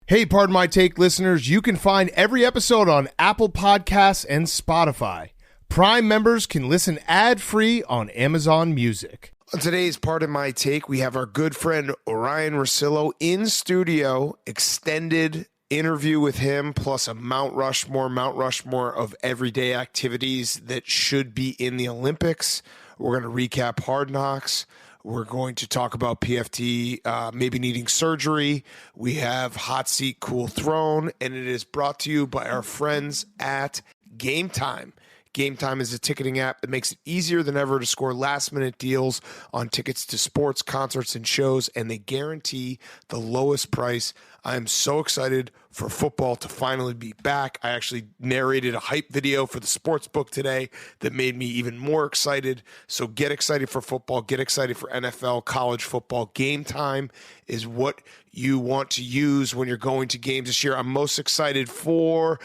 Hey, Pardon My Take listeners, you can find every episode on Apple Podcasts and Spotify. Prime members can listen ad-free on Amazon Music. On today's Pardon My Take, we have our good friend Ryen Russillo in studio, extended interview with him, plus a Mount Rushmore of everyday activities that should be in the Olympics. We're going to recap Hard Knocks. We're going to talk about PFT maybe needing surgery. We have Hot Seat Cool Throne, and it is brought to you by our friends at Game Time. Game Time is a ticketing app that makes it easier than ever to score last-minute deals on tickets to sports, concerts, and shows, and they guarantee the lowest price. I am so excited for football to finally be back. I actually narrated a hype video for the sports book today that made me even more excited. So get excited for football. Get excited for NFL, college football. Game Time is what you want to use when you're going to games this year. I'm most excited for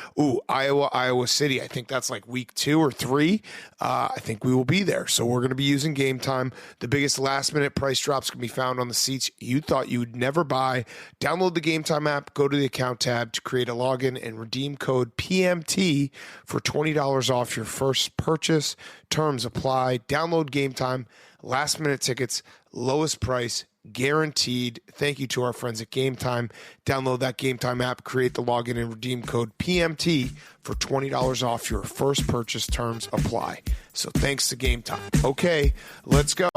Iowa City. I think that's like week 2 or 3. I think we will be there. So we're going to be using Game Time. The biggest last-minute price drops can be found on the seats you thought you would never buy. Download the Game Time app, go to the account tab to create a login and redeem code PMT for $20 off your first purchase. Terms apply. Download Game Time. Last-minute tickets, lowest price, guaranteed. Thank you to our friends at Game Time. Download that Game Time app, create the login and redeem code PMT for $20 off your first purchase. Terms apply. So thanks to Game Time. Okay, let's go.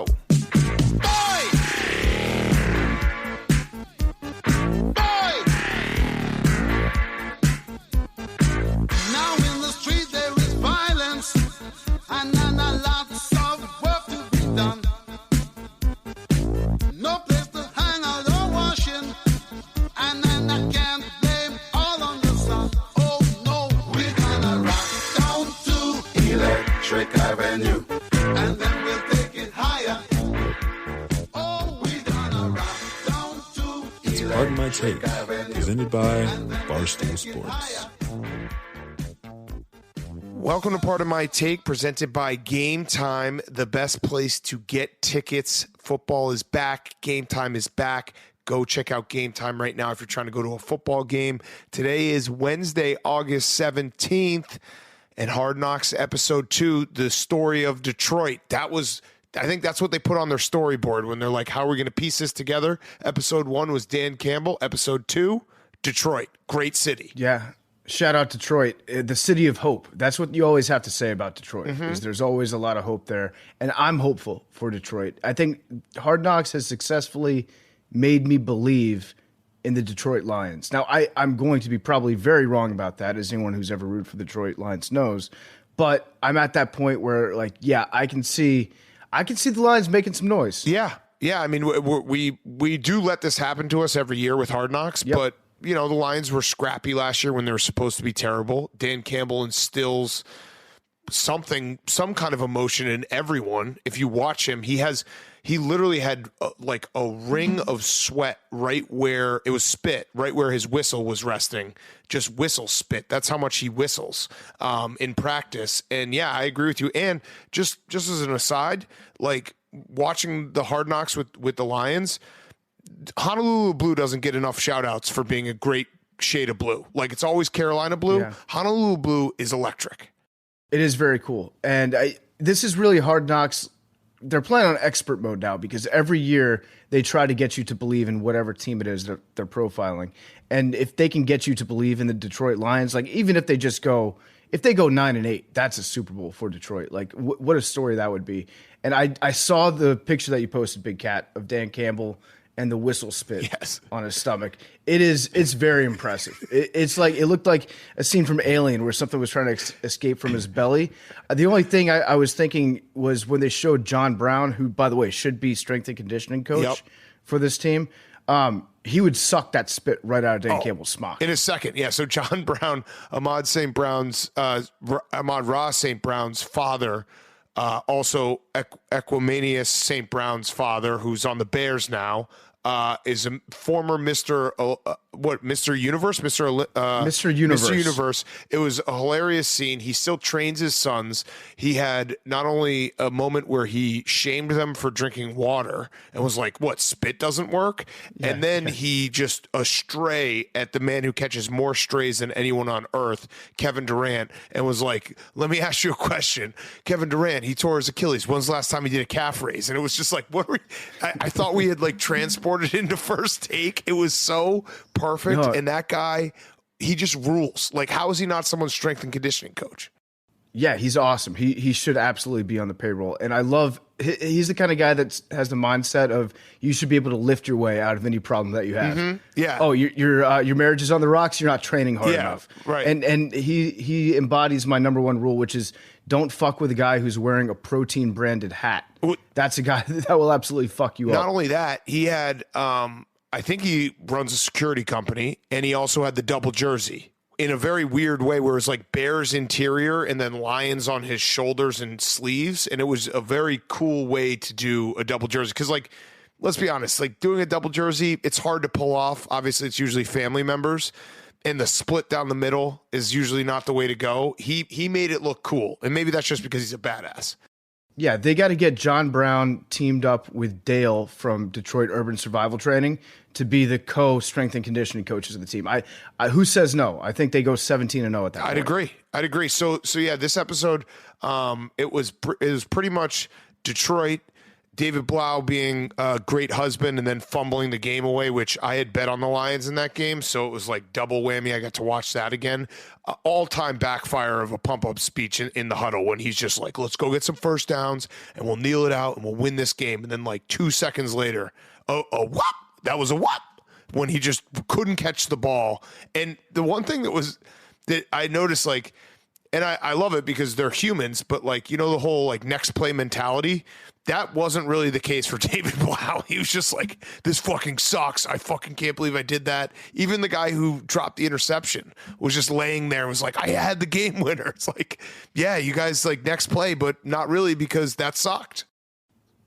Now in the street there is violence and lots of work to be done. No place to hang out or washing, and I can't blame all on the sun. Oh no, we're gonna rock down to Electric Avenue, and then we'll take it higher. Oh, we're gonna rock down to It's Pardon My Take, presented by Barstool Sports. Welcome to Pardon My Take, presented by Game Time, the best place to get tickets. Football is back. Game Time is back. Go check out Game Time right now if you're trying to go to a football game. Today is Wednesday, August 17th, and Hard Knocks Episode 2, the story of Detroit. I think that's what they put on their storyboard when they're like, how are we going to piece this together? Episode 1 was Dan Campbell. Episode 2, Detroit. Great city. Yeah. Shout out Detroit, the city of hope. That's what you always have to say about Detroit, is there's always a lot of hope there. And I'm hopeful for Detroit. I think Hard Knocks has successfully made me believe in the Detroit Lions. Now, I'm going to be probably very wrong about that, as anyone who's ever rooted for the Detroit Lions knows. But I'm at that point where, like, yeah, I can see the Lions making some noise. Yeah. I mean, we do let this happen to us every year with Hard Knocks, but you know, the Lions were scrappy last year when they were supposed to be terrible. Dan Campbell instills some kind of emotion in everyone. If you watch him, he literally had like a ring of sweat right where it was spit, right where his whistle was resting, just whistle spit. That's how much he whistles in practice. And yeah, I agree with you. And just as an aside, like watching the Hard Knocks with the Lions, Honolulu Blue doesn't get enough shout outs for being a great shade of blue. Like, it's always Carolina Blue. Yeah. Honolulu Blue is electric. It is very cool. And this is really Hard Knocks. They're playing on expert mode now because every year they try to get you to believe in whatever team it is that they're profiling. And if they can get you to believe in the Detroit Lions, like even if they go 9-8, that's a Super Bowl for Detroit. Like what a story that would be. And I saw the picture that you posted, Big Cat, of Dan Campbell and the whistle spit on his stomach. It's very impressive. It's like, it looked like a scene from Alien where something was trying to escape from his belly. The only thing I was thinking was when they showed John Brown, who, by the way, should be strength and conditioning coach for this team. He would suck that spit right out of Dan Campbell's smock. In a second, yeah. So John Brown, Ahmad Ra St. Brown's father, also Equimanius St. Brown's father, who's on the Bears now, is a former Mr. Mr. Universe, Mr. Universe. Mr. Universe. It was a hilarious scene. He still trains his sons. He had not only a moment where he shamed them for drinking water and was like, what, spit doesn't work? Yeah, and then he just astray at the man who catches more strays than anyone on earth, Kevin Durant, and was like, let me ask you a question. Kevin Durant, he tore his Achilles. When's the last time he did a calf raise? And it was just like, what were we? I thought we had like transported into First Take. It was so perfect. No. And that guy, he just rules. Like, how is he not someone's strength and conditioning coach? Yeah, he's awesome. He should absolutely be on the payroll. And I love, he's the kind of guy that has the mindset of you should be able to lift your way out of any problem that you have. Mm-hmm. Yeah. Oh, your marriage is on the rocks. You're not training hard enough. Right. And he embodies my number one rule, which is don't fuck with a guy who's wearing a protein branded hat. That's a guy that will absolutely fuck you up. Not only that, he had, I think he runs a security company, and he also had the double jersey in a very weird way where it's like Bears interior and then lions on his shoulders and sleeves. And it was a very cool way to do a double jersey. Cause like, let's be honest, like doing a double jersey, it's hard to pull off. Obviously it's usually family members, and the split down the middle is usually not the way to go. He made it look cool. And maybe that's just because he's a badass. Yeah, they got to get John Brown teamed up with Dale from Detroit Urban Survival Training to be the co-strength and conditioning coaches of the team. I who says no? I think they go 17-0 at that point. I'd agree. So yeah, this episode, it was pretty much Detroit, David Blau being a great husband and then fumbling the game away, which I had bet on the Lions in that game. So it was like double whammy. I got to watch that again. All-time backfire of a pump-up speech in the huddle when he's just like, let's go get some first downs and we'll kneel it out and we'll win this game. And then like 2 seconds later, whop, that was a whop, when he just couldn't catch the ball. And the one thing that I noticed, like, and I love it because they're humans, but like, you know, the whole like next play mentality, that wasn't really the case for David Blau. He was just like, this fucking sucks. I fucking can't believe I did that. Even the guy who dropped the interception was just laying there and was like, I had the game winner. It's like, yeah, you guys like next play, but not really because that sucked.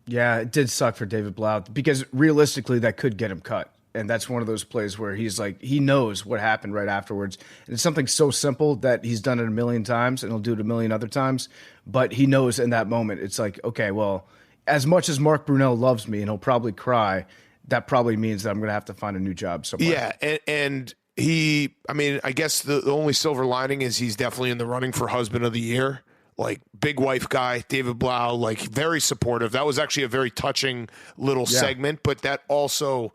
Yeah, it did suck for David Blau because realistically that could get him cut. And that's one of those plays where he's like, he knows what happened right afterwards. And it's something so simple that he's done it a million times and he'll do it a million other times. But he knows in that moment, it's like, okay, well, as much as Mark Brunell loves me and he'll probably cry, that probably means that I'm going to have to find a new job somewhere. Yeah. And he, I mean, I guess the only silver lining is he's definitely in the running for husband of the year. Like big wife guy, David Blau, like very supportive. That was actually a very touching little segment, but that also,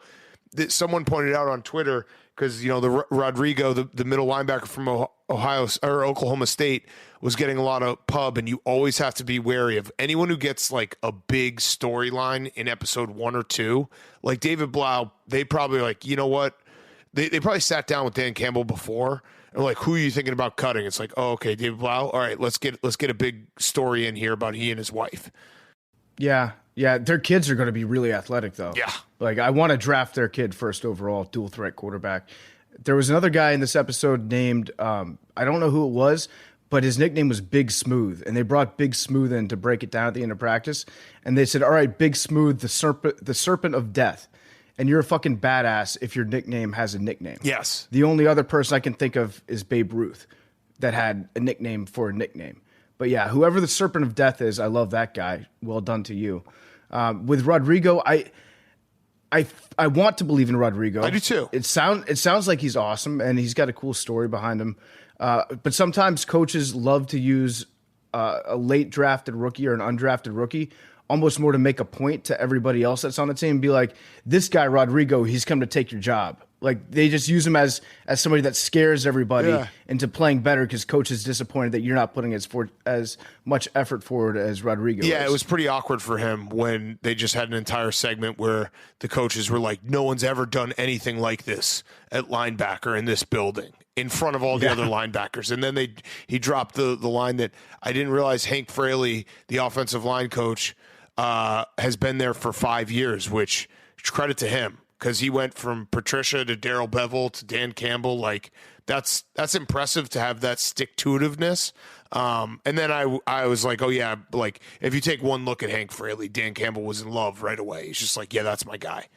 someone pointed out on Twitter, because, you know, the Rodrigo, the middle linebacker from Ohio or Oklahoma State, was getting a lot of pub, and you always have to be wary of anyone who gets like a big storyline in episode 1 or 2. Like David Blau, they probably like, you know what? They probably sat down with Dan Campbell before and like, who are you thinking about cutting? It's like, oh, okay, David Blau. All right, let's get a big story in here about he and his wife. Yeah. Yeah, their kids are going to be really athletic, though. Yeah. Like, I want to draft their kid first overall, dual threat quarterback. There was another guy in this episode named, I don't know who it was, but his nickname was Big Smooth. And they brought Big Smooth in to break it down at the end of practice. And they said, all right, Big Smooth, the serpent of death. And you're a fucking badass if your nickname has a nickname. Yes. The only other person I can think of is Babe Ruth that had a nickname for a nickname. But yeah, whoever the serpent of death is, I love that guy. Well done to you. With Rodrigo, I want to believe in Rodrigo. I do too. It sounds like he's awesome and he's got a cool story behind him. But sometimes coaches love to use a late drafted rookie or an undrafted rookie almost more to make a point to everybody else that's on the team and be like, this guy Rodrigo, he's come to take your job. Like they just use him as somebody that scares everybody into playing better because coach is disappointed that you're not putting as much effort forward as Rodrigo. Yeah, is. It was pretty awkward for him when they just had an entire segment where the coaches were like, no one's ever done anything like this at linebacker in this building in front of all the other linebackers. And then he dropped the line that I didn't realize Hank Fraley, the offensive line coach, has been there for 5 years, which credit to him. Because he went from Patricia to Darrell Bevel to Dan Campbell. Like that's impressive to have that stick-to-itiveness. And then I was like, oh yeah, like if you take one look at Hank Fraley, Dan Campbell was in love right away. He's just like, yeah, that's my guy.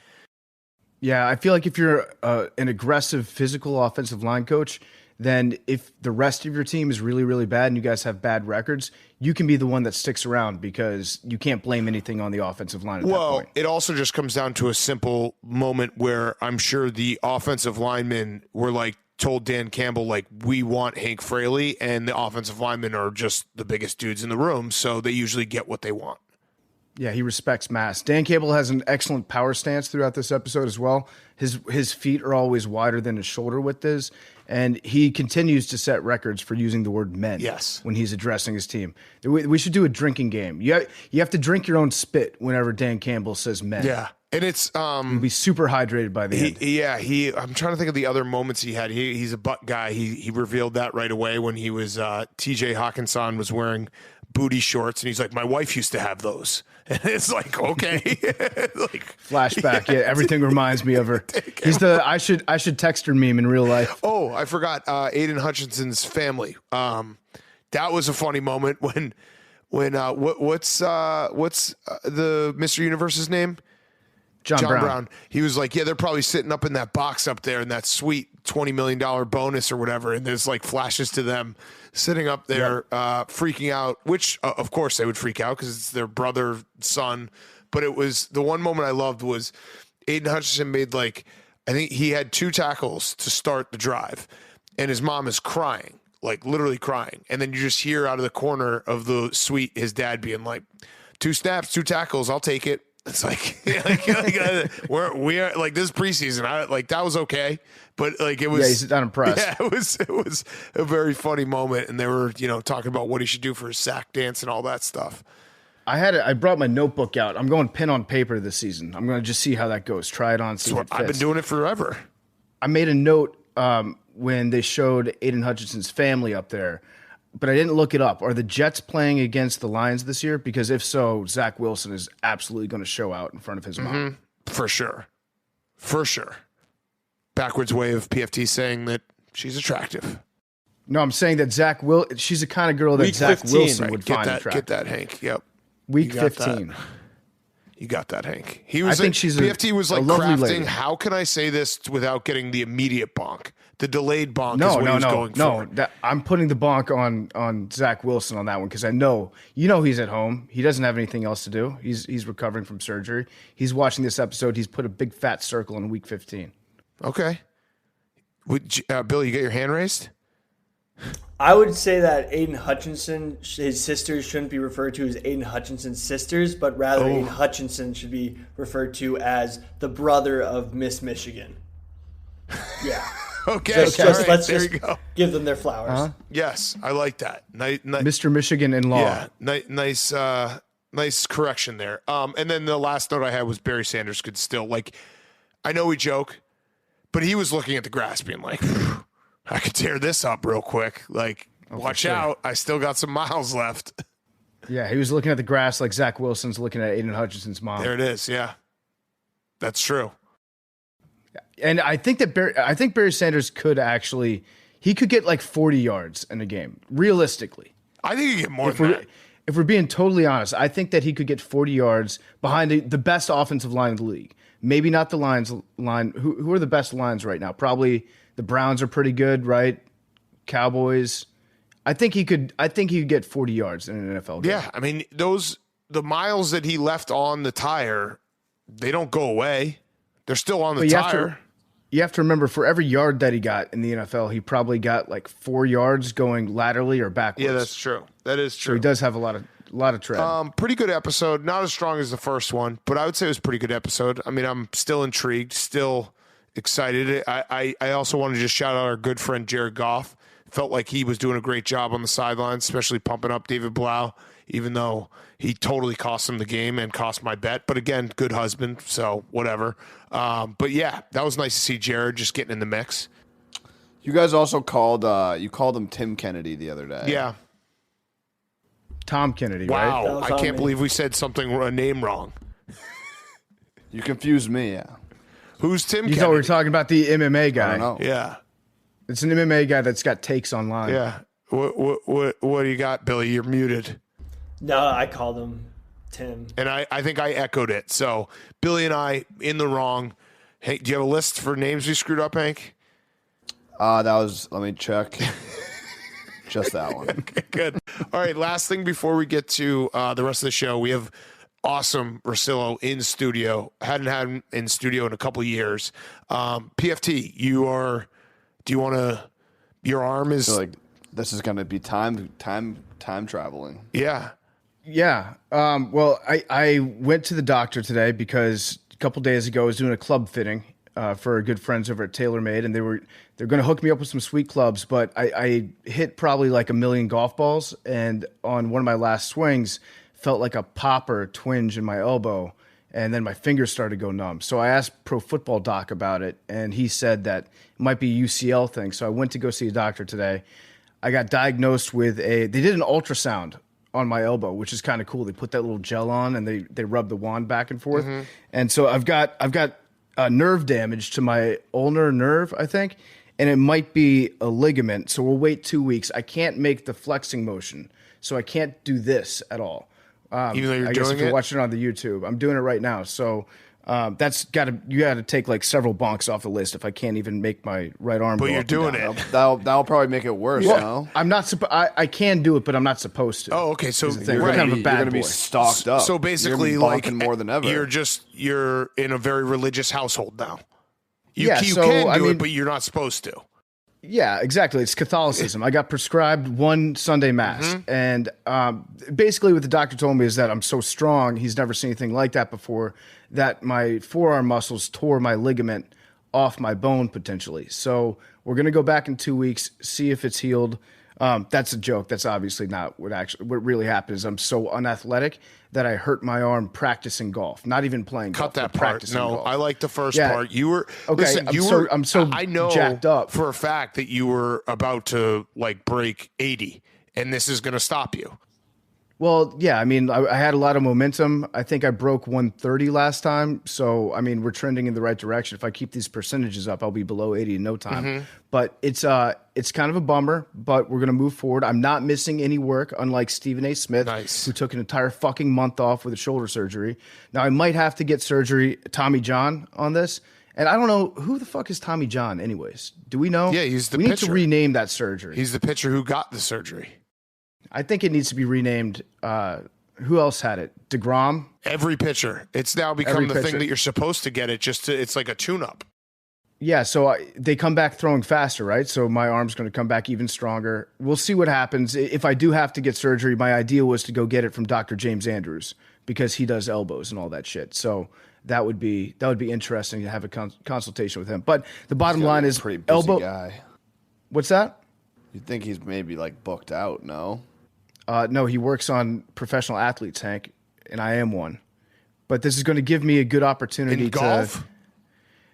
Yeah, I feel like if you're an aggressive physical offensive line coach, then if the rest of your team is really, really bad and you guys have bad records, you can be the one that sticks around because you can't blame anything on the offensive line at that point. It also just comes down to a simple moment where I'm sure the offensive linemen were like, told Dan Campbell, like, we want Hank Fraley, and the offensive linemen are just the biggest dudes in the room, so they usually get what they want. Yeah, he respects mass. Dan Campbell has an excellent power stance throughout this episode as well. His feet are always wider than his shoulder width is, and he continues to set records for using the word men when he's addressing his team. We should do a drinking game. You have to drink your own spit whenever Dan Campbell says men. Yeah. And it's you'll be super hydrated by the end. I'm trying to think of the other moments he had. He's a butt guy. He revealed that right away when he was TJ Hawkinson was wearing booty shorts, and he's like, my wife used to have those. And it's like, okay. Like, flashback. Yeah, everything reminds me of her. He's the I should text her meme in real life. Oh, I forgot Aiden Hutchinson's family. That was a funny moment when what's the Mr. Universe's name? John Brown. He was like, yeah, they're probably sitting up in that box up there in that sweet $20 million bonus or whatever. And there's like flashes to them sitting up there, freaking out, which of course they would freak out because it's their brother, son. But it was the one moment I loved was Aiden Hutchinson made I think he had 2 tackles to start the drive and his mom is crying, like literally crying. And then you just hear out of the corner of the suite, his dad being like, 2 snaps, 2 tackles. I'll take it. It's like, we are like this preseason. That was okay, but it was. Yeah, he's not impressed. Yeah, it was a very funny moment, and they were talking about what he should do for his sack dance and all that stuff. I brought my notebook out. I'm going pen on paper this season. I'm going to just see how that goes. Try it on. See what I've been doing it forever. I made a note when they showed Aiden Hutchinson's family up there, but I didn't look it up. Are the Jets playing against the Lions this year? Because if so, Zach Wilson is absolutely going to show out in front of his mom. For sure. Backwards way of PFT saying that she's attractive. No, I'm saying that she's the kind of girl that Week Zach 15, Wilson would find attractive. Get that, Hank. Yep. Week 15. You got that, Hank. I think she's PFT was like lovely crafting. lady. How can I say this without getting the immediate bonk? The delayed bonk is what he was going for. No, I'm putting the bonk on Zach Wilson on that one because I know he's at home. He doesn't have anything else to do. He's recovering from surgery. He's watching this episode. He's put a big fat circle in week 15. Okay. Bill, you got your hand raised? I would say that Aiden Hutchinson, his sisters shouldn't be referred to as Aiden Hutchinson's sisters, but rather Aiden Hutchinson should be referred to as the brother of Miss Michigan. Yeah. Okay. Let's just go. Give them their flowers. Uh-huh. Yes, I like that. Mr. Michigan in law. Yeah, nice correction there. And then the last note I had was Barry Sanders could still, I know we joke, but he was looking at the grass being like, I could tear this up real quick. Watch out. I still got some miles left. Yeah, he was looking at the grass like Zach Wilson's looking at Aiden Hutchinson's mom. There it is. Yeah, that's true. And I think Barry Sanders could actually get 40 yards in a game. Realistically, I think he could get more than that. If we're being totally honest, I think that he could get 40 yards behind the best offensive line in the league. Maybe not the Lions line. Who are the best lines right now? Probably the Browns are pretty good, right? Cowboys. I think he could get 40 yards in an NFL game. Yeah, I mean the miles that he left on the tire, they don't go away. They're still on the tire. You have to remember, for every yard that he got in the NFL, he probably got 4 yards going laterally or backwards. Yeah, that's true. That is true. So he does have a lot of tread. Pretty good episode. Not as strong as the first one, but I would say it was a pretty good episode. I mean, I'm still intrigued, still excited. I also want to just shout out our good friend Jared Goff. Felt like he was doing a great job on the sidelines, especially pumping up David Blau, even though he totally cost him the game and cost my bet. But again, good husband, so whatever. But yeah, that was nice to see Jared just getting in the mix. You guys also called him Tim Kennedy the other day. Yeah. Tom Kennedy, right? Wow, I can't believe we said a name wrong. You confused me, yeah. Who's Tim Kennedy? You thought we were talking about the MMA guy. I don't know. Yeah. It's an MMA guy that's got takes online. Yeah. What do you got, Billy? You're muted. No, I called him Tim. And I think I echoed it. So Billy and I in the wrong. Hey, do you have a list for names we screwed up, Hank? That was, let me check. Just that one. Okay, good. All right, last thing before we get to the rest of the show, we have awesome Russillo in studio. Hadn't had him in studio in a couple of years. PFT, do you want to, your arm is. I feel like this is going to be time traveling. Yeah. Yeah. Well, I went to the doctor today because a couple days ago I was doing a club fitting for good friends over at TaylorMade, and they're going to hook me up with some sweet clubs, but I hit probably like 1 million golf balls, and on one of my last swings felt like a pop or a twinge in my elbow, and then my fingers started to go numb. So I asked Pro Football Doc about it, and he said that it might be a UCL thing. So I went to go see a doctor today. I got diagnosed with they did an ultrasound on my elbow, which is kind of cool. They put that little gel on and they rub the wand back and forth. Mm-hmm. And so I've got nerve damage to my ulnar nerve, I think, and it might be a ligament. So we'll wait 2 weeks. I can't make the flexing motion, so I can't do this at all. Even though you're I guess doing if you're it? watching it on the YouTube, I'm doing it right now. So you got to take like several bonks off the list if I can't even make my right arm. But go you're up and doing down. it. That'll probably make it worse, no? I'm not. I can do it, but I'm not supposed to. Oh, okay. So Is the thing. right. We're kind of a You're bad going to be boy. stocked up. So basically, you're gonna be like bonking more than ever. You're in a very religious household now. You Yeah, can so, do I mean- it, but you're not supposed to. Yeah, exactly. It's Catholicism. I got prescribed one Sunday mass, and basically what the doctor told me is that I'm so strong, he's never seen anything like that before, that my forearm muscles tore my ligament off my bone potentially. So we're going to go back in 2 weeks, see if it's healed. That's a joke. That's obviously not what really happened. Is I'm so unathletic that I hurt my arm practicing golf, not even playing golf. Cut that but part. practicing No, golf. I like the first Yeah. part. You were Okay, listen. I'm so I know jacked up. for a fact that you were about to like break 80, and this is going to stop you. Well, yeah, I mean, I had a lot of momentum. I think I broke 130 last time. So, I mean, we're trending in the right direction. If I keep these percentages up, I'll be below 80 in no time. But it's kind of a bummer, but we're going to move forward. I'm not missing any work, unlike Stephen A. Smith, Nice. who took an entire fucking month off with a shoulder surgery. Now, I might have to get surgery, Tommy John, on this. And I don't know, who the fuck is Tommy John anyways? Do we know? Yeah, he's the We need pitcher. to rename that surgery. He's the pitcher who got the surgery. I think it needs to be renamed. Who else had it? DeGrom? Every pitcher. It's now become Every the pitcher. thing that you're supposed to get it. It's like a tune-up. Yeah, so they come back throwing faster, right? So my arm's going to come back even stronger. We'll see what happens. If I do have to get surgery, my idea was to go get it from Dr. James Andrews because he does elbows and all that shit. So that would be interesting to have a consultation with him. But the bottom line is pretty busy elbow. guy. What's that? You'd think he's maybe like booked out, no? No, he works on professional athletes, Hank, and I am one. But this is going to give me a good opportunity In golf?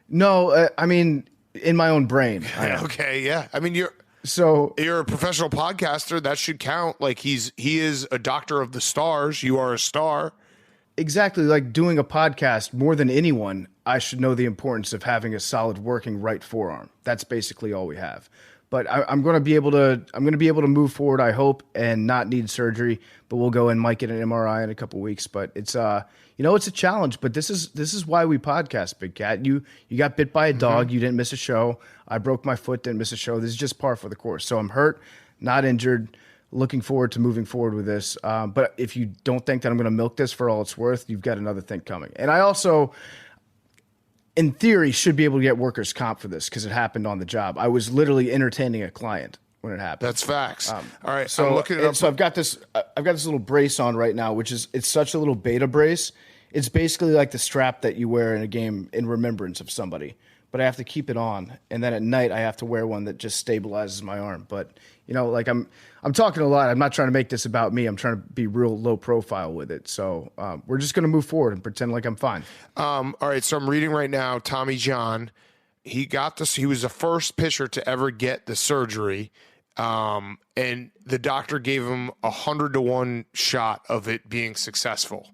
No, I mean in my own brain. I am. Okay, yeah. I mean, you're So a professional podcaster. That should count. Like he is a doctor of the stars. You are a star. exactly, like doing a podcast more than anyone, I should know the importance of having a solid working right forearm. That's basically all we have. But I'm going to be able to move forward, I hope, and not need surgery. But we'll go and might get an MRI in a couple weeks. But it's it's a challenge. But this is why we podcast, Big Cat. You got bit by a dog. You didn't miss a show. I broke my foot, didn't miss a show. This is just par for the course. So I'm hurt, not injured. Looking forward to moving forward with this. But if you don't think that I'm going to milk this for all it's worth, you've got another thing coming. And I also, in theory, should be able to get workers' comp for this because it happened on the job. I was literally entertaining a client when it happened. That's facts. All right, So, I'm looking it up. so I've got this little brace on right now, it's such a little beta brace. It's basically like the strap that you wear in a game in remembrance of somebody. But I have to keep it on, and then at night I have to wear one that just stabilizes my arm. But like I'm talking a lot. I'm not trying to make this about me. I'm trying to be real low profile with it. So we're just going to move forward and pretend like I'm fine. All right, so I'm reading right now. Tommy John, he got this. He was the first pitcher to ever get the surgery, and the doctor gave him 100-to-1 shot of it being successful.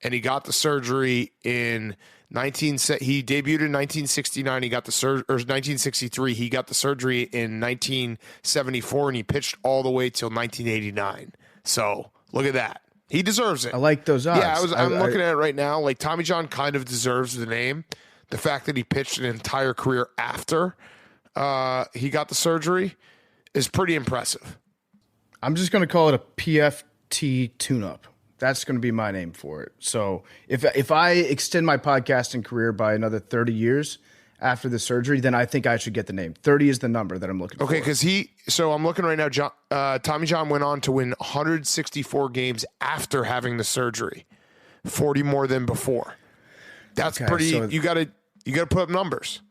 And he got the surgery in he debuted in 1969. He got the surgery, or 1963. He got the surgery in 1974, and he pitched all the way till 1989. So look at that. He deserves it. I like those odds. Yeah, I'm looking at it right now. Like Tommy John kind of deserves the name. the fact that he pitched an entire career after he got the surgery is pretty impressive. I'm just going to call it a PFT tune-up. That's going to be my name for it. So if I extend my podcasting career by another 30 years after the surgery, then I think I should get the name. 30 is the number that I'm looking for. Okay, because so I'm looking right now. Tommy John went on to win 164 games after having the surgery, 40 more than before. That's pretty. So you got to put up numbers.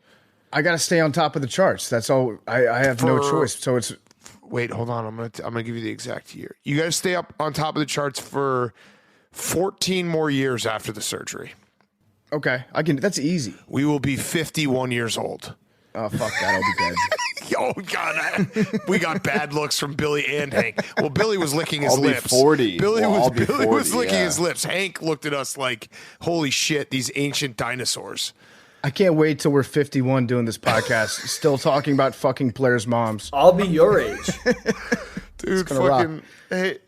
I got to stay on top of the charts. That's all. I have no choice. So it's. Wait, hold on. I'm gonna give you the exact year. You got to stay up on top of the charts for 14 more years after the surgery. Okay, I can. That's easy. We will be 51 years old. Oh fuck that! I'll be dead. Oh God, we got bad looks from Billy and Hank. Well, Billy was licking his lips. 40. Billy was licking his lips. Hank looked at us like, "Holy shit, these ancient dinosaurs." I can't wait till we're 51 doing this podcast, still talking about fucking players' moms. I'll be your age, dude. Fucking hey,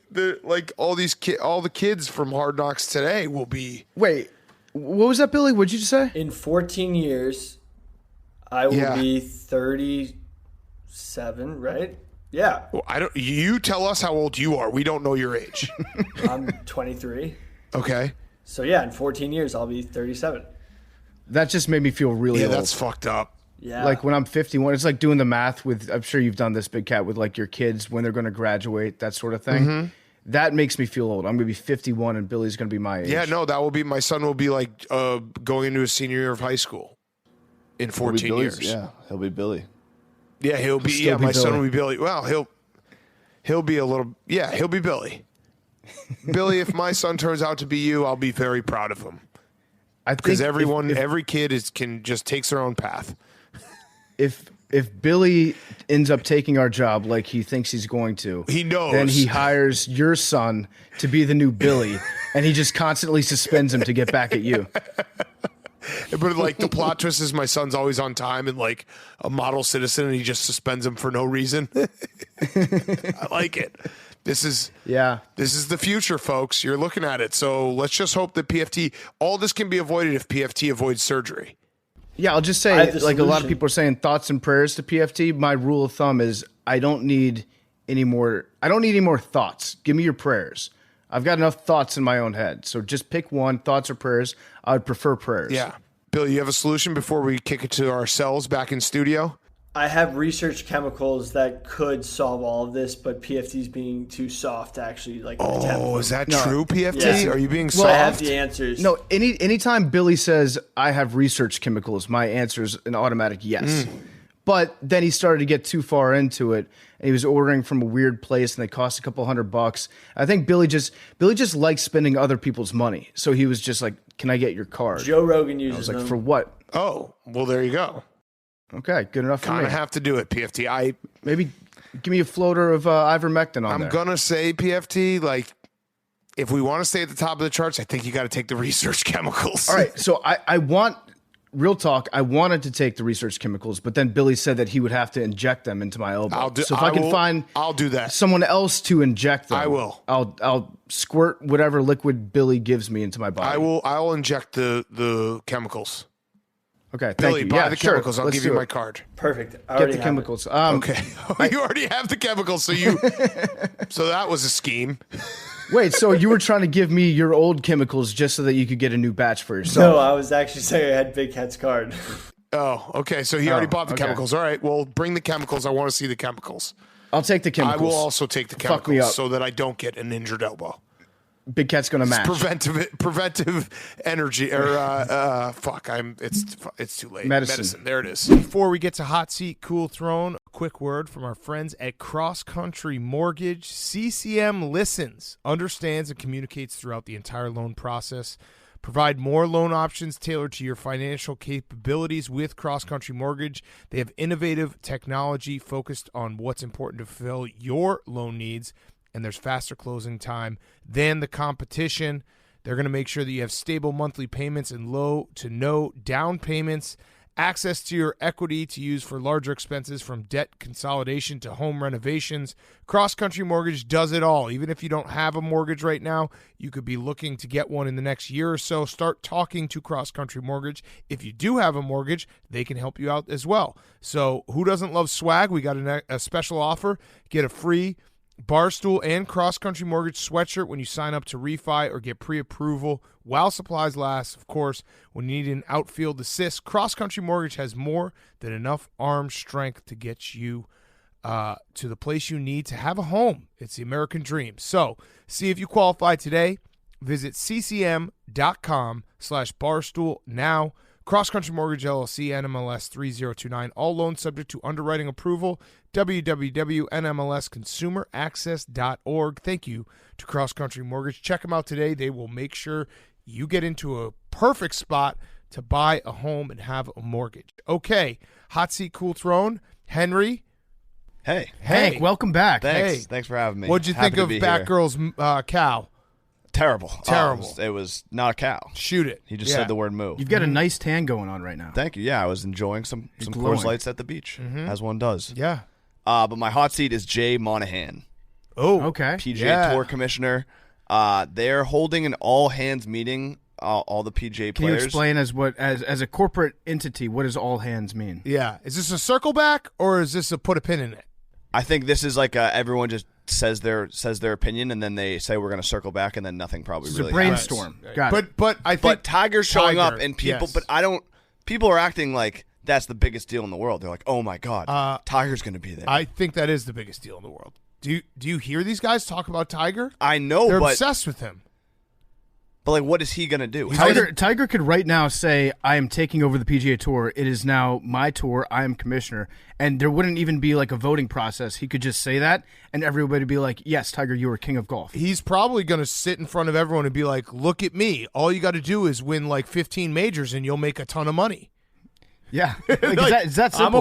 all the kids from Hard Knocks today will be. Wait, what was that, Billy? What'd you just say? In 14 years, I will be 37, right? Yeah. Well, you tell us how old you are. We don't know your age. I'm 23. Okay. So yeah, in 14 years, I'll be 37. That just made me feel really old. That's fucked up. Yeah. Like when I'm 51, it's like doing the math with, I'm sure you've done this, Big Cat, with like your kids, when they're going to graduate, that sort of thing. Mm-hmm. That makes me feel old. I'm going to be 51 and Billy's going to be my age. Yeah, no, my son will be like going into his senior year of high school in 14 years. Yeah, he'll be Billy. Yeah, he'll be, my son will be Billy. Well, he'll be he'll be Billy. Billy, if my son turns out to be you, I'll be very proud of him. Because every kid can just takes their own path. If Billy ends up taking our job like he thinks he's going to, he knows. Then he hires your son to be the new Billy, and he just constantly suspends him to get back at you. But like the plot twist is my son's always on time and like a model citizen, and he just suspends him for no reason. I like it. This is the future, folks. You're looking at it. So let's just hope that all this can be avoided if PFT avoids surgery. Yeah, I'll just say, like a lot of people are saying, thoughts and prayers to PFT. My rule of thumb is I don't need any more thoughts. Give me your prayers. I've got enough thoughts in my own head. So just pick one, thoughts or prayers. I would prefer prayers. Yeah. Bill, you have a solution before we kick it to ourselves back in studio? I have research chemicals that could solve all of this, but PFT's being too soft to actually attempt. Oh, is that true, PFT? Yeah. Are you being soft? I have the answers. No, anytime Billy says, I have research chemicals, my answer is an automatic yes. But then he started to get too far into it, and he was ordering from a weird place, and they cost a couple $100. I think Billy just likes spending other people's money. So he was just like, can I get your card? Joe Rogan uses I was like, them. for what? Oh, well, there you go. Okay, good enough for me. Kind of have to do it, PFT. Maybe give me a floater of ivermectin on there. I'm going to say, PFT, like, if we want to stay at the top of the charts, I think you got to take the research chemicals. All right, so I want, real talk, I wanted to take the research chemicals, but then Billy said that he would have to inject them into my elbow. So if I can find I'll do that. Someone else to inject them. I will. I'll squirt whatever liquid Billy gives me into my body. I'll inject the chemicals. Okay, Billy, thank you. buy the chemicals. I'll give you my card. Perfect. Get the chemicals. Okay. You already have the chemicals, so so that was a scheme. Wait, so you were trying to give me your old chemicals just so that you could get a new batch for yourself? No, I was actually saying I had Big Cat's card. Oh, okay. So he already bought the chemicals. All right. Well, bring the chemicals. I want to see the chemicals. I'll take the chemicals. I will also take the chemicals so that I don't get an injured elbow. Big Cat's gonna match. Preventive energy or it's too late. Medicine. There it is. Before we get to hot seat, cool throne, a quick word from our friends at Cross Country Mortgage. CCM listens, understands, and communicates throughout the entire loan process. Provide more loan options tailored to your financial capabilities with Cross Country Mortgage. They have innovative technology focused on what's important to fulfill your loan needs, and there's faster closing time than the competition. They're going to make sure that you have stable monthly payments and low to no down payments Access to your equity to use for larger expenses, from debt consolidation to home renovations. Cross Country Mortgage does it all. Even if you don't have a mortgage right now, you could be looking to get one in the next year or so. Start talking to Cross Country Mortgage. If you do have a mortgage, they can help you out as well. So who doesn't love swag? We got a special offer. Get a free Barstool and Cross Country Mortgage sweatshirt when you sign up to refi or get pre-approval while supplies last. Of course, when you need an outfield assist, Cross Country Mortgage has more than enough arm strength to get you to the place you need to have a home. It's the American dream. So see if you qualify today. Visit ccm.com/barstool now. Cross Country Mortgage LLC, NMLS 3029. All loans subject to underwriting approval. www.nmlsconsumeraccess.org. Thank you to Cross Country Mortgage. Check them out today. They will make sure you get into a perfect spot to buy a home and have a mortgage. Okay, hot seat, cool throne. Henry. Hey. Hank, welcome back. Thanks. Thanks for having me. What'd you think of Batgirl's cow? Terrible. Terrible. It was not a cow. Shoot it. He just said the word moo. You've got a nice tan going on right now. Thank you. Yeah, I was enjoying some Coors Lights at the beach, as one does. Yeah. But my hot seat is Jay Monahan, Oh, Okay. PGA Tour commissioner. They're holding an all-hands meeting, all the PGA Can you players. explain as a corporate entity, what does all hands mean? Yeah. Is this a circle back or is this a put a pin in it? I think this is like everyone just says their opinion, and then they say we're going to circle back, and then nothing probably It's really a brainstorm. Right. Got it. But I think Tiger's showing up, and people, yes. but people are acting like that's the biggest deal in the world. They're like, oh my God, Tiger's going to be there. I think that is the biggest deal in the world. Do you hear these guys talk about Tiger? I know, They're but obsessed with him. like, what is he going to do? Tiger could right now say, I am taking over the PGA Tour. It is now my tour. I am commissioner. And there wouldn't even be like a voting process. He could just say that, and everybody would be like, yes, Tiger, you are king of golf. He's probably going to sit in front of everyone and be like, look at me. All you got to do is win like 15 majors and you'll make a ton of money. Yeah. Like, is that simple? I'm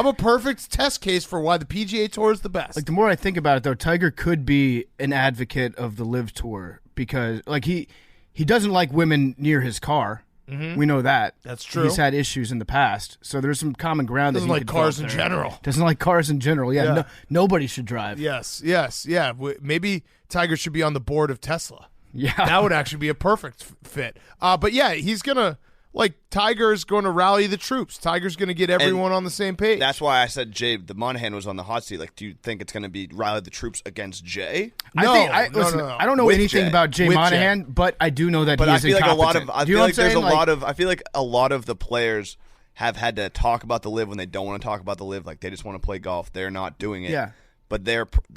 a perfect test case for why the PGA Tour is the best. Like, the more I think about it, though, Tiger could be an advocate of the Live Tour because, like, he doesn't like women near his car. Mm-hmm. We know that. That's true. He's had issues in the past, so there's some common ground. Doesn't like cars in general. Doesn't like cars in general. Yeah. No, nobody should drive. Yes. Yeah. Maybe Tiger should be on the board of Tesla. Yeah. That would actually be a perfect fit. But yeah, he's going to. Like, Tiger's going to rally the troops. Tiger's going to get everyone on the same page. That's why I said Jay, the Monahan was on the hot seat. Like, do you think it's going to be rally the troops against Jay? No, I don't know With anything Jay. about Jay With Monahan, but I do know that But he I is feel like incompetent. I Do you feel know like what I'm there's a saying? lot of. I feel like a lot of the players have had to talk about the Live when they don't want to talk about the Live. Like, they just want to play golf. They're not doing it. Yeah. But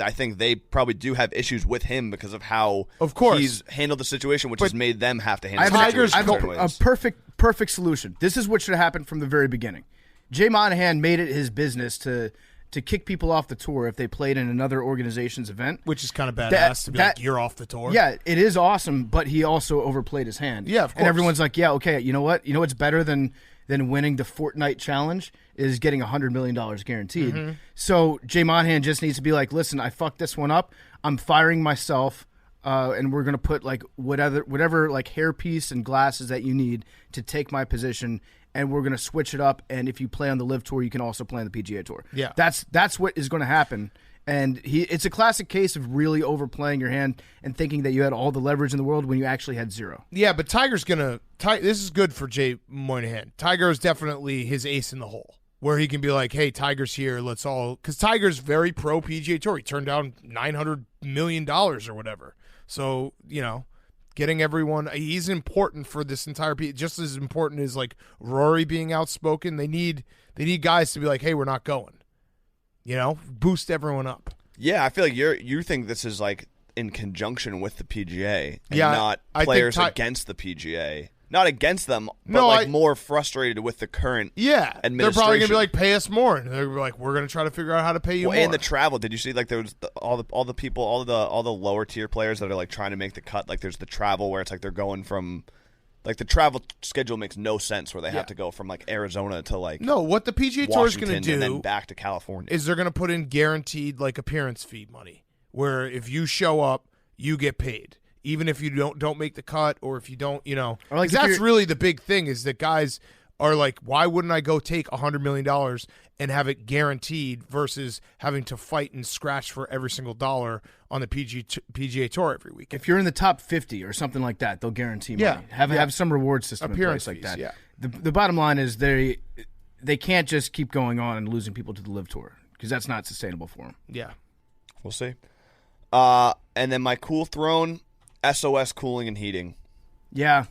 I think they probably do have issues with him because of how Of course. he's handled the situation, which has made them have to I handle have, the situation I in have certain a ways. perfect solution. This is what should have happened from the very beginning. Jay Monahan made it his business to kick people off the tour if they played in another organization's event. Which is kind of badass to be like, you're off the tour. Yeah, it is awesome, but he also overplayed his hand. Yeah, of course. And everyone's like, yeah, okay, you know what? You know what's better than winning the Fortnite challenge is getting $100 million guaranteed. Mm-hmm. So Jay Monahan just needs to be like, listen, I fucked this one up. I'm firing myself, and we're going to put like whatever like hairpiece and glasses that you need to take my position, and we're going to switch it up. And if you play on the Live Tour, you can also play on the PGA Tour. Yeah. That's what is going to happen. And it's a classic case of really overplaying your hand and thinking that you had all the leverage in the world when you actually had zero. Yeah, but Tiger's going to – this is good for Jay Monahan. Tiger is definitely his ace in the hole, where he can be like, hey, Tiger's here. Let's all – because Tiger's very pro PGA Tour. He turned down $900 million or whatever. So, getting everyone – he's important for this entire – just as important as, like, Rory being outspoken. They need guys to be like, hey, we're not going. Boost everyone up. Yeah, I feel like you think this is like in conjunction with the PGA, and Yeah, not I think players against the PGA. Not against them, but No, more frustrated with the current. Yeah, they're administration. probably gonna be like, pay us more, and they're gonna be like, we're gonna try to figure out how to pay you more. And the travel. Did you see like there was all the people, all the lower tier players that are like trying to make the cut? Like there's the travel where it's like they're going from. Like the travel schedule makes no sense where they have to go from like Arizona to like No, what the PGA Tour is going to do and then back to California is they're going to put in guaranteed like appearance fee money, where if you show up, you get paid, even if you don't make the cut or if you don't, Or like if that's you're- really the big thing is that guys are like, why wouldn't I go take $100 million and have it guaranteed versus having to fight and scratch for every single dollar on the PGA Tour every week? If you're in the top 50 or something like that, they'll guarantee money. Have some reward system Appearance in place fees, like that. The bottom line is they can't just keep going on and losing people to the Live Tour because that's not sustainable for them. Yeah. We'll see. And then my cool throne, SOS Cooling and Heating. Yeah.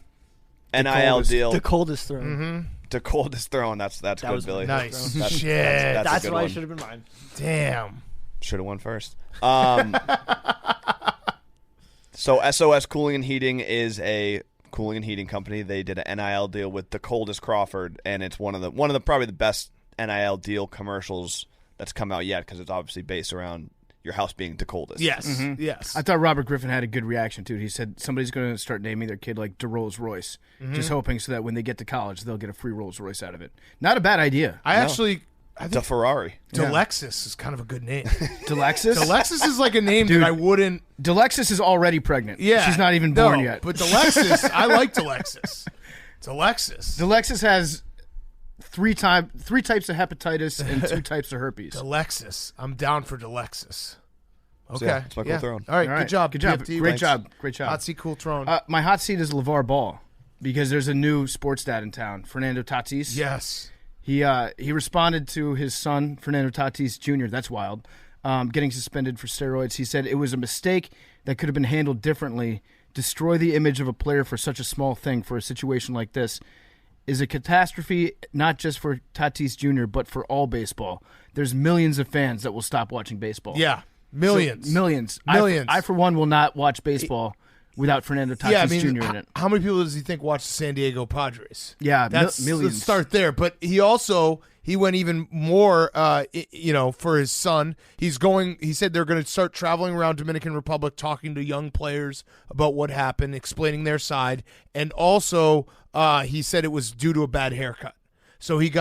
NIL deal. The coldest throne. Mm-hmm. The coldest throne. That's good, Billy. Nice. That's That's a good why one. it should have been mine. Damn. Should have won first. So SOS Cooling and Heating is a cooling and heating company. They did an NIL deal with the coldest Crawford, and it's one of the probably the best NIL deal commercials that's come out yet because it's obviously based around your house being the coldest. Yes. Yes. I thought Robert Griffin had a good reaction to it. He said somebody's going to start naming their kid like DeRolls Royce, just hoping so that when they get to college, they'll get a free Rolls Royce out of it. Not a bad idea. I The Ferrari. Delexis is kind of a good name. Delexis? Delexis is like a name that I wouldn't. Delexis is already pregnant. Yeah. She's not even born yet. But Delexis, I like Delexis. Delexis. Delexis has three types of hepatitis and 2 types of herpes. Delexis. I'm down for Delexis. Okay. Yeah, it's my cool throne. All right. Good job. Good job. PFT. Great job. Great job. Hot seat, cool throne. My hot seat is LeVar Ball because there's a new sports dad in town, Fernando Tatis. Yes. He responded to his son, Fernando Tatis Jr., that's wild, getting suspended for steroids. He said it was a mistake that could have been handled differently. Destroy the image of a player for such a small thing for a situation like this is a catastrophe, not just for Tatis Jr., but for all baseball. There's millions of fans that will stop watching baseball. Yeah. Millions. So, millions. Millions. I, for one, will not watch baseball without Fernando Tatis Jr. in it. How many people does he think watch the San Diego Padres? Yeah, That's millions. Let's start there. But he went even more, for his son. He said they're going to start traveling around Dominican Republic, talking to young players about what happened, explaining their side. And also, he said it was due to a bad haircut. So he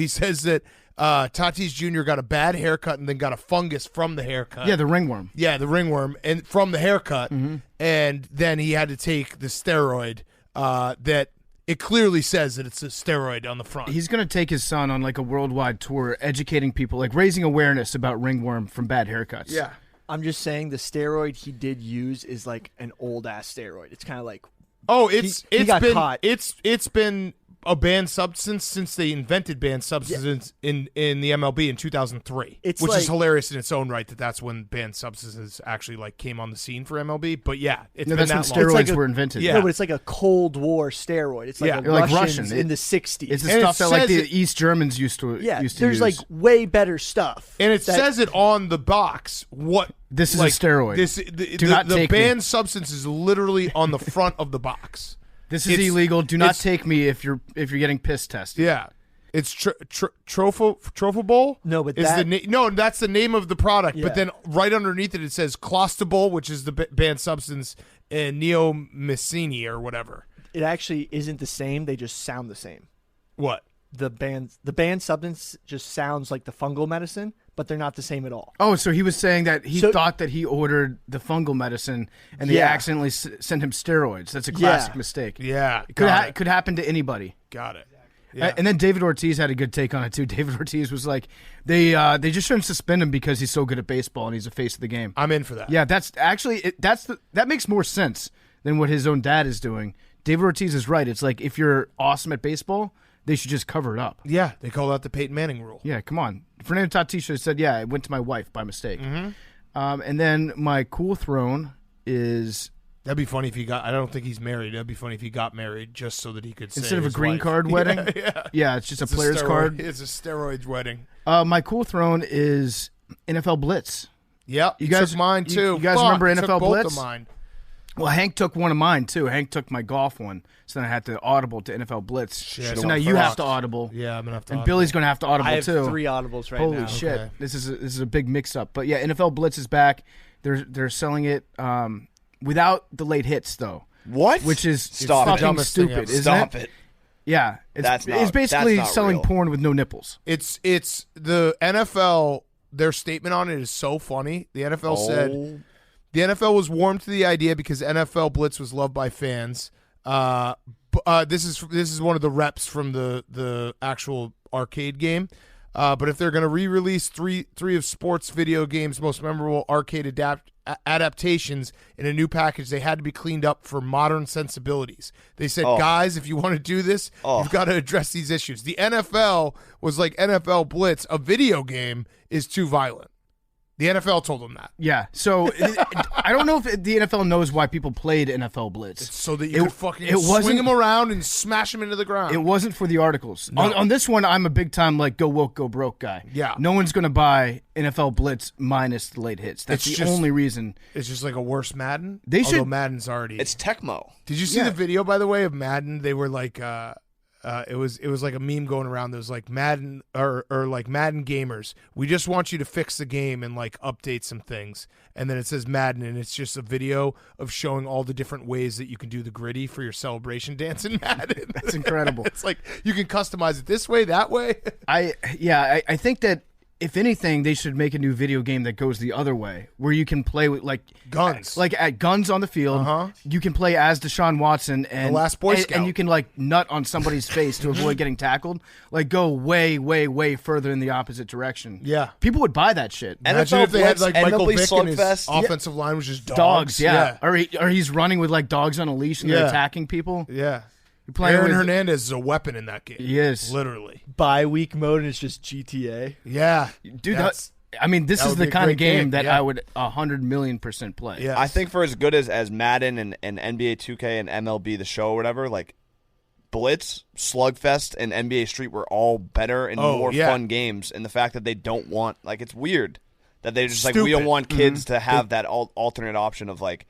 says that Tatis Jr. got a bad haircut and then got a fungus from the haircut. Yeah, the ringworm. Yeah, the ringworm, and from the haircut. And then he had to take the steroid that it clearly says that it's a steroid on the front. He's going to take his son on like a worldwide tour, educating people, like raising awareness about ringworm from bad haircuts. Yeah. I'm just saying the steroid he did use is like an old ass steroid. It's kind of like he got caught. It's been a banned substance since they invented banned substances in the MLB in 2003, which is hilarious in its own right. That's when banned substances actually like came on the scene for MLB. But yeah, it's been that's that when long. steroids were invented. Yeah. No, but it's like a Cold War steroid. It's like Yeah. Russians Russian. in the 60s. It's the And stuff it that like says the East Germans used to there's use. like way better stuff. And it says it on the box. What This is a steroid. Do not the take me. banned substance is literally on the front of the box. This is It's- illegal. Do not it's- take me if you're getting piss tested. Yeah. It's Trophobol? No, but is that- that's the name of the product. Yeah. But then right underneath it says Clostebol, which is the banned substance, and Neomycini or whatever. It actually isn't the same. They just sound the same. What? The banned substance just sounds like the fungal medicine, but they're not the same at all. Oh, so he was saying that he thought that he ordered the fungal medicine and they Yeah. accidentally sent him steroids. That's a classic mistake. Yeah. It Got could happen to anybody. Got it. Yeah. And then David Ortiz had a good take on it too. David Ortiz was like, they just shouldn't suspend him because he's so good at baseball and he's the face of the game. I'm in for that. Yeah, that's actually that makes more sense than what his own dad is doing. David Ortiz is right. It's like if you're awesome at baseball, they should just cover it up. Yeah. They call that the Peyton Manning rule. Yeah, come on. Fernando Tatis should have said, yeah, it went to my wife by mistake. And then my cool throne is... That'd be funny if he got. I don't think he's married. That'd be funny if he got married just so that he could say Instead of a his green wife. card wedding? Yeah. It's just a player's steroid- card. It's a steroids wedding. My cool throne is NFL Blitz. Yep. You You guys- took mine you- too. you guys Fuck, remember you took NFL both Blitz? Of mine. Well, Hank took one of mine, too. Hank took my golf one, so then I had to audible to NFL Blitz. Shit, so I'm now you have fucked. to audible. Yeah, I'm gonna have to. And Billy's going to have to audible, I have too. 3 audibles right Holy now. shit. Okay. This is a big mix-up. But, yeah, NFL Blitz is back. They're selling it without the late hits, though. What? Which is Stop it. fucking Dumbest thing stupid, ever. isn't Stop it? it. Yeah. That's basically not selling real. porn with no nipples. It's the NFL. Their statement on it is so funny. The NFL said the NFL was warm to the idea because NFL Blitz was loved by fans, this is one of the reps from the actual arcade game. But if they're going to re-release three of sports video games' most memorable arcade adaptations in a new package, they had to be cleaned up for modern sensibilities. They said, guys, if you want to do this, you've got to address these issues. The NFL was like NFL Blitz. A video game is too violent. The NFL told them that. Yeah, so I don't know if the NFL knows why people played NFL Blitz. It's so that you could fucking swing them around and smash them into the ground. It wasn't for the articles. No. On this one, I'm a big-time, like, go woke, go broke guy. Yeah. No one's going to buy NFL Blitz minus the late hits. That's the only reason. It's just like a worse Madden? Although Madden's already... It's Tecmo. Did you see the video, by the way, of Madden? They were like... it was like a meme going around that was like Madden or like Madden gamers. We just want you to fix the game and like update some things. And then it says Madden, and it's just a video of showing all the different ways that you can do the gritty for your celebration dance in Madden. That's incredible. It's like you can customize it this way, that way. I think that if anything, they should make a new video game that goes the other way, where you can play with like guns, like at guns on the field. You can play as Deshaun Watson and the last Boy Scout, and you can like nut on somebody's face to avoid getting tackled. Like go way, way, way further in the opposite direction. Yeah, people would buy that shit. Imagine if they had like Michael Vick and his offensive line was just dogs. Yeah. Or he's running with like dogs on a leash and they're attacking people. Yeah. Aaron Hernandez is a weapon in that game. He is. Literally. Bi-week mode and it's just GTA. Yeah. Dude, this is the kind of game that I would 100,000,000% play. Yeah. I think for as good as Madden and NBA 2K and MLB The Show or whatever, like Blitz, Slugfest, and NBA Street were all better and more fun games. And the fact that they don't want, like, it's weird that they just like, we don't want kids to have that alternate option of like,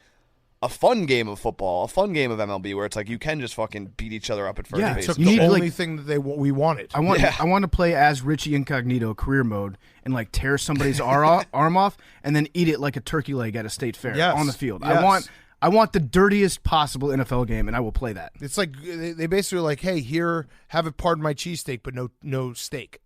a fun game of football, a fun game of MLB, where it's like you can just fucking beat each other up at first base. It's the only thing that we wanted. I want to play as Richie Incognito career mode and like tear somebody's arm off and then eat it like a turkey leg at a state fair on the field. Yes. I want the dirtiest possible NFL game, and I will play that. It's like they basically are like, hey, here, have it. Pardon my cheesesteak, but no steak.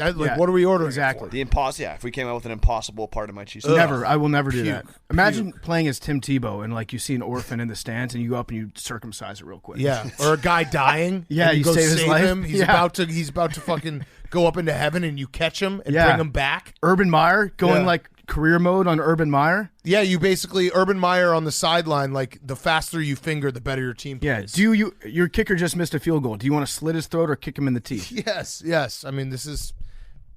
What are we ordering? Exactly. The if we came out with an impossible part of my cheese. Never. I will never do that. Imagine playing as Tim Tebow and like you see an orphan in the stands and you go up and you circumcise it real quick. Yeah. Or a guy dying. Yeah, you you go save his life. him. He's about to fucking go up into heaven and you catch him and bring him back. Urban Meyer going like career mode on Urban Meyer. Yeah, you basically Urban Meyer on the sideline. Like the faster you finger, the better your team plays. Yeah. Your kicker just missed a field goal. Do you want to slit his throat or kick him in the teeth? Yes. I mean, this is.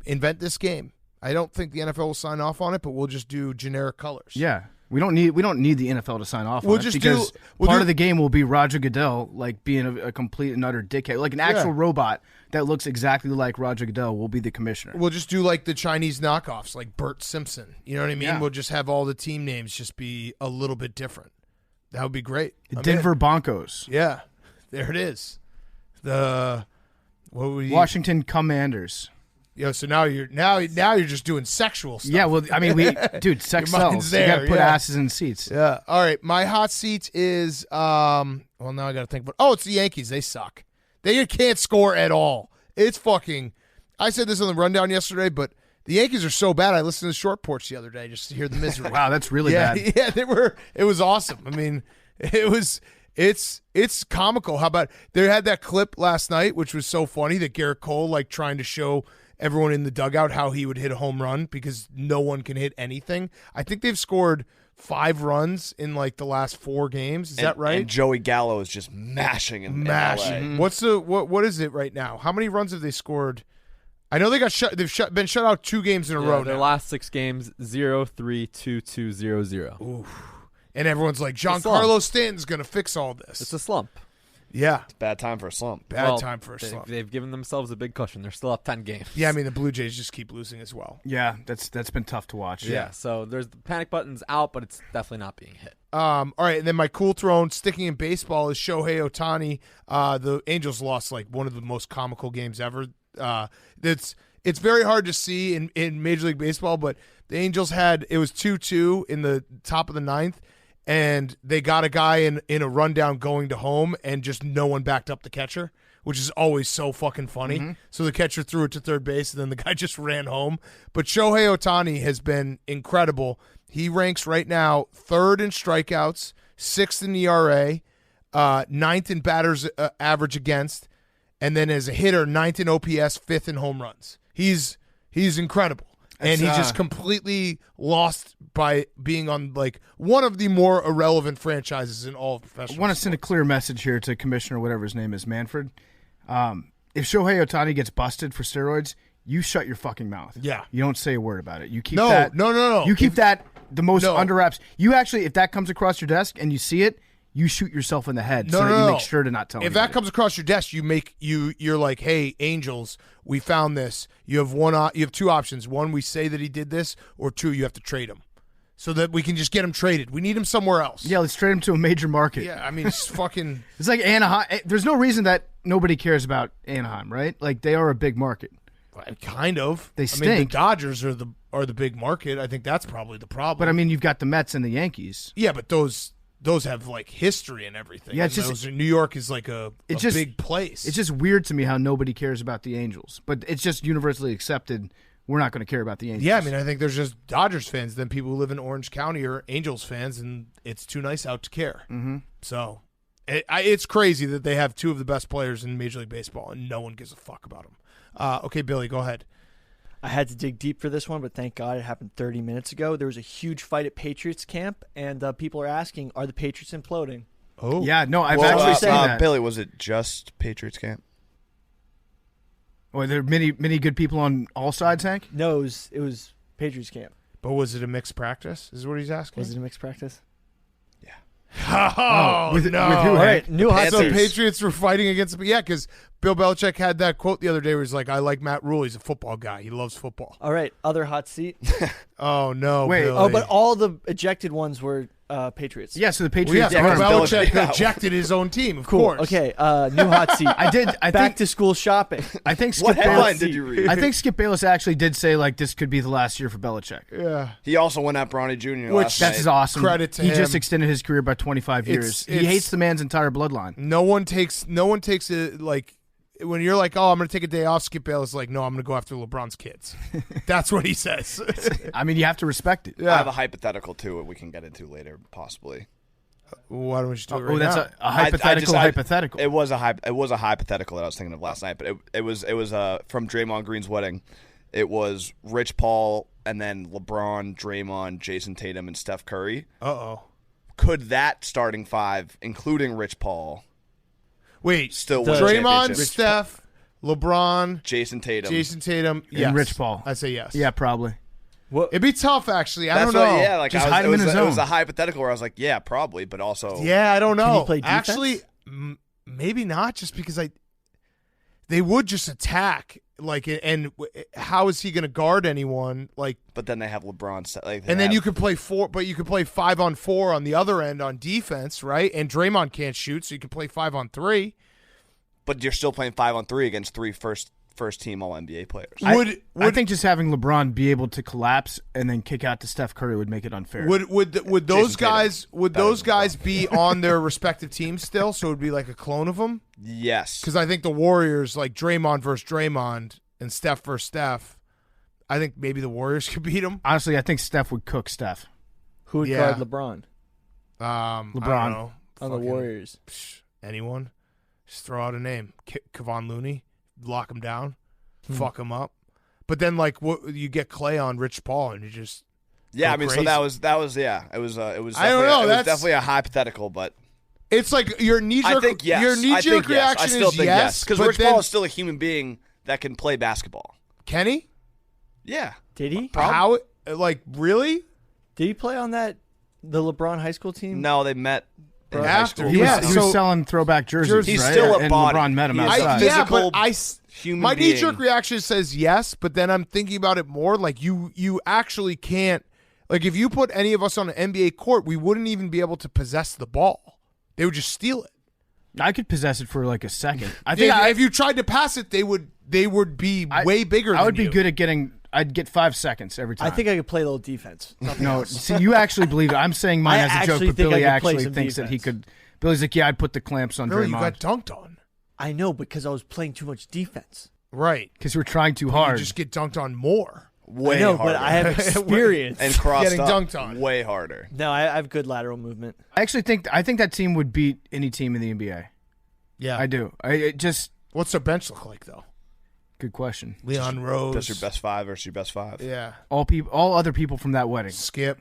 Invent this game. I don't think the NFL will sign off on it, but we'll just do generic colors. Yeah, we don't need the NFL to sign off on it because part of the game will be Roger Goodell like being a complete and utter dickhead, like an actual robot that looks exactly like Roger Goodell will be the commissioner. We'll just do like the Chinese knockoffs, like Bert Simpson. You know what I mean? Yeah. We'll just have all the team names just be a little bit different. That would be great. Denver Broncos. Yeah, there it is. Washington Commanders. Yo, so now you're just doing sexual stuff. Yeah, well, I mean, sex sells. You got to put asses in seats. Yeah. All right, my hot seat is well, now I got to think about. It's the Yankees. They suck. They can't score at all. It's fucking. I said this on the rundown yesterday, but the Yankees are so bad. I listened to the Short Porch the other day just to hear the misery. Wow, that's really bad. Yeah, they were. It was awesome. I mean, it was. It's comical. How about they had that clip last night, which was so funny that Garrett Cole like trying to show everyone in the dugout how he would hit a home run because no one can hit anything. I think they've scored 5 runs in like the last 4 games. Is that right? And Joey Gallo is just mashing in LA. What is it right now? How many runs have they scored? I know they got shut. They've been shut out 2 games in a row. Their last 6 games 0-3-2-2-0-0. Oof. And everyone's like, Giancarlo Stanton's going to fix all this. It's a slump. Yeah. It's a bad time for a slump. Bad time for a slump. They've given themselves a big cushion. They're still up 10 games. Yeah, I mean, the Blue Jays just keep losing as well. Yeah, that's been tough to watch. Yeah, so there's the panic button's out, but it's definitely not being hit. All right, and then my cool throne, sticking in baseball, is Shohei Ohtani. The Angels lost like one of the most comical games ever. It's very hard to see in Major League Baseball, but the Angels it was 2-2 in the top of the 9th. And they got a guy in a rundown going to home, and just no one backed up the catcher, which is always so fucking funny. Mm-hmm. So the catcher threw it to third base, and then the guy just ran home. But Shohei Ohtani has been incredible. He ranks right now 3rd in strikeouts, 6th in ERA. ninth in batters average against, and then as a hitter, ninth in OPS, fifth in home runs. He's incredible. And he just completely lost by being on like one of the more irrelevant franchises in all of professional I want to sports. send a clear message here to Commissioner, whatever his name is, Manfred. If Shohei Ohtani gets busted for steroids, you shut your fucking mouth. Yeah. You don't say a word about it. You keep No. You keep that the most No. under wraps. You actually, if that comes across your desk and you see it, you shoot yourself in the head. So that you make sure to not tell If anybody. that comes across your desk, you're like, hey, Angels, we found this. You have two options. One, we say that he did this, or two, you have to trade him. So that we can just get him traded. We need him somewhere else. Yeah, let's trade him to a major market. Yeah, I mean, it's fucking. It's like Anaheim. There's no reason that nobody cares about Anaheim, right? Like they are a big market. Kind of. They I mean, stink. the Dodgers are the big market. I think that's probably the problem. But I mean, you've got the Mets and the Yankees. yeah, but those have like history and everything. Yeah, it's And just- New York is like a big place. It's just weird to me how nobody cares about the Angels. But it's just universally accepted we're not going to care about the Angels. yeah. I mean, I think there's just Dodgers fans. Then people who live in Orange County are Angels fans, and it's too nice out to care. Mm-hmm. So it's crazy that they have two of the best players in Major League Baseball, and no one gives a fuck about them. Okay, Billy, go ahead. I had to dig deep for this one, but thank God it happened 30 minutes ago. There was a huge fight at Patriots camp, and people are asking, are the Patriots imploding? Oh, Yeah, no, I've Well, actually seen that. Billy, was it just Patriots camp? Well, there are many good people on all sides, Hank? No, it was Patriots camp. but was it a mixed practice? Is what he's asking. Was it a mixed practice? Oh, with no! who, All right, new hot So takes. Patriots were fighting against the because Bill Belichick had that quote the other day where he's like, "I like Matt Rule. He's a football guy. He loves football." All right, other hot seat. Oh no! Wait, Billy. Oh, but all the ejected ones were Patriots. Yeah, so the Well, Patriots yeah, are Bill Belichick- Belichick yeah. ejected his own team. Of Cool. course. Okay, new hot seat. I Back think to school shopping. I think Skip What headline Bayless, did you read? I think Skip Bayless actually did say like this could be the last year for Belichick. Yeah. He also went at Bronny Jr. Which- last That's night. awesome. Credit to he him. just extended his career by 25 years. He hates the man's entire bloodline. No one takes it like when you're like, "Oh, I'm going to take a day off." Skip Bayless is like, "No, I'm going to go after LeBron's kids." That's what he says. I mean, you have to respect it. I have a hypothetical too we can get into later, possibly. Why don't we just do it right that's now? a hypothetical hypothetical. It was a hypothetical that I was thinking of last night, but it was from Draymond Green's wedding. It was Rich Paul and then LeBron, Draymond, Jason Tatum, and Steph Curry. Uh-oh. Could that starting five, including Rich Paul, Wait, still win a Draymond, championship? Steph, LeBron, Jason Tatum. Jason Tatum, yes. And Rich Paul. I say yes. Yeah, probably. It'd be tough, actually. I That's don't know. what, yeah, like Just I was, hide him in his it was zone. a hypothetical where I was like, yeah, probably, but also Yeah, I don't know. he play defense? Actually, maybe not, just because they would just attack. Like, and how is he going to guard anyone? Like, But then they have LeBron. and then you could play four, but you could play 5-on-4 on the other end on defense, right? And Draymond can't shoot, so you can play 5-on-3. But you're still playing 5-on-3 against three first team All NBA players. I think just having LeBron be able to collapse and then kick out to Steph Curry would make it unfair. Would those Jason Tatum, guys better than LeBron. be on their respective teams still? So it would be like a clone of them. Yes. Because I think the Warriors, like Draymond versus Draymond and Steph versus Steph, I think maybe the Warriors could beat them. Honestly, I think Steph would cook Steph. Who would Yeah. guard LeBron I don't LeBron. know. on the Fucking- Warriors? Anyone? Just throw out a name. Kevon Looney. Lock him down. Fuck him up. But then, like, what you get Clay on Rich Paul, and you just Yeah, go I mean, crazy. so that was yeah. It was I don't know, It was that's- definitely a hypothetical, but It's like your knee I jerk. think yes. Your knee I jerk think yes. reaction I still is think yes, because but Rich then, Paul is still a human being that can play basketball. Kenny. Yeah. Did he? How? Like really? Did he play on the LeBron high school team? No, they met in high After, school. He yeah, was, he so- was selling throwback jerseys. He's right? still a and body. LeBron met him He is outside. a yeah, physical but human my being. knee jerk reaction says yes, but then I'm thinking about it more. Like you actually can't. Like if you put any of us on an NBA court, we wouldn't even be able to possess the ball. They would just steal it. I could possess it for like a second. I think If you tried to pass it, they would be way bigger. I would than be you. good at getting. I'd get 5 seconds every time. I think I could play a little defense. Nothing No, else. see, you actually believe it. I'm saying mine I as a joke, actually but think Billy I could play actually some thinks that he defense. could. Billy's like, yeah, I'd put the clamps on No, you got Draymond dunked on. I know because I was playing too much defense. Right. because we're trying too You hard. just get dunked on more. way I know, harder. but I have experience. and crossed Getting up dunked on. way harder. No, I have good lateral movement. I actually think that team would beat any team in the NBA. Yeah. I do. It just What's their bench look like, though? good question. Leon Rose. That's your best five versus your best five. Yeah. All other people from that wedding. Skip.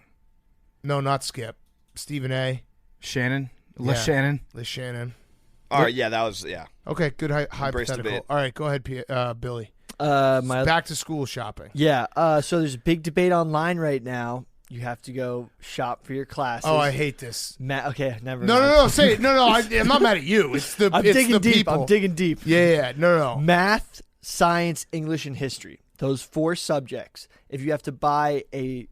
No, not Skip. Stephen A. Shannon, Yeah. Shannon. Liz Shannon. All right, yeah, that was Okay, good Embrace hypothetical. debate. All right, go ahead, Billy. My Back to school shopping. Yeah. So there's a big debate online right now. You have to go shop for your classes. Oh, I hate this. Okay, never. No, mind. no, no. Say it. No. I'm not mad at you. It's the. I'm it's digging the deep. People. I'm digging deep. Yeah. No. Math, science, English, and history. Those 4 subjects. If you have to buy a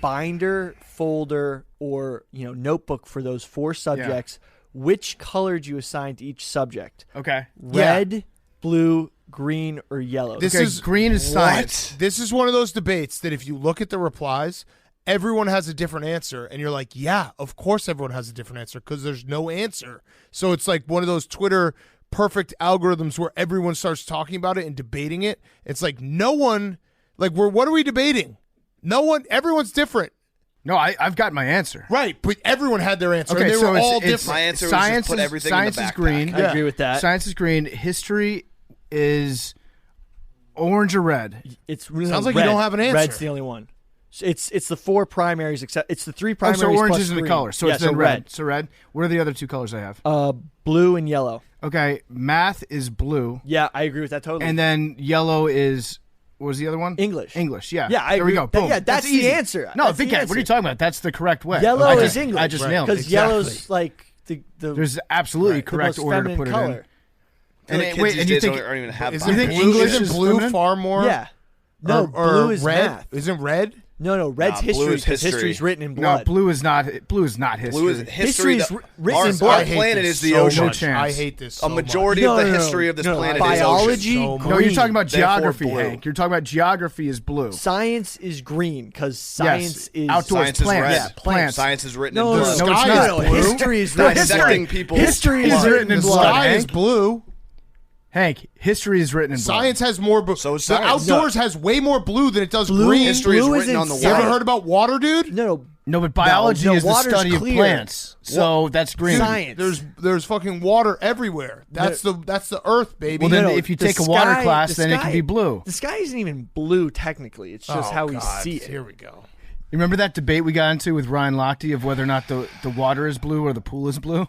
binder, folder, or notebook for those 4 subjects, which color do you assign to each subject? Okay. Red, blue, green, or yellow? This Okay, is green is science. This is one of those debates that if you look at the replies, everyone has a different answer, and you're like, yeah, of course everyone has a different answer because there's no answer. So it's like one of those Twitter perfect algorithms where everyone starts talking about it and debating it. It's like no one, like what are we debating? No one, everyone's different. No, I've got my answer. Right, but everyone had their answer, Okay, and they so were all it's different. My answer was science just put is- everything science in the is backpack. green. I Yeah. agree with that. Science is green. History is orange or red. It's really Sounds like you red. don't have an answer. Red's the only one. So it's the 4 primaries except it's the 3 Oh, primaries. so orange plus isn't a green. color. So yeah, it's then so red. So red. What are the other 2 colors I have? Blue and yellow. Okay, math is blue, Yeah, I agree with that totally. and then yellow is what was the other one? English. English. Yeah. Yeah, I there we agree. go. Boom. Yeah, that's the easy. answer. No, That's the Big Cat. What answer. are you talking about? That's the correct way. Yellow I is just- English. I just nailed it. because Exactly. yellow's like the There's absolutely the correct most order to feminine put it color. in. I feel And like it- kids wait, these and you days think- don't even have Isn't binders. English isn't is blue feminine? far more? Yeah. No, or blue is red. math. Isn't red? No, red's Nah, history blue is because history. history's written in No, blood. blue is not history. Blue is history. History's written in Our blood. I hate planet this is the so ocean. much. chance. I hate this. So A majority No, of the no, no, history of this no, planet biology, is ocean. So much. No, you're talking about Therefore, geography, blue. Hank. You're talking about geography is blue. Science is green because science is outdoors Science is plants. red. Yeah, plants. Science is written No, in no, blood. no, No, it's sky not. is blue. History is written in Dissecting blood. people's History is is written in The blood. sky is Hank. blue. Hank, history is written in blood. Science has more blue. So is the science. outdoors has way more blue than it does Blue- green. History is blue written in on the You ever science. heard about water, dude? No, No, but biology No, is the water's study clear. of plants. So that's green. Science. There's fucking water everywhere. That's the earth, baby. Well, then No, if you the take a water sky- class, the then it sky- can be blue. The sky isn't even blue technically. It's just Oh, how we God. see it. Here we go. You remember that debate we got into with Ryan Lochte of whether or not the water is blue or the pool is blue?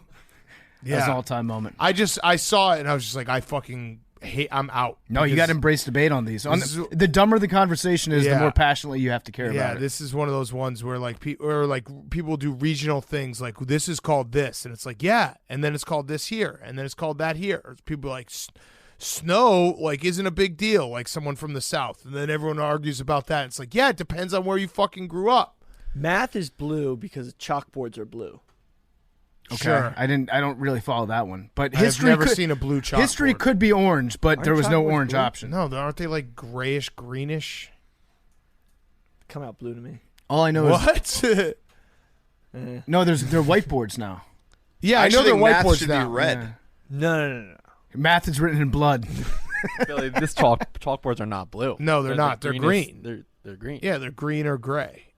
Yeah. That's an all-time moment. I saw it and I was just like, I fucking hate. I'm out. No, you got to embrace debate on these. This is- The dumber the conversation is, Yeah. the more passionately you have to care Yeah, about it. this is one of those ones where people do regional things like this is called this, and it's like yeah, and then it's called this here, and then it's called that here. People are like snow isn't a big deal, like someone from the south, and then everyone argues about that. It's like yeah, it depends on where you fucking grew up. Math is blue because chalkboards are blue. Okay. Sure. I don't really follow that one. But I've history never could, seen a blue chalkboard. History could be orange, but there was no chalkboards orange blue? option. No, aren't they like grayish, greenish? Come out blue to me. All I know is What? no. They're whiteboards now. Yeah, I know actually they're think math whiteboards should now. be red. Yeah. No. Math is written in blood. Billy, this chalkboards are not blue. No, they're not. They're greenish- green. They're green. Yeah, they're green or gray.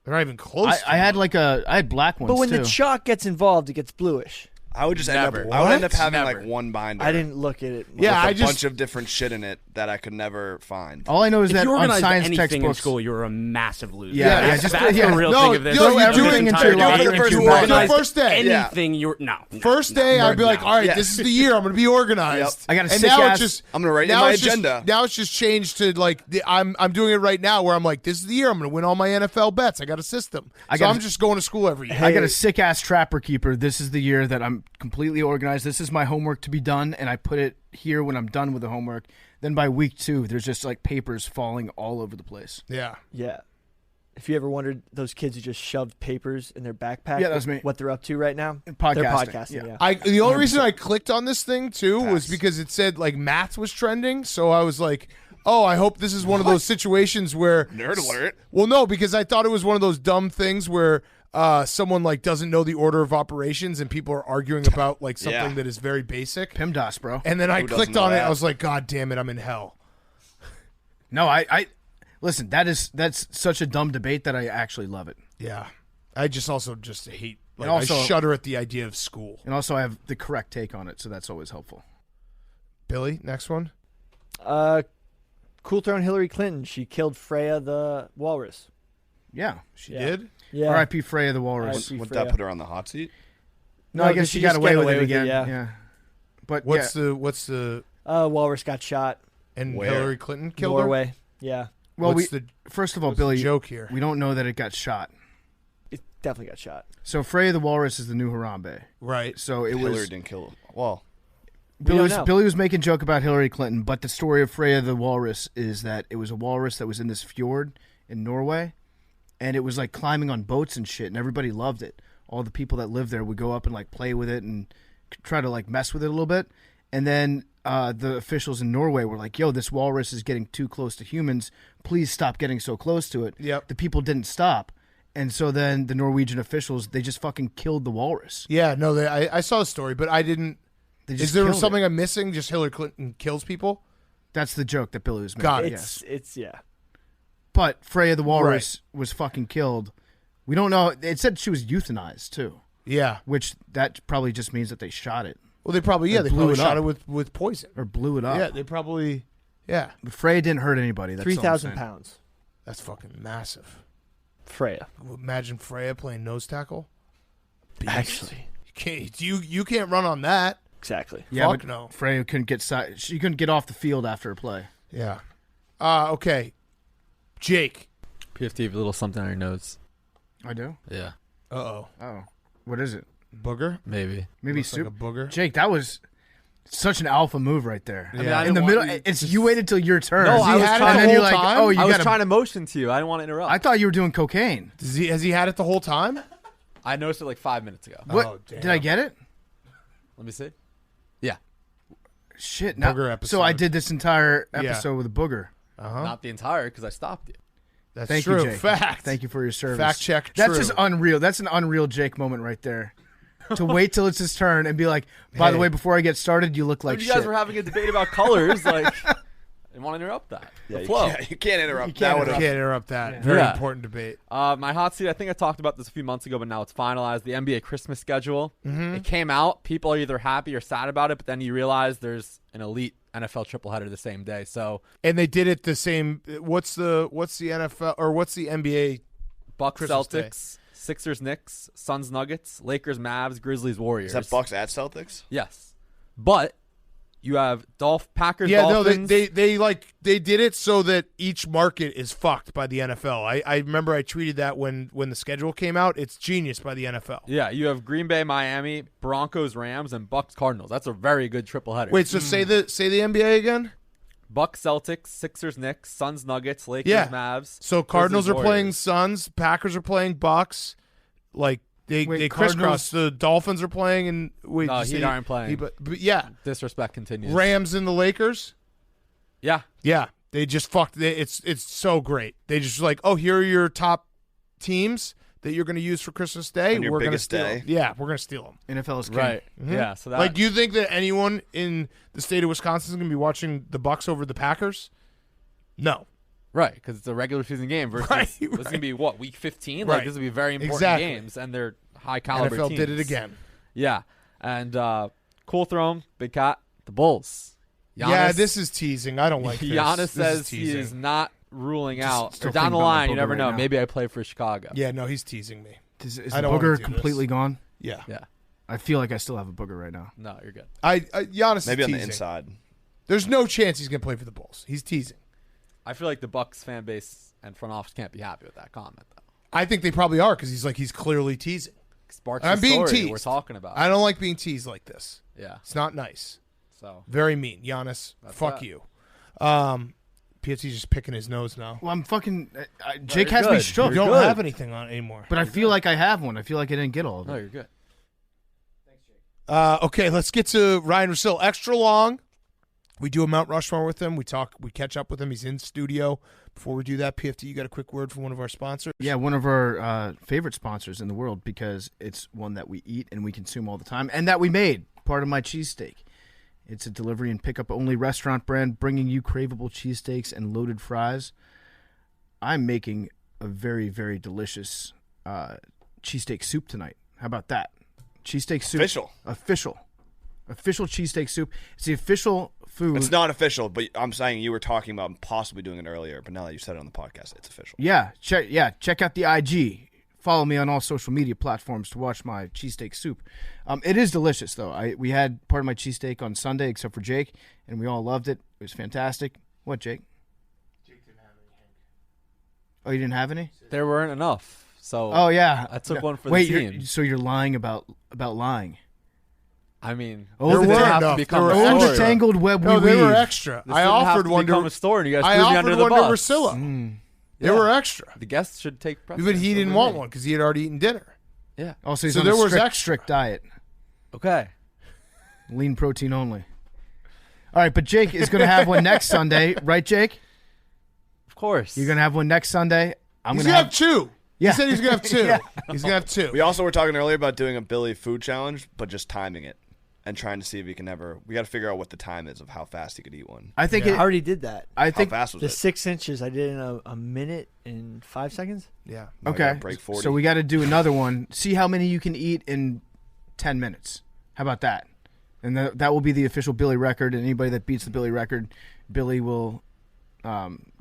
They're not even close. I had I had black ones But when too. the chalk gets involved, it gets bluish. I would just Never. end up. I would end up What? having Never. like one binder. I didn't look at it. Yeah, with I a bunch of different shit in it that I could never find. All I know is If that you on organized science anything in textbooks, school, you were a massive loser. Yeah, that's, just- that's yeah. the real No, thing of this. yo, you Every do it entire into your day, life, if into you your life. organized No, first day. Yeah. anything, you were no. First day, I'd be like, all right, Yeah. this is the year. I'm going to be organized. Yep. I got a and sick now ass- it's just. I'm gonna write it in now my it's just- agenda. now it's just changed to I'm doing it right now where I'm like, this is the year I'm going to win all my NFL bets. I got a system. So I'm just going to school every year. I got a sick ass trapper keeper. This is the year that I'm completely organized. This is my homework to be done, and I put it here when I'm done with the homework. Then by week 2, there's just papers falling all over the place. Yeah. Yeah. If you ever wondered those kids who just shoved papers in their backpack, Yeah, that was me. what they're up to right now? Podcasting, They're podcasting, yeah. yeah. The only reason I clicked on this thing too was Pass. because it said math was trending. So I was like, oh, I hope this is one of those situations where Nerd alert. Well, no, because I thought it was one of those dumb things where someone doesn't know the order of operations and people are arguing about something Yeah. that is very basic. PIMDOS, bro. And then I Who doesn't clicked know on it. that? I was like, God damn it, I'm in hell. No, I Listen, that's such a dumb debate that I actually love it. Yeah. I just hate. Like, And also- I shudder at the idea of school. And also, I have the correct take on it, so that's always helpful. Billy, next one. Cool throne Hillary Clinton. She killed Freya the walrus. Yeah. She did? Yeah. R.I.P. Freya the Walrus. R.I.P. Would Freya. that put her on the hot seat? No, I guess she got just away got with away it with it, again. yeah. But What's the Walrus got shot. and Where? Hillary Clinton killed her? Norway. Yeah. well, What's the first of all, what's the Billy, joke here? we don't know that it got shot. It definitely got shot. So Freya the Walrus is the new Harambe. Right. So it Hillary was didn't kill her. Well, Billy don't know. Billy was making a joke about Hillary Clinton, but the story of Freya the Walrus is that it was a walrus that was in this fjord in Norway, and it was like climbing on boats and shit, and everybody loved it. All the people that lived there would go up and like play with it and try to like mess with it a little bit. And then the officials in Norway were like, yo, this walrus is getting too close to humans. Please stop getting so close to it. Yep. The people didn't stop. And so then the Norwegian officials, they just fucking killed the walrus. Yeah, no, I saw the story, but I didn't. They just Is there killed something it. I'm missing? Just Hillary Clinton kills people? That's the joke that Billy was making. Got it. Yes. It's yeah. But Freya the Walrus was fucking killed. We don't know. It said she was euthanized, too, Yeah. which that probably just means that they shot it Well, they probably They blew it shot up. it with poison. or blew it up. Yeah, they probably. Yeah, But Freya didn't hurt anybody. That's all I'm 3,000 saying. pounds. that's fucking massive. Freya. Imagine Freya playing nose tackle. Actually. You can't run on that. Exactly. Yeah, Fuck but no. Freya couldn't get she couldn't get off the field after a play. Yeah. Okay. Jake. PFT, a little something on your nose. I do. Yeah, Uh-oh. Oh, what is it? Booger? maybe. Maybe Looks like a booger. Jake, that was such an alpha move right there. Yeah. I mean, I in the didn't middle, want- it's you waited till your turn. No, I was had it trying the and then whole you're like, time? oh, you I was got trying to motion to you. I didn't want to interrupt. I thought you were doing cocaine. Has he had it the whole time? I noticed it like 5 minutes ago. What? Oh, damn. Did I get it? Let me see. Yeah, Shit. Now, Booger episode. so I did this entire episode with a booger. not the entire because I stopped you. That's Thank true. you, Jake. Fact. Thank you for your service. Fact check. That's true. just unreal. That's an unreal Jake moment right there. To wait till it's his turn and be like, by the Hey. way, before I get started, you look like you shit. guys were having a debate about colors. Like, I didn't want to interrupt that. The flow. you can't interrupt You that. can't interrupt that. Very Yeah. important debate. My hot seat, I think I talked about this a few months ago, but now it's finalized. The NBA Christmas schedule. It came out. People are either happy or sad about it, but then you realize there's an elite NFL tripleheader the same day. So And they did it the same. What's the NFL or what's the NBA? Bucks, Christmas Day. Celtics, Sixers, Knicks, Suns, Nuggets, Lakers, Mavs, Grizzlies, Warriors. Is that Bucks at Celtics? Yes. But you have Packers, Yeah, Dolphins. no, they did it so that each market is fucked by the NFL. I remember I tweeted that when the schedule came out. It's genius by the NFL. Yeah, you have Green Bay, Miami, Broncos, Rams, and Bucks, Cardinals. That's a very good tripleheader. Wait, so say the NBA again. Bucks, Celtics, Sixers, Knicks, Suns, Nuggets, Lakers, Yeah. Mavs. So Cardinals Grizzlies, are playing Warriors. Suns, Packers are playing Bucks. Like they crisscross. Cardinals- The Dolphins are playing and wait, No, you Heat say- aren't playing. but yeah, Disrespect continues. Rams and the Lakers. Yeah. Yeah, they just fucked. It's so great. They just like, oh, here are your top teams that you're going to use for Christmas Day. On your We're going to biggest steal day. them. Yeah, we're going to steal them. NFL is king. Right. Yeah. So that. Like, do you think that anyone in the state of Wisconsin is going to be watching the Bucks over the Packers? No. Right, because it's a regular season game versus Right, this is going to be what, week 15? Right. Like this would be very important Exactly. games, and they're high caliber NFL teams. did it again. Yeah, and cool throw, big cat, the Bulls. Yeah, Giannis- this is teasing. I don't like this. Giannis This says he teasing. is not ruling out. still Or down thinking the about my line, you booger never right know. now. Maybe I play for Chicago. Yeah, no, he's teasing me. Is I the don't wanna booger do completely this. gone? Yeah. Yeah. I feel like I still have a booger right now. No, you're good. Giannis Maybe is on teasing. the inside. There's no chance he's going to play for the Bulls. He's teasing. I feel like the Bucks fan base and front office can't be happy with that comment, though. I think they probably are because he's clearly teasing. Sparks I'm the being story teased. we're talking about. I don't like being teased like this. Yeah. It's not nice. So Very mean. Giannis, fuck that. you. PFT's just picking his nose now. Well, I'm fucking. Jake you're has me good. shook, You don't good. have anything on it anymore. but I feel like I have one. I feel like I didn't get all of no, it. you're good. Okay, let's get to Ryen Russillo. Extra long. We do a Mount Rushmore with him. We catch up with him. He's in studio. Before we do that, PFT, you got a quick word from one of our sponsors? Yeah, one of our favorite sponsors in the world because it's one that we eat and we consume all the time and that we made, part of my cheesesteak. It's a delivery and pickup only restaurant brand bringing you craveable cheesesteaks and loaded fries. I'm making a very, very delicious cheesesteak soup tonight. How about that? Cheesesteak soup. Official cheesesteak soup. It's the official food. It's not official, but I'm saying you were talking about possibly doing it earlier, but now that you said it on the podcast, it's official. Yeah, check out the IG. Follow me on all social media platforms to watch my cheesesteak soup. It is delicious, though. We had part of my cheesesteak on Sunday, except for Jake, and we all loved it. It was fantastic. What, Jake? Jake didn't have any, Hank. Oh, you didn't have any? There weren't enough. So Oh, yeah. I took one for Wait, the team. so you're lying about lying. I mean, Oh, this there didn't were have to enough. become There a were story. the tangled web No, we they were weave. extra. This I didn't have offered to one become to a story, and you guys I threw me under offered the one to bus. Russillo. They Yeah. were extra. The guests should take precedence. But he didn't over want me. one because he had already eaten dinner. Yeah. Also, he's So on there a was strict, extra. strict diet. Okay. Lean protein only. All right, but Jake is going to have one next Sunday. Right, Jake? Of course. You're going to have one next Sunday. I'm He's going going to to have two. Yeah. He said he's going to have two. Yeah. He's going to have two. We also were talking earlier about doing a Billy food challenge, but just timing it and trying to see if he can ever. We got to figure out what the time is of how fast he could eat one. I think I already did that. I How think fast was The it? 6 inches I did in a minute and 5 seconds. Yeah. Might gotta okay. break 40. So we got to do another one. See how many you can eat in 10 minutes. How about that? And that will be the official Billy record. And anybody that beats the Billy record, Billy will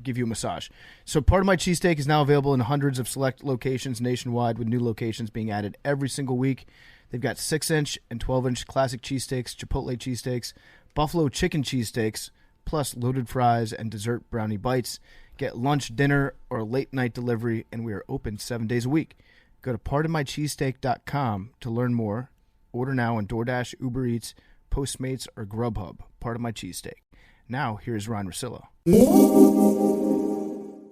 give you a massage. So part of my cheesesteak is now available in hundreds of select locations nationwide, with new locations being added every single week. They've got 6-inch and 12-inch classic cheesesteaks, Chipotle cheesesteaks, buffalo chicken cheesesteaks, plus loaded fries and dessert brownie bites. Get lunch, dinner, or late night delivery, and we are open 7 days a week. Go to pardonmycheesesteak.com to learn more. Order now on DoorDash, Uber Eats, Postmates, or Grubhub. Part of my cheesesteak. Now, here's Ryen Russillo.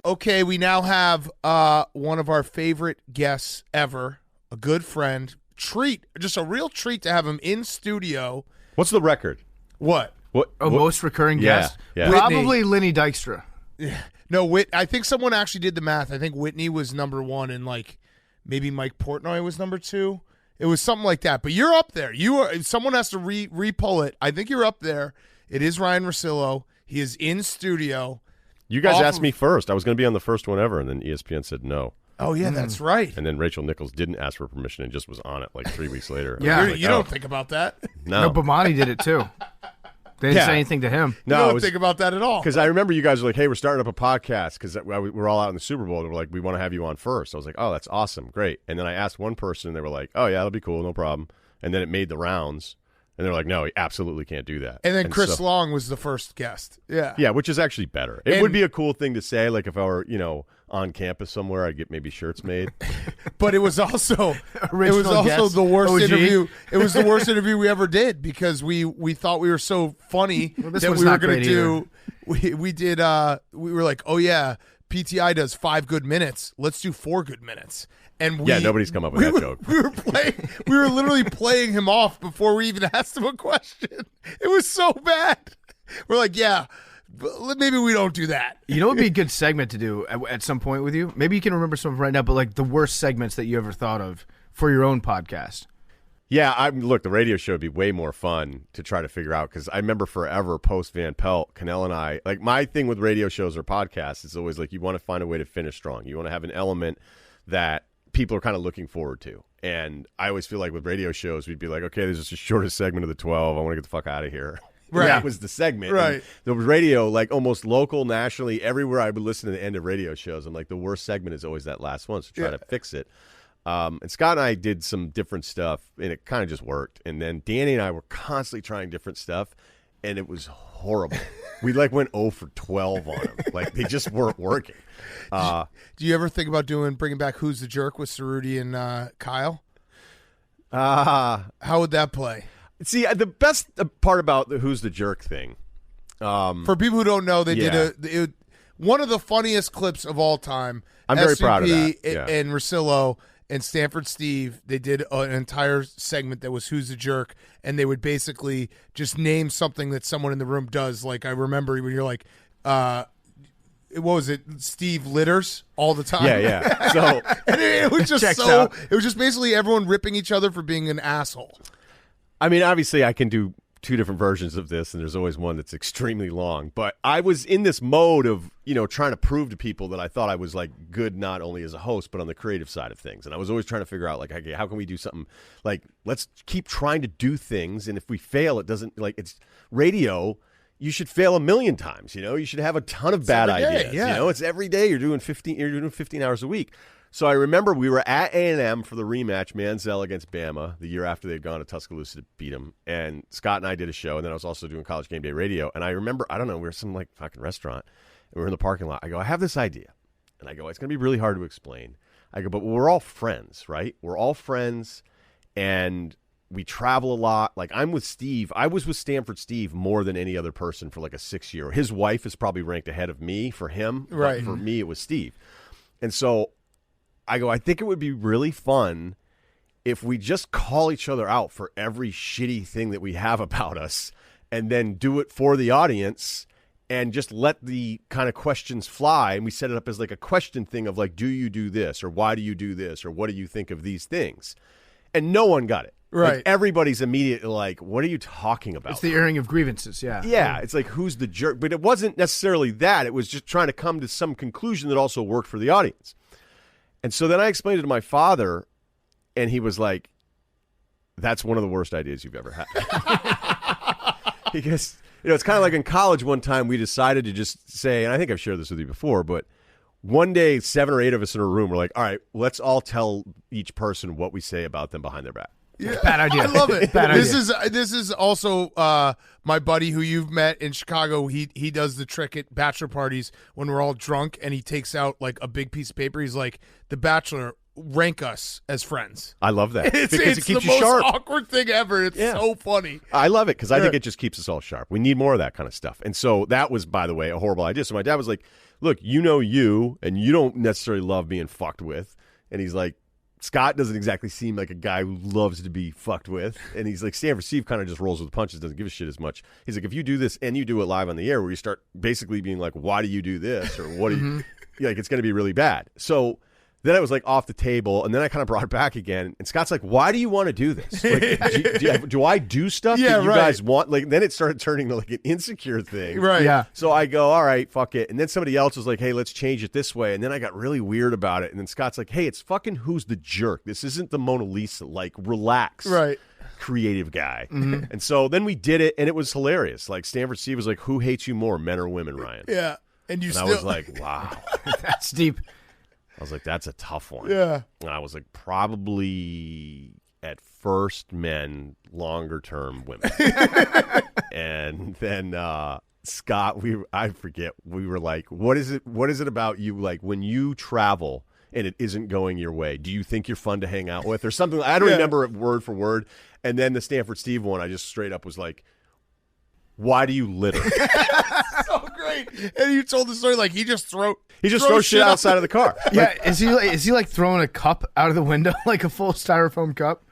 Okay, we now have one of our favorite guests ever, a good friend. Treat, just a real treat to have him in studio. What's the record? What? What? Most recurring Yeah, guest? yeah. Probably Lenny Dykstra. No, I think someone actually did the math. I think Whitney was number one, and maybe Mike Portnoy was number two. It was something like that. But you're up there. You are. Someone has to re-pull it. I think you're up there. It is Ryen Russillo. He is in studio. You guys Off asked of- me first. I was going to be on the first one ever, and then ESPN said no. Oh yeah, that's right. And then Rachel Nichols didn't ask for permission and just was on it 3 weeks later. Yeah. I was like, You don't think about that. no. No, Bomani did it too. They didn't Yeah. say anything to him. You No, don't think about that at all. because I remember you guys were like, "Hey, we're starting up a podcast because we're all out in the Super Bowl." And we're like, "We want to have you on first." I was like, "Oh, that's awesome, great." And then I asked one person, and they were like, "Oh yeah, that'll be cool, no problem." And then it made the rounds, and they're like, "No, we absolutely can't do that." And then Chris so- Long was the first guest. Yeah. yeah, which is actually better. It And- would be a cool thing to say, like if I were, on campus somewhere, I'd get maybe shirts made. But it was also Original guest, the worst OG. interview. It was the worst interview we ever did because we thought we were so funny this that one's we were not going to great do. We were like, oh yeah, PTI does 5 good minutes. Let's do 4 good minutes. And Yeah, nobody's come up with that joke. We were literally playing him off before we even asked him a question. It was so bad. We're like, yeah, but maybe we don't do that. You know what would be a good segment to do at some point with you? Maybe you can remember some right now, but the worst segments that you ever thought of for your own podcast. Yeah, look, the radio show would be way more fun to try to figure out because I remember forever post Van Pelt, Cannell and I, my thing with radio shows or podcasts is always you want to find a way to finish strong. You want to have an element that people are kind of looking forward to. And I always feel like with radio shows, we'd be like, okay, this is the shortest segment of the 12. I want to get the fuck out of here. Right. That was the segment. Right. And the radio, almost local, nationally, everywhere I would listen to the end of radio shows, I'm like, the worst segment is always that last one, so try to fix it. And Scott and I did some different stuff, and it kind of just worked. And then Danny and I were constantly trying different stuff, and it was horrible. We went 0 for 12 on them. They just weren't working. Do you ever think about bringing back Who's the Jerk with Cerruti and Kyle? How would that play? See, the best part about the Who's the Jerk thing. For people who don't know, they Yeah. did one of the funniest clips of all time. I'm very proud of that. SCP Yeah. and Russillo and Stanford Steve, they did an entire segment that was Who's the Jerk, and they would basically just name something that someone in the room does. Like I remember when you're like, what was it? Steve litters all the time. Yeah. So And it was just Checks out. it was just basically everyone ripping each other for being an asshole. I mean, obviously, I can do two different versions of this, and there's always one that's extremely long. But I was in this mode of, trying to prove to people that I thought I was like good not only as a host, but on the creative side of things. And I was always trying to figure out, like, okay, how can we do something? Like, let's keep trying to do things, and if we fail, it doesn't, like, it's radio. You should fail a million times, You should have a ton of bad ideas. It's every day you're doing 15 hours a week. So I remember we were at A&M for the rematch, Manziel against Bama, the year after they'd gone to Tuscaloosa to beat them. And Scott and I did a show, and then I was also doing College Game Day Radio. And I remember, I don't know, we were some like fucking restaurant, and we were in the parking lot. I go, I have this idea. And I go, it's going to be really hard to explain. I go, but we're all friends, right? We're all friends, and we travel a lot. Like, I'm with Steve. I was with Stanford Steve more than any other person for like a 6-year. His wife is probably ranked ahead of me for him. Right. But for me, it was Steve. And so I go, I think it would be really fun if we just call each other out for every shitty thing that we have about us and then do it for the audience and just let the kind of questions fly. And we set it up as like a question thing of like, do you do this? Or why do you do this? Or what do you think of these things? And no one got it. Right. Like, everybody's immediately like, what are you talking about? It's the airing of grievances, yeah. Yeah, it's like, who's the jerk? But it wasn't necessarily that. It was just trying to come to some conclusion that also worked for the audience. And so then I explained it to my father, and he was like, that's one of the worst ideas you've ever had. Because, it's kind of like in college one time we decided to just say, and I think I've shared this with you before, but one day 7 or 8 of us in a room were like, all right, let's all tell each person what we say about them behind their back. Yeah, bad idea. I love it. Bad this idea. This is also my buddy who you've met in Chicago. He does the trick at bachelor parties when we're all drunk, and he takes out like a big piece of paper. He's like, "The Bachelor, rank us as friends." I love that It's because it keeps the you most sharp. awkward thing ever. It's so funny. I love it because I think it just keeps us all sharp. We need more of that kind of stuff. And so that was, by the way, a horrible idea. So my dad was like, look, you, and you don't necessarily love being fucked with. And he's like, Scott doesn't exactly seem like a guy who loves to be fucked with. And he's like, Stanford Steve kind of just rolls with the punches, doesn't give a shit as much. He's like, if you do this and you do it live on the air where you start basically being like, why do you do this? Or what do you, like, it's going to be really bad. So then I was like off the table, and then I kind of brought it back again. And Scott's like, why do you want to do this? Like, do I do stuff that you guys want? Like, then it started turning to like an insecure thing. Right. Yeah. So I go, all right, fuck it. And then somebody else was like, hey, let's change it this way. And then I got really weird about it. And then Scott's like, hey, it's fucking Who's the Jerk? This isn't the Mona Lisa. Like, relax. Right. Creative guy. And so then we did it, and it was hilarious. Like, Stanford Steve was like, who hates you more, men or women, Ryan? Yeah. And you And still I was like, wow. That's deep. I was like, that's a tough one. Yeah. And I was like, probably at first men, longer term women. And then Scott, I forget, we were like, what is it about you, like, when you travel and it isn't going your way, do you think you're fun to hang out with or something? I don't remember it word for word. And then the Stanford Steve one, I just straight up was like, why do you litter? so great. And you told the story like he just throws shit outside of the car. Yeah, is he like throwing a cup out of the window, like a full styrofoam cup?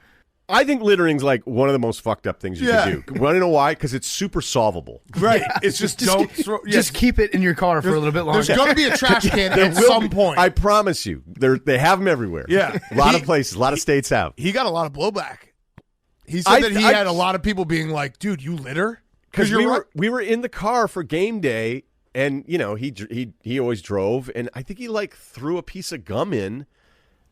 I think littering's like one of the most fucked up things you can do. Want to know why? Because it's super solvable. Right. It's just don't throw. Just keep it in your car for a little bit longer. There's going to be a trash can at some point. I promise you. They have them everywhere. Yeah. A lot of places, a lot of states have. He got a lot of blowback. He said that he had a lot of people being like, dude, you litter? Because we were in the car for game day, and he always drove, and I think he like threw a piece of gum in,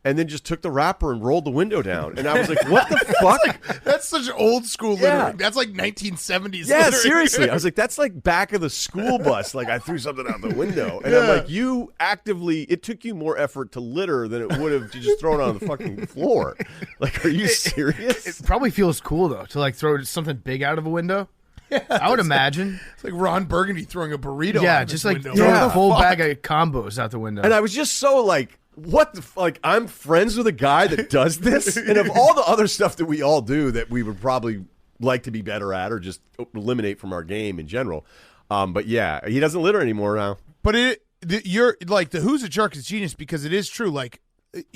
and then just took the wrapper and rolled the window down, and I was like, what the fuck? That's such old school littering. That's like 1970s. Yeah, littering. seriously. I was like, that's like back of the school bus. Like I threw something out the window, and I'm like, it took you more effort to litter than it would have to just throw it on the fucking floor. Like, are you serious? It probably feels cool though to like throw something big out of a window. Yeah, I would imagine. It's like Ron Burgundy throwing a burrito Yeah, out just his like window. throwing a full bag of combos out the window. And I was just so like, what the like, I'm friends with a guy that does this? And of all the other stuff that we all do that we would probably like to be better at or just eliminate from our game in general. But yeah, he doesn't litter anymore now. But you're like, the Who's a Jerk is genius because it is true. Like,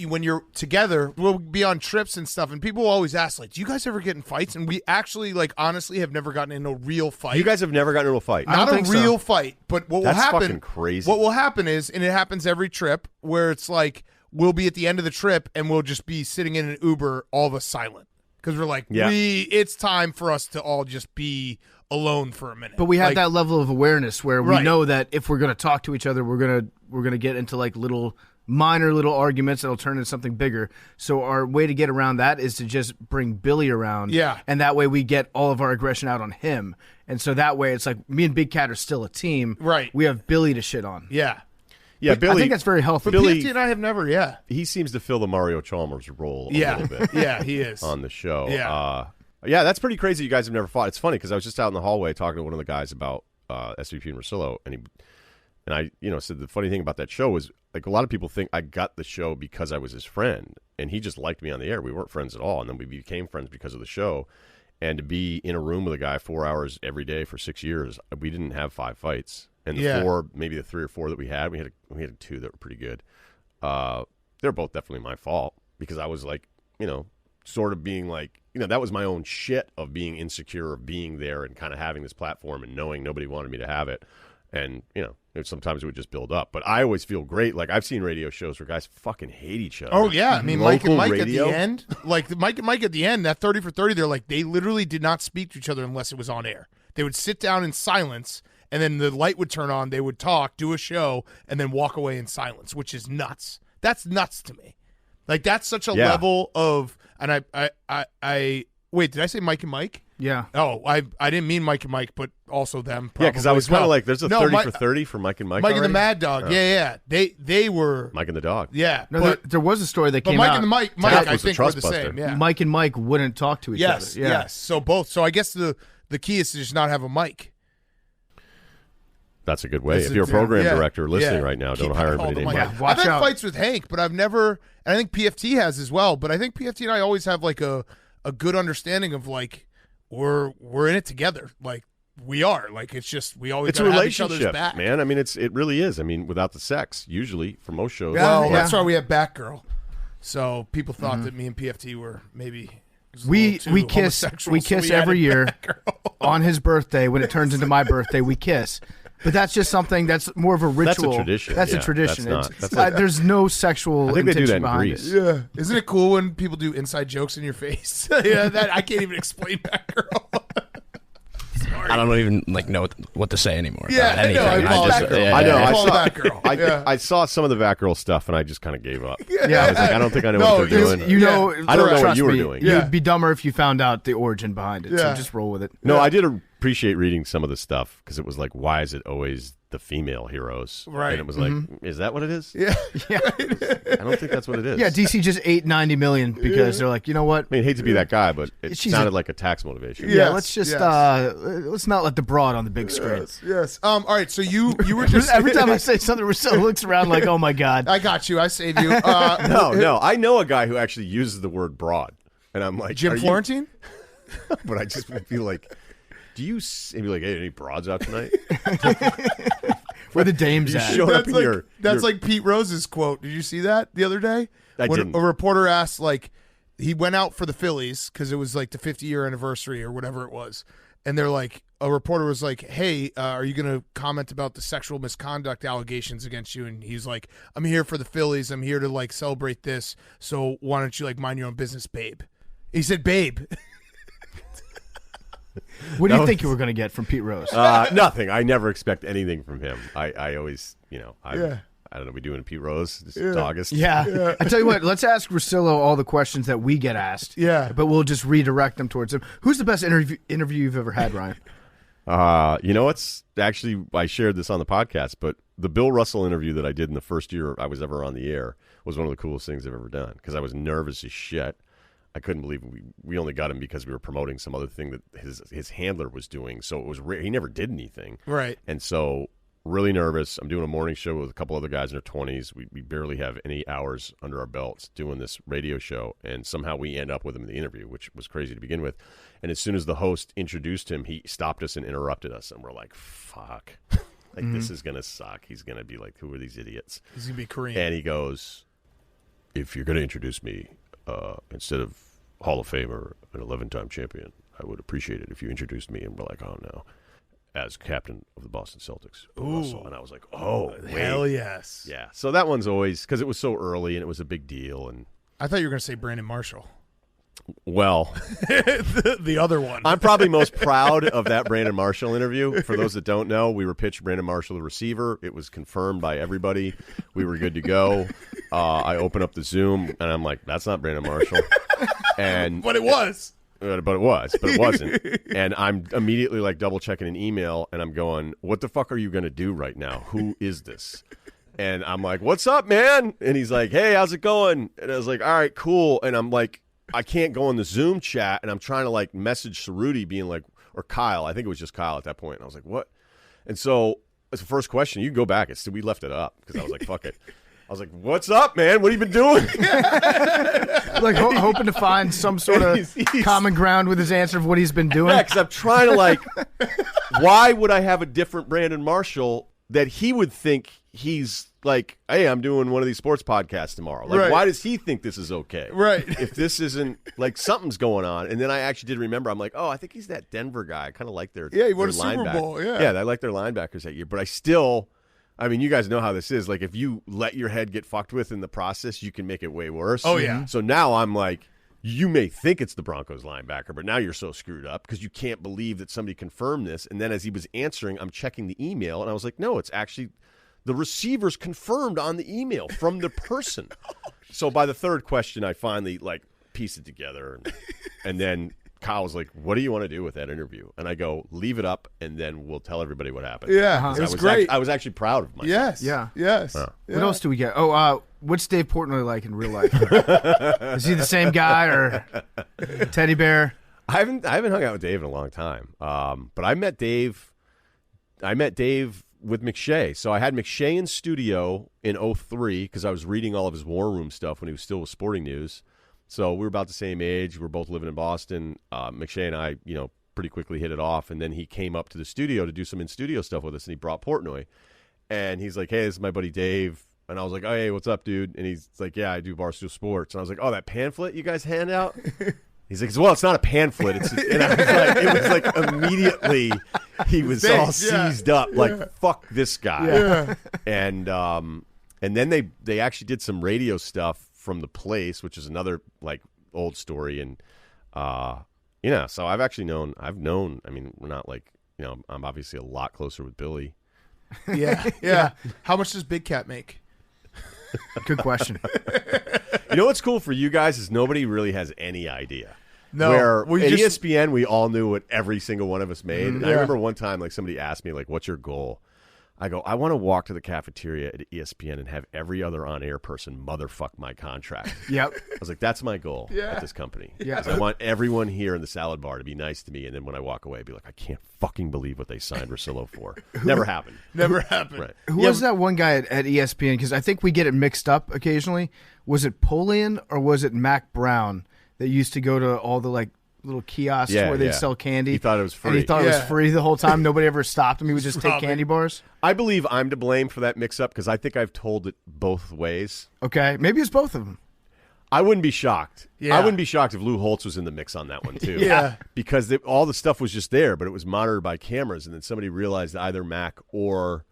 when you're together, we'll be on trips and stuff, and people always ask, like, do you guys ever get in fights? And we actually, like, honestly have never gotten in a real fight. You guys have never gotten into a fight? Not a real fight, but what will happen? That's fucking crazy. What will happen is, and it happens every trip, where it's like, we'll be at the end of the trip, and we'll just be sitting in an Uber, all of us silent. because we're like, Yeah. it's time for us to all just be alone for a minute. But we have Like, that level of awareness where we Right. know that if we're going to talk to each other, we're gonna get into like minor little arguments that'll turn into something bigger. So our way to get around that is to just bring Billy around. Yeah. And that way we get all of our aggression out on him. And so that way it's like me and Big Cat are still a team. Right. We have Billy to shit on. Yeah. Yeah, I think that's very healthy. But Billy- PFT and I have never, he seems to fill the Mario Chalmers role a Yeah. little bit Yeah, he is. on the show. Yeah. Yeah, that's pretty crazy. You guys have never fought. It's funny because I was just out in the hallway talking to one of the guys about SVP and Russillo, and I said the funny thing about that show was like a lot of people think I got the show because I was his friend, and he just liked me on the air. We weren't friends at all, and then we became friends because of the show. And to be in a room with a guy 4 hours every day for 6 years, we didn't have 5 fights, and maybe the 3 or 4 that we had 2 that were pretty good. They're both definitely my fault because I was like, sort of being like, that was my own shit of being insecure of being there and kind of having this platform and knowing nobody wanted me to have it. And, sometimes it would just build up. But I always feel great. Like, I've seen radio shows where guys fucking hate each other. Oh, yeah. I mean, Mike and Mike radio. at the end, like Mike and Mike at the end, that 30 for 30, they're like, they literally did not speak to each other unless it was on air. They would sit down in silence, and then the light would turn on. They would talk, do a show, and then walk away in silence, which is nuts. That's nuts to me. Like, that's such a level of, and I wait, did I say Mike and Mike? Yeah. Oh, I didn't mean Mike and Mike, but also them. Yeah, because I was kind of like, there's a 30 for 30 for Mike and Mike. Mike and the already? Mad Dog. Yeah. They were. Mike and the Dog. Yeah. No, but there was a story that but came Mike out. and the Mike Taft I was the think were trust the buster. same. Yeah. Mike and Mike wouldn't talk to each Yes. other. Yeah. Yes. So both. So I guess the key is to just not have a mic. That's a good way. That's If you're a program yeah, director listening yeah. right now, Keep don't hire all anybody the named mic. Mike. Yeah, watch I've had out. fights with Hank, but I've never, and I think PFT has as well, but I think PFT and I always have like a good understanding of like, we're in it together. Like, we are. Like, it's just, we always It's a gotta have each other's relationship, back. man. I mean, it really is. I mean, without the sex, usually for most shows. Well, Yeah. that's why we have Batgirl. So people thought that me and PFT were maybe a We little too kiss homosexual, so we every added year Batgirl. on his birthday. When it turns into my birthday, we kiss. But that's just something that's more of a ritual. tradition, That's yeah. a tradition. That's It's- not- that's there's no sexual I think they do that intention in behind Greece. it. Yeah, isn't it cool when people do inside jokes in your face? Yeah, that I can't even explain Batgirl. I don't even know what to say anymore. Yeah, about I know. anything. I call just, Batgirl. yeah, I know. I I call saw- Batgirl. I saw some of the Batgirl stuff, and I just kind of gave up. Yeah. I was like, I don't think I know No, what they're there's- doing. You know, I don't know what trust you were me, doing. Yeah. You'd be dumber if you found out the origin behind it. Yeah. So just roll with it. No, I did appreciate reading some of the stuff because it was like, why is it always the female heroes? Right. And it was like, is that what it is? Yeah, I don't think that's what it is. Yeah, DC just ate $90 million because they're like, you know what? I mean, hate to be that guy, but it She's sounded like a tax motivation. Yeah. Yeah, Yes, let's just yes. let's not let the broad on the big screen. yes. All right. So you were just Every time I say something, Russillo looks around like, oh my god. I got you. I saved you. No, I know a guy who actually uses the word broad, and I'm like, Jim are you- Florentine. But I just would be like, do you? And be like, hey, any broads out tonight? Where the dames You at? showed up That's in like your. that's like Pete Rose's quote. Did you see that the other day? I when didn't. A reporter asked, like, he went out for the Phillies because it was like the 50-year anniversary or whatever it was, and they're like, a reporter was like, "Hey, are you going to comment about the sexual misconduct allegations against you?" And he's like, "I'm here for the Phillies. I'm here to like celebrate this. So why don't you like mind your own business, babe?" He said, "Babe." What do you think you were going to get from Pete Rose? Nothing. I never expect anything from him. I always, I don't know. We doing Pete Rose. It's August. Yeah. I tell you what, let's ask Russillo all the questions that we get asked. Yeah. But we'll just redirect them towards him. Who's the best interview you've ever had, Ryan? It's actually, I shared this on the podcast, but the Bill Russell interview that I did in the first year I was ever on the air was one of the coolest things I've ever done because I was nervous as shit. I couldn't believe we only got him because we were promoting some other thing that his handler was doing. So it was he never did anything. Right. And so really nervous. I'm doing a morning show with a couple other guys in their 20s. We barely have any hours under our belts doing this radio show. And somehow we end up with him in the interview, which was crazy to begin with. And as soon as the host introduced him, he stopped us and interrupted us. And we're like, fuck. This is going to suck. He's going to be like, who are these idiots? He's going to be Korean. And he goes, if you're going to introduce me, instead of Hall of Famer, an 11-time champion, I would appreciate it if you introduced me. And we're like, oh, no. As captain of the Boston Celtics. Russell. And I was like, oh, Hell wait. yes. Yeah. So that one's always, because it was so early and it was a big deal. And I thought you were going to say Brandon Marshall. Well, the other one. I'm probably most proud of that Brandon Marshall interview. For those that don't know, we were pitched Brandon Marshall, the receiver. It was confirmed by everybody. We were good to go. I open up the Zoom, and I'm like, that's not Brandon Marshall. But it was. But it wasn't. And I'm immediately like double checking an email, and I'm going, what the fuck are you going to do right now? Who is this? And I'm like, what's up, man? And he's like, hey, how's it going? And I was like, all right, cool. And I'm like, I can't go in the Zoom chat, and I'm trying to like message Cerruti being like, or Kyle. I think it was just Kyle at that point. And I was like, what? And so as the first question, you can go back. We left it up because I was like, fuck it. I was like, what's up, man? What have you been doing? Like hoping to find some sort of common ground with his answer of what he's been doing. Yeah, because I'm trying to like, why would I have a different Brandon Marshall that he would think he's like, hey, I'm doing one of these sports podcasts tomorrow. Like, Right. why does he think this is okay? Right. If this isn't, like, something's going on. And then I actually did remember, I'm like, oh, I think he's that Denver guy. I kind of like their Yeah, he won a their Super linebacker. Bowl, yeah. Yeah, I like their linebackers that year. But I still, I mean, you guys know how this is. Like, if you let your head get fucked with in the process, you can make it way worse. Oh, yeah. So now I'm like, you may think it's the Broncos linebacker, but now you're so screwed up because you can't believe that somebody confirmed this. And then as he was answering, I'm checking the email, and I was like, no, it's actually the receivers confirmed on the email from the person. So by the third question, I finally like pieced it together. And then Kyle was like, what do you want to do with that interview? And I go, leave it up, and then we'll tell everybody what happened. Yeah, it was great. I was actually proud of myself. Yes. Yeah. Yes. Oh. What else do we get? Oh, what's Dave Portnoy like in real life? Is he the same guy or teddy bear? I haven't hung out with Dave in a long time. But I met Dave with McShay. So I had McShay in studio in 2003 because I was reading all of his War Room stuff when he was still with Sporting News. So we were about the same age. We were both living in Boston. McShay and I, pretty quickly hit it off. And then he came up to the studio to do some in-studio stuff with us, and he brought Portnoy. And he's like, hey, this is my buddy Dave. And I was like, oh, hey, what's up, dude? And he's like, yeah, I do Barstool Sports. And I was like, oh, that pamphlet you guys hand out? He's like, well, it's not a pamphlet. And I was like, it was like immediately he was all seized up, like, fuck this guy. Yeah. And then they actually did some radio stuff from The Place, which is another like old story. And so I've known. I mean, we're not like I'm obviously a lot closer with Billy. Yeah. How much does Big Cat make? Good question. You know what's cool for you guys is nobody really has any idea. No, Where we at just- ESPN, we all knew what every single one of us made. And I Yeah. remember one time, like, somebody asked me, like, what's your goal? I go, I want to walk to the cafeteria at ESPN and have every other on-air person motherfuck my contract. Yep. I was like, that's my goal at this company. Yeah. 'Cause I want everyone here in the salad bar to be nice to me. And then when I walk away, be like, I can't fucking believe what they signed Russillo for. Never happened. Never happened. Right. Who was that one guy at ESPN? Because I think we get it mixed up occasionally. Was it Polian or was it Mac Brown that used to go to all the like little kiosks where they'd sell candy? He thought it was free. And he thought it was Yeah. free the whole time. Nobody ever stopped him. He would just take Robin. candy bars. I believe I'm to blame for that mix-up because I think I've told it both ways. Okay. Maybe it's both of them. I wouldn't be shocked. Yeah. I wouldn't be shocked if Lou Holtz was in the mix on that one, too. Yeah. Because all the stuff was just there, but it was monitored by cameras, and then somebody realized either Mac or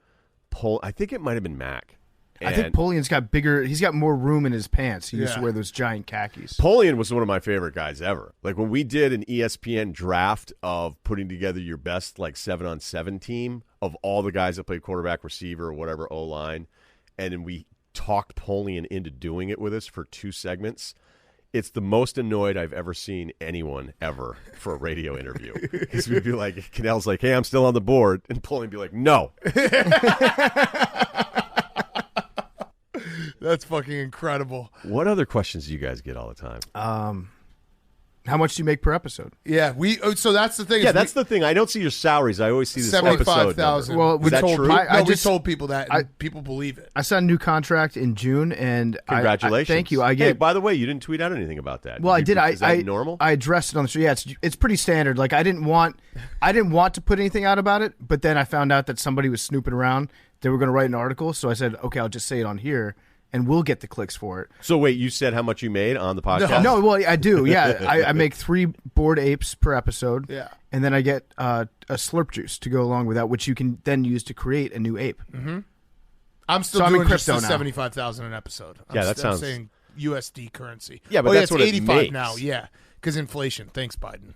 I think it might have been Mac. I think Polian's got bigger. He's got more room in his pants. He used to Yeah. wear those giant khakis. Polian was one of my favorite guys ever. Like, when we did an ESPN draft of putting together your best, like, 7-on-7 team of all the guys that played quarterback, receiver, or whatever, O-line, and then we talked Polian into doing it with us for 2 segments. It's the most annoyed I've ever seen anyone ever for a radio interview. Because we'd be like, Cannell's like, hey, I'm still on the board. And Polian would be like, no. That's fucking incredible. What other questions do you guys get all the time? How much do you make per episode? Yeah, so that's the thing. Yeah, that's the thing. I don't see your salaries. I always see this episode 75,000. number. Well, Is we that told true? we told people that, and people believe it. I signed a new contract in June, and Congratulations. thank you. I Hey, get. by the way, you didn't tweet out anything about that. Well, I did. Is that normal? I addressed it on the show. Yeah, it's pretty standard. Like I didn't want to put anything out about it, but then I found out that somebody was snooping around. They were going to write an article, so I said, okay, I'll just say it on here, and we'll get the clicks for it. So wait, you said how much you made on the podcast? No, well, I do. Yeah, I make 3 bored apes per episode. Yeah. And then I get a slurp juice to go along with that, which you can then use to create a new ape. I'm still So I'm in doing just crypto the now. 75,000 an episode. Yeah, that I'm sounds- saying USD currency. Yeah, but oh, that's yeah, what it's it 85 makes. now. Yeah. because inflation. Thanks, Biden.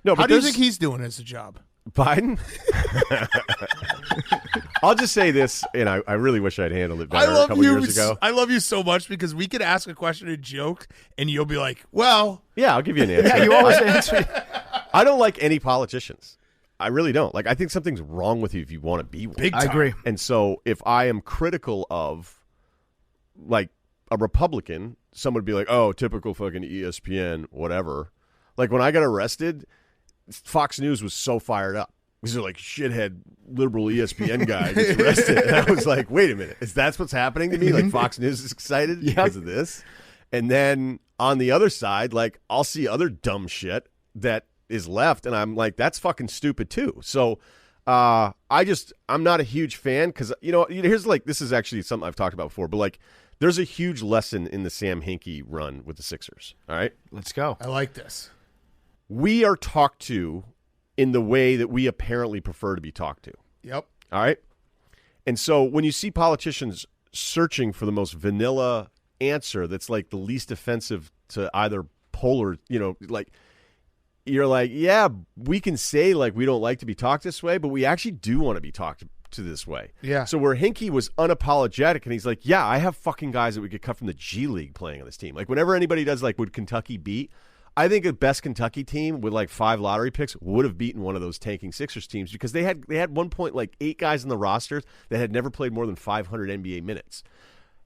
No, but How do you think he's doing as a job? Biden? I'll just say this, and I really wish I'd handled it better a couple years ago. I love you so much because we could ask a question and joke, and you'll be like, well. Yeah, I'll give you an answer. Yeah, you always answer. I don't like any politicians. I really don't. Like, I think something's wrong with you if you want to be one. Big time. I agree. And so if I am critical of, like, a Republican, someone would be like, oh, typical fucking ESPN, whatever. Like, when I got arrested, Fox News was so fired up. Because they're like, shithead liberal ESPN guy gets arrested. And I was like, wait a minute. That's what's happening to me? Like, Fox News is excited because of this? And then on the other side, like, I'll see other dumb shit that is left, and I'm like, that's fucking stupid too. So I'm not a huge fan because, here's like, this is actually something I've talked about before, but like, there's a huge lesson in the Sam Hinkie run with the Sixers. All right? Let's go. I like this. We are talked to in the way that we apparently prefer to be talked to. Yep. All right? And so when you see politicians searching for the most vanilla answer that's like the least offensive to either polar, like, you're like, yeah, we can say like we don't like to be talked this way, but we actually do want to be talked to this way. Yeah. So where Hinkie was unapologetic and he's like, yeah, I have fucking guys that we could cut from the G League playing on this team. Like whenever anybody does like, would Kentucky beat? I think the best Kentucky team with like 5 lottery picks would have beaten one of those tanking Sixers teams because they had 1 point like 8 guys in the roster that had never played more than 500 NBA minutes.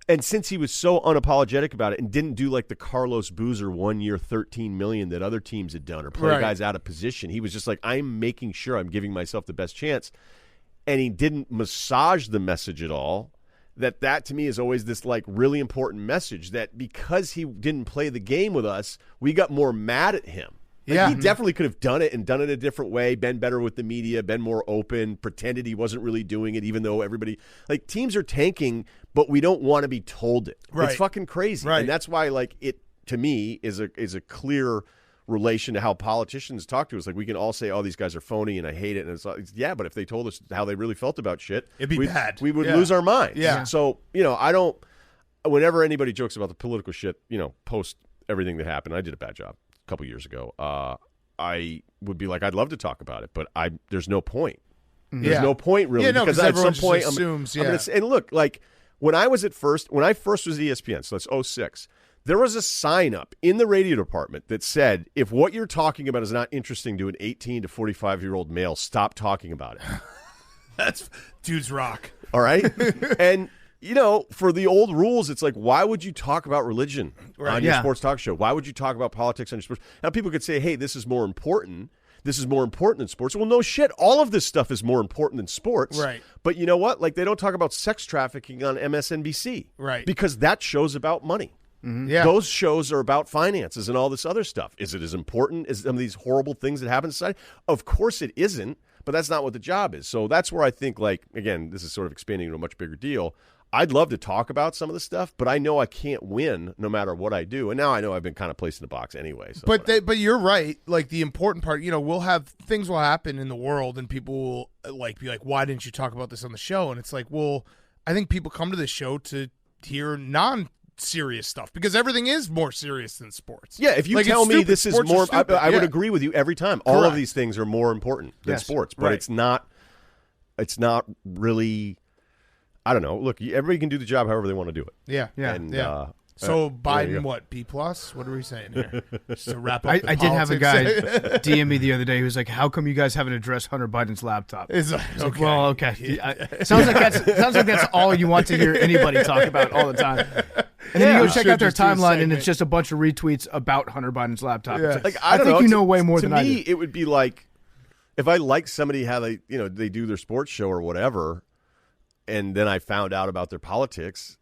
And since he was so unapologetic about it and didn't do like the Carlos Boozer 1 year $13 million that other teams had done or play guys out of position, he was just like, I'm making sure I'm giving myself the best chance. And he didn't massage the message at all. That to me is always this like really important message that because he didn't play the game with us, we got more mad at him. Like, he definitely could have done it and done it a different way, been better with the media, been more open, pretended he wasn't really doing it, even though everybody like teams are tanking, but we don't want to be told it. Right. It's fucking crazy. Right. And that's why like it to me is a clear relation to how politicians talk to us. Like we can all say, oh, these guys are phony and I hate it. And it's yeah, but if they told us how they really felt about shit, it'd be bad. We would lose our minds. Yeah. So, I don't, whenever anybody jokes about the political shit, post everything that happened, I did a bad job a couple years ago. I would be like, I'd love to talk about it, but there's no point. There's no point really. Yeah, no, because at some point, assumes, and look, like when I first was at ESPN, so that's 2006, there was a sign up in the radio department that said, if what you're talking about is not interesting to an 18 to 45-year-old male, stop talking about it. That's dudes rock. All right? And, for the old rules, it's like, why would you talk about religion on your sports talk show? Why would you talk about politics on your sports? Now, people could say, hey, this is more important. This is more important than sports. Well, no shit. All of this stuff is more important than sports. Right. But you know what? Like, they don't talk about sex trafficking on MSNBC. Right. Because that show's about money. Mm-hmm. Yeah. Those shows are about finances and all this other stuff. Is it as important as some of these horrible things that happen in society? Of course it isn't, but that's not what the job is. So that's where I think, like, again, this is sort of expanding into a much bigger deal. I'd love to talk about some of the stuff, but I know I can't win no matter what I do. And now I know I've been kind of placed in the box anyway. So but you're right. Like the important part, we'll have things will happen in the world and people will be like, why didn't you talk about this on the show? And it's like, well, I think people come to this show to hear non-serious stuff because everything is more serious than sports. Yeah, if you tell me this is more, I would agree with you every time. All of these things are more important than sports, but it's not really. I don't know. Look, everybody can do the job however they want to do it. Yeah. And, so Biden, what, B+? What are we saying here? Just to wrap up I did have a guy DM me the other day who was like, how come you guys haven't addressed Hunter Biden's laptop? It's like, well, okay. Sounds like that's all you want to hear anybody talk about all the time. And then you go check out their timeline, and it's just a bunch of retweets about Hunter Biden's laptop. Yeah. Like, I think you know way more than I do. To me, it would be like if I like somebody how they do their sports show or whatever, and then I found out about their politics.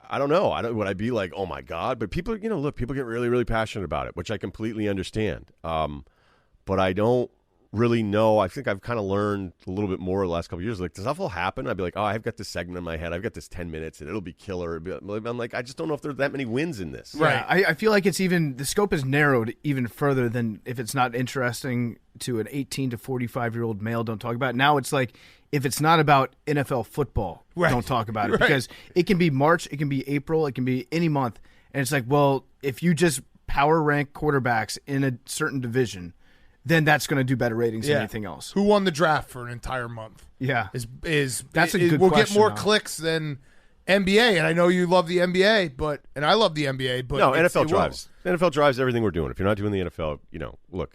I don't know. Would I be like, oh my God? But people, look, people get really, really passionate about it, which I completely understand. But I don't really know. I think I've kind of learned a little bit more the last couple of years. Like, does stuff will happen? I'd be like, oh, I've got this segment in my head. I've got this 10 minutes, and it'll be killer. I'm like, I just don't know if there's that many wins in this. Right. Yeah, I feel like the scope is narrowed even further than if it's not interesting to an 18 to 45-year-old male, don't talk about it. Now it's like, if it's not about NFL football, don't talk about it. Because it can be March, it can be April, it can be any month. And it's like, well, if you just power rank quarterbacks in a certain division, then that's going to do better ratings than anything else. Who won the draft for an entire month? Yeah. That's a good we'll question. We'll get more now. clicks than NBA, and I know you love the NBA, and I love the NBA, but no, NFL drives. The NFL drives everything we're doing. If you're not doing the NFL, look,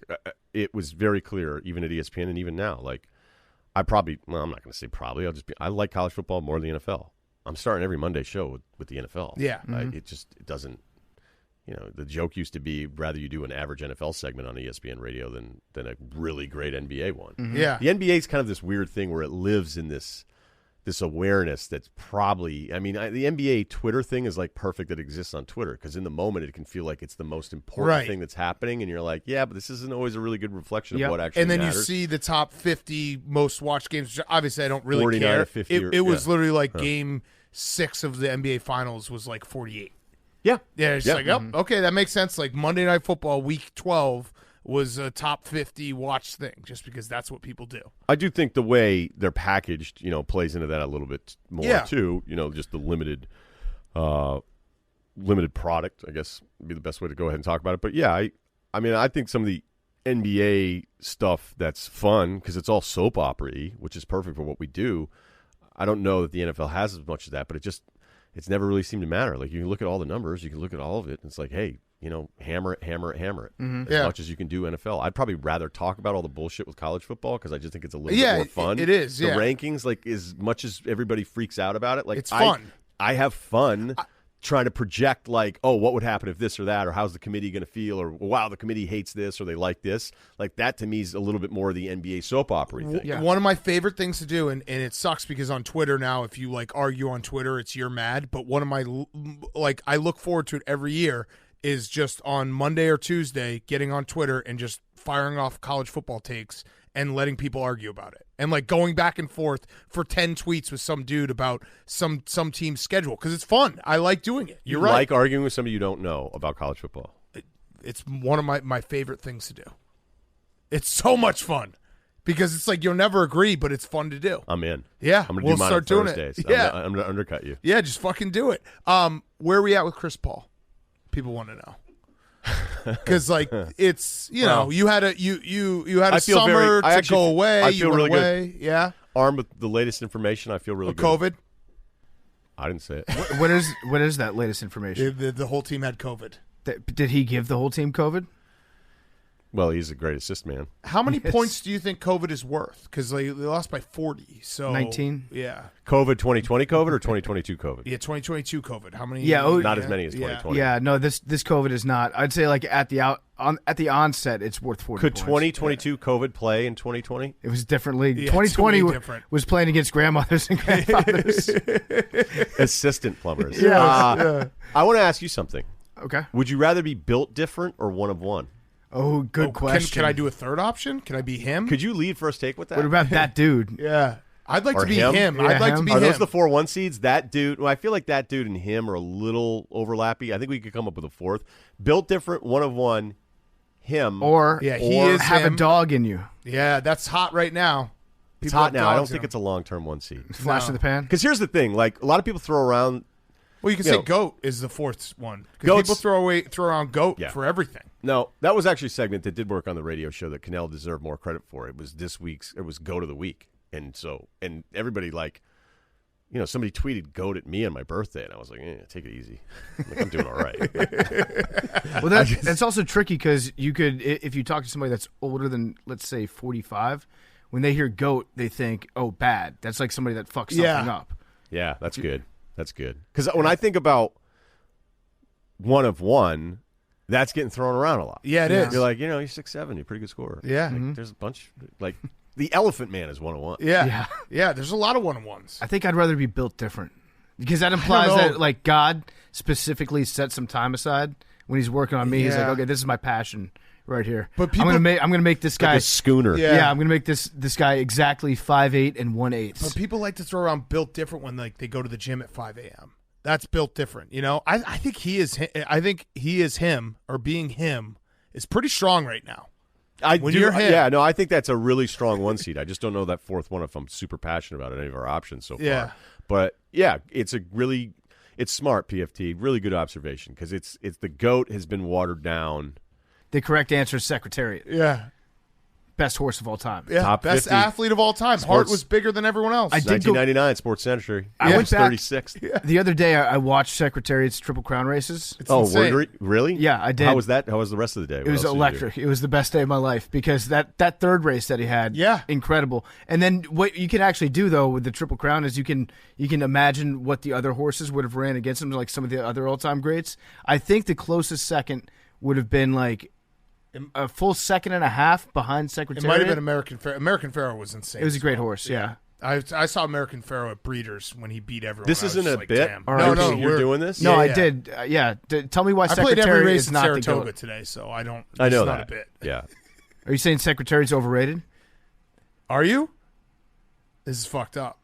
it was very clear, even at ESPN and even now. Like, I'm not going to say probably. I like college football more than the NFL. I'm starting every Monday show with the NFL. Yeah. It doesn't. The joke used to be rather you do an average NFL segment on ESPN radio than a really great NBA one. Mm-hmm. Yeah. The NBA is kind of this weird thing where it lives in this awareness that's probably, the NBA Twitter thing is like perfect that exists on Twitter because in the moment it can feel like it's the most important thing that's happening and you're like, yeah, but this isn't always a really good reflection of what actually matters. And then matters. you see the top 50 most watched games, which obviously I don't really 49 care. to 50 It was literally like game 6 of the NBA Finals was like 48. Yeah. Yeah, it's like, okay, that makes sense. Like Monday Night Football, Week 12 was a top 50 watch thing just because that's what people do. I do think the way they're packaged, plays into that a little bit more too. Just the limited product, I guess, would be the best way to go ahead and talk about it. But yeah, I think some of the NBA stuff that's fun because it's all soap opera-y, which is perfect for what we do. I don't know that the NFL has as much of that, but it's never really seemed to matter. Like you can look at all the numbers, you can look at all of it, and it's like, hey, hammer it as much as you can do NFL. I'd probably rather talk about all the bullshit with college football because I just think it's a little bit more fun. It is. The rankings, like as much as everybody freaks out about it, like it's fun. I have fun trying to project like, oh, what would happen if this or that, or how's the committee going to feel, or wow, the committee hates this or they like this. Like that to me is a little bit more of the NBA soap opera thing. Yeah. One of my favorite things to do, and it sucks because on Twitter now, if you like argue on Twitter, it's you're mad. But one of my I look forward to it every year. Is just on Monday or Tuesday getting on Twitter and just firing off college football takes and letting people argue about it. And like going back and forth for 10 tweets with some dude about some team's schedule because it's fun. I like doing it. You're right. Like arguing with somebody you don't know about college football. It's one of my favorite things to do. It's so much fun. Because it's like you'll never agree, but it's fun to do. I'm in. Yeah, I'm gonna we'll do mine start on doing Thursdays. it. Yeah, I'm gonna undercut you. Yeah, just fucking do it. Where are we at with Chris Paul? People want to know. Because like it's you had a summer to go away. I feel really away. good. Yeah. Armed with the latest information, I feel really good. COVID. I didn't say it. What is that latest information? The whole team had COVID. Did he give the whole team COVID? Well, he's a great assist man. How many points do you think COVID is worth? Because they lost by 40. So 19. Yeah. COVID 2020 COVID or 2022 COVID? Yeah, 2022 COVID. How many? Yeah, not as many as 2020. Yeah, no, this COVID is not. I'd say like at the onset, it's worth 40. Could points. 2022 COVID play in 2020? It was different league. Yeah, 2020 different. was playing against grandmothers and grandfathers. Assistant plumbers. Yeah. I want to ask you something. Okay. Would you rather be built different or one of one? Oh, good question. Can I do a third option? Can I be him? Could you lead first take with that? What about that dude? Yeah. I'd like Or to be him? him. Yeah, I'd like him. to be Are him. those the 4-1 seeds? That dude. Well, I feel like that dude and him are a little overlappy. I think we could come up with a fourth. Built different, one of one. Him Or Yeah, he is have him. a dog in you. Yeah, that's hot right now. It's People hot have now. I don't dogs in think them. it's a long-term one seed. Flash in the pan. Because here's the thing: like a lot of people throw around. Well, you can You say know, goat is the fourth one. Because Goats- people throw around goat Yeah. for everything. No, that was actually a segment that did work on the radio show that Cannell deserved more credit for. It was it was Goat of the Week, and everybody somebody tweeted Goat at me on my birthday, and I was like, take it easy. I'm doing all right. Well, that's also tricky because you could, if you talk to somebody that's older than, let's say, 45, when they hear goat, they think, oh, bad. That's like somebody that fucks something up. Yeah, that's good. That's good. Because when I think about one of one, that's getting thrown around a lot. Yeah, it is. You're like, you're 6'7", you're a pretty good scorer. Yeah. Like, there's a bunch, like the Elephant Man is 101. Yeah. There's a lot of one-on-ones. I think I'd rather be built different because that implies know. that like God specifically set some time aside when He's working on me. He's like, Yeah. okay, this is my passion right here. But I'm gonna make this guy Like a schooner. Yeah. I'm gonna make this guy exactly 5'8" and 1/8. But people like to throw around built different when like they go to the gym at 5 a.m. That's built different. I think he is. I think he is him, or being him is pretty strong right now. You're him. Yeah, no, I think that's a really strong one seed. I just don't know that fourth one if I'm super passionate about any of our options so far. Yeah. But yeah, it's It's smart, PFT. Really good observation because it's the GOAT has been watered down. The correct answer is Secretariat. Yeah. Best horse of all time. Yeah, Top best 50. athlete of all time. Hart was bigger than everyone else. I did go- 1999 Sports Century. I went back 36th. the other day. I watched Secretariat's Triple Crown races. It's Oh, insane. really? Yeah, I did. How was that? How was the rest of the day? It was electric. It was the best day of my life because that third race that he had, Yeah. incredible. And then what you can actually do though with the Triple Crown is you can imagine what the other horses would have ran against him, like some of the other all-time greats. I think the closest second would have been like a full second and a half behind It Secretariat. might have been American Pharaoh. American Pharaoh was insane. It was a as great well. horse, yeah. I saw American Pharaoh at Breeders when he beat everyone. This I was isn't just a like, bit? Damn. All right. No, You're we're doing this? No, Yeah, I yeah. did. Tell me why I played Secretariat every race is in not the Saratoga GOAT. today, so I don't. I know it's not that. a bit. Yeah. Are you saying Secretariat's overrated? Are you? This is fucked up.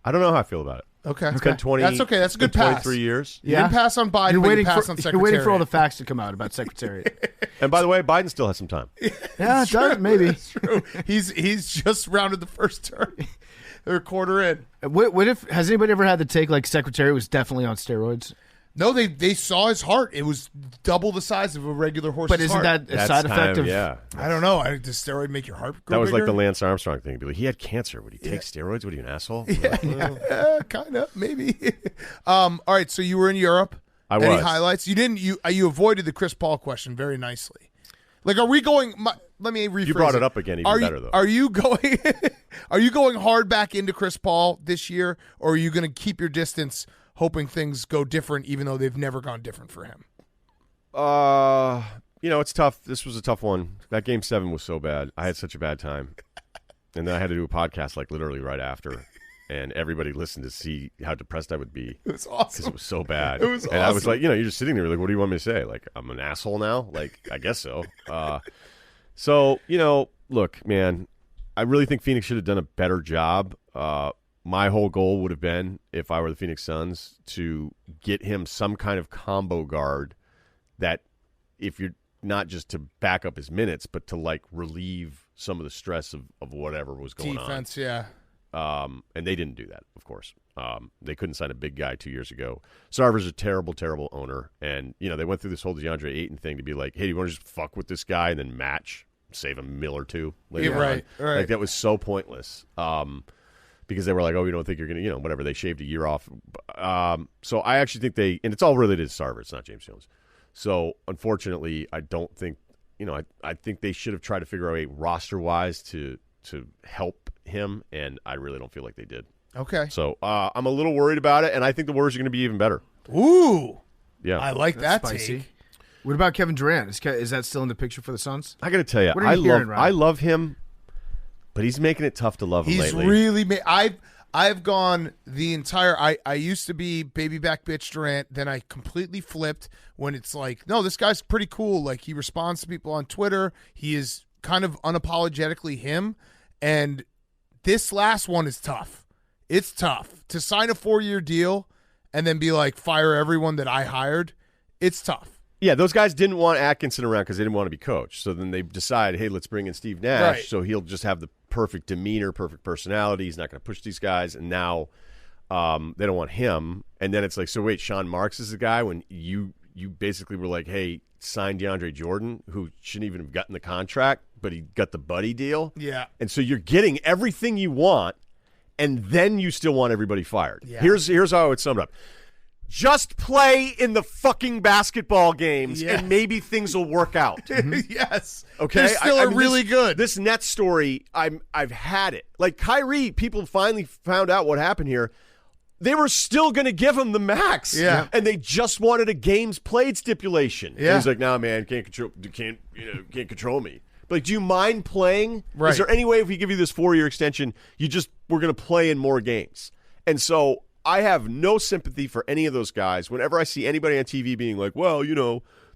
I don't know how I feel about it. Okay. It's been 20. That's okay. That's a good been pass. 23 years. You didn't pass on Biden, You're but waiting you passed for on Secretariat. you're waiting for all the facts to come out about Secretariat. And by the way, Biden still has some time. Yeah, it does maybe. It's true. He's just rounded the first term. They're a quarter in. What if has anybody ever had the take like Secretariat was definitely on steroids? No, they saw his heart. It was double the size of a regular horse's But isn't heart. that a side effect of? Yeah. I don't know. Does steroid make your heart grow That was like bigger? the Lance Armstrong thing. Be like, he had cancer. Would he take steroids? Would he an asshole? Yeah, kind of, maybe. All right, so you were in Europe. I Any was. highlights? You didn't. You avoided the Chris Paul question very nicely. Like, are we going? Let me rephrase. You brought it up again even better, though. Are you going? Are you going hard back into Chris Paul this year, or are you going to keep your distance, hoping things go different, even though they've never gone different for him? It's tough. This was a tough one. That Game 7 was so bad. I had such a bad time. And then I had to do a podcast like literally right after. And everybody listened to see how depressed I would be. It was Because awesome. it was so bad. It was And I was awesome. like, you're just sitting there like, what do you want me to say? Like, I'm an asshole now? Like, I guess so. So, look, man, I really think Phoenix should have done a better job. My whole goal would have been, if I were the Phoenix Suns, to get him some kind of combo guard that, if you're not just to back up his minutes, but to like relieve some of the stress of whatever was going Defense, yeah. on. And they didn't do that, of course. They couldn't sign a big guy 2 years ago. Sarver's a terrible, terrible owner. And, they went through this whole DeAndre Ayton thing to be like, hey, do you want to just fuck with this guy and then match, save a $1 or $2 later on? Right. Like, that was so pointless. Because they were like, oh, we don't think you're going to, whatever. They shaved a year off. So I actually think and it's all related to Sarver. It's not James Jones. So, unfortunately, I don't think, I think they should have tried to figure out a way roster-wise to help him, and I really don't feel like they did. Okay. So, I'm a little worried about it, and I think the Warriors are going to be even better. Ooh. Yeah. I like that spicy. take. What about Kevin Durant? Is that still in the picture for the Suns? I got to tell you, What are you hearing, Ryan? I love him, but he's making it tough to love him He's lately. really I've gone the entire I used to be baby back bitch Durant, then I completely flipped when it's like, no, this guy's pretty cool. Like, he responds to people on Twitter. He is kind of unapologetically him. And this last one is tough. It's tough. To sign a 4-year deal and then be like, fire everyone that I hired, it's tough. Yeah, those guys didn't want Atkinson around because they didn't want to be coached. So then they decided, hey, let's bring in Steve Nash. Right. So he'll just have the perfect demeanor, perfect personality. He's not going to push these guys. And now they don't want him. And then it's like, so wait, Sean Marks is the guy when you basically were like, hey, sign DeAndre Jordan, who shouldn't even have gotten the contract, but he got the buddy deal. Yeah. And so you're getting everything you want, and then you still want everybody fired. Yeah. Here's how I would sum it up. Just play in the fucking basketball games, Yes. and maybe things will work out. Yes. Okay, They still are mean, really good. This Nets story, I've had it. Like Kyrie, people finally found out what happened here. They were still going to give him the max, Yeah. and they just wanted a games played stipulation. Yeah. And he's like, "Nah, man, can't control me." But like, do you mind playing? Right. Is there any way if we give you this 4-year extension, we're going to play in more games? And so I have no sympathy for any of those guys. Whenever I see anybody on TV being like, well,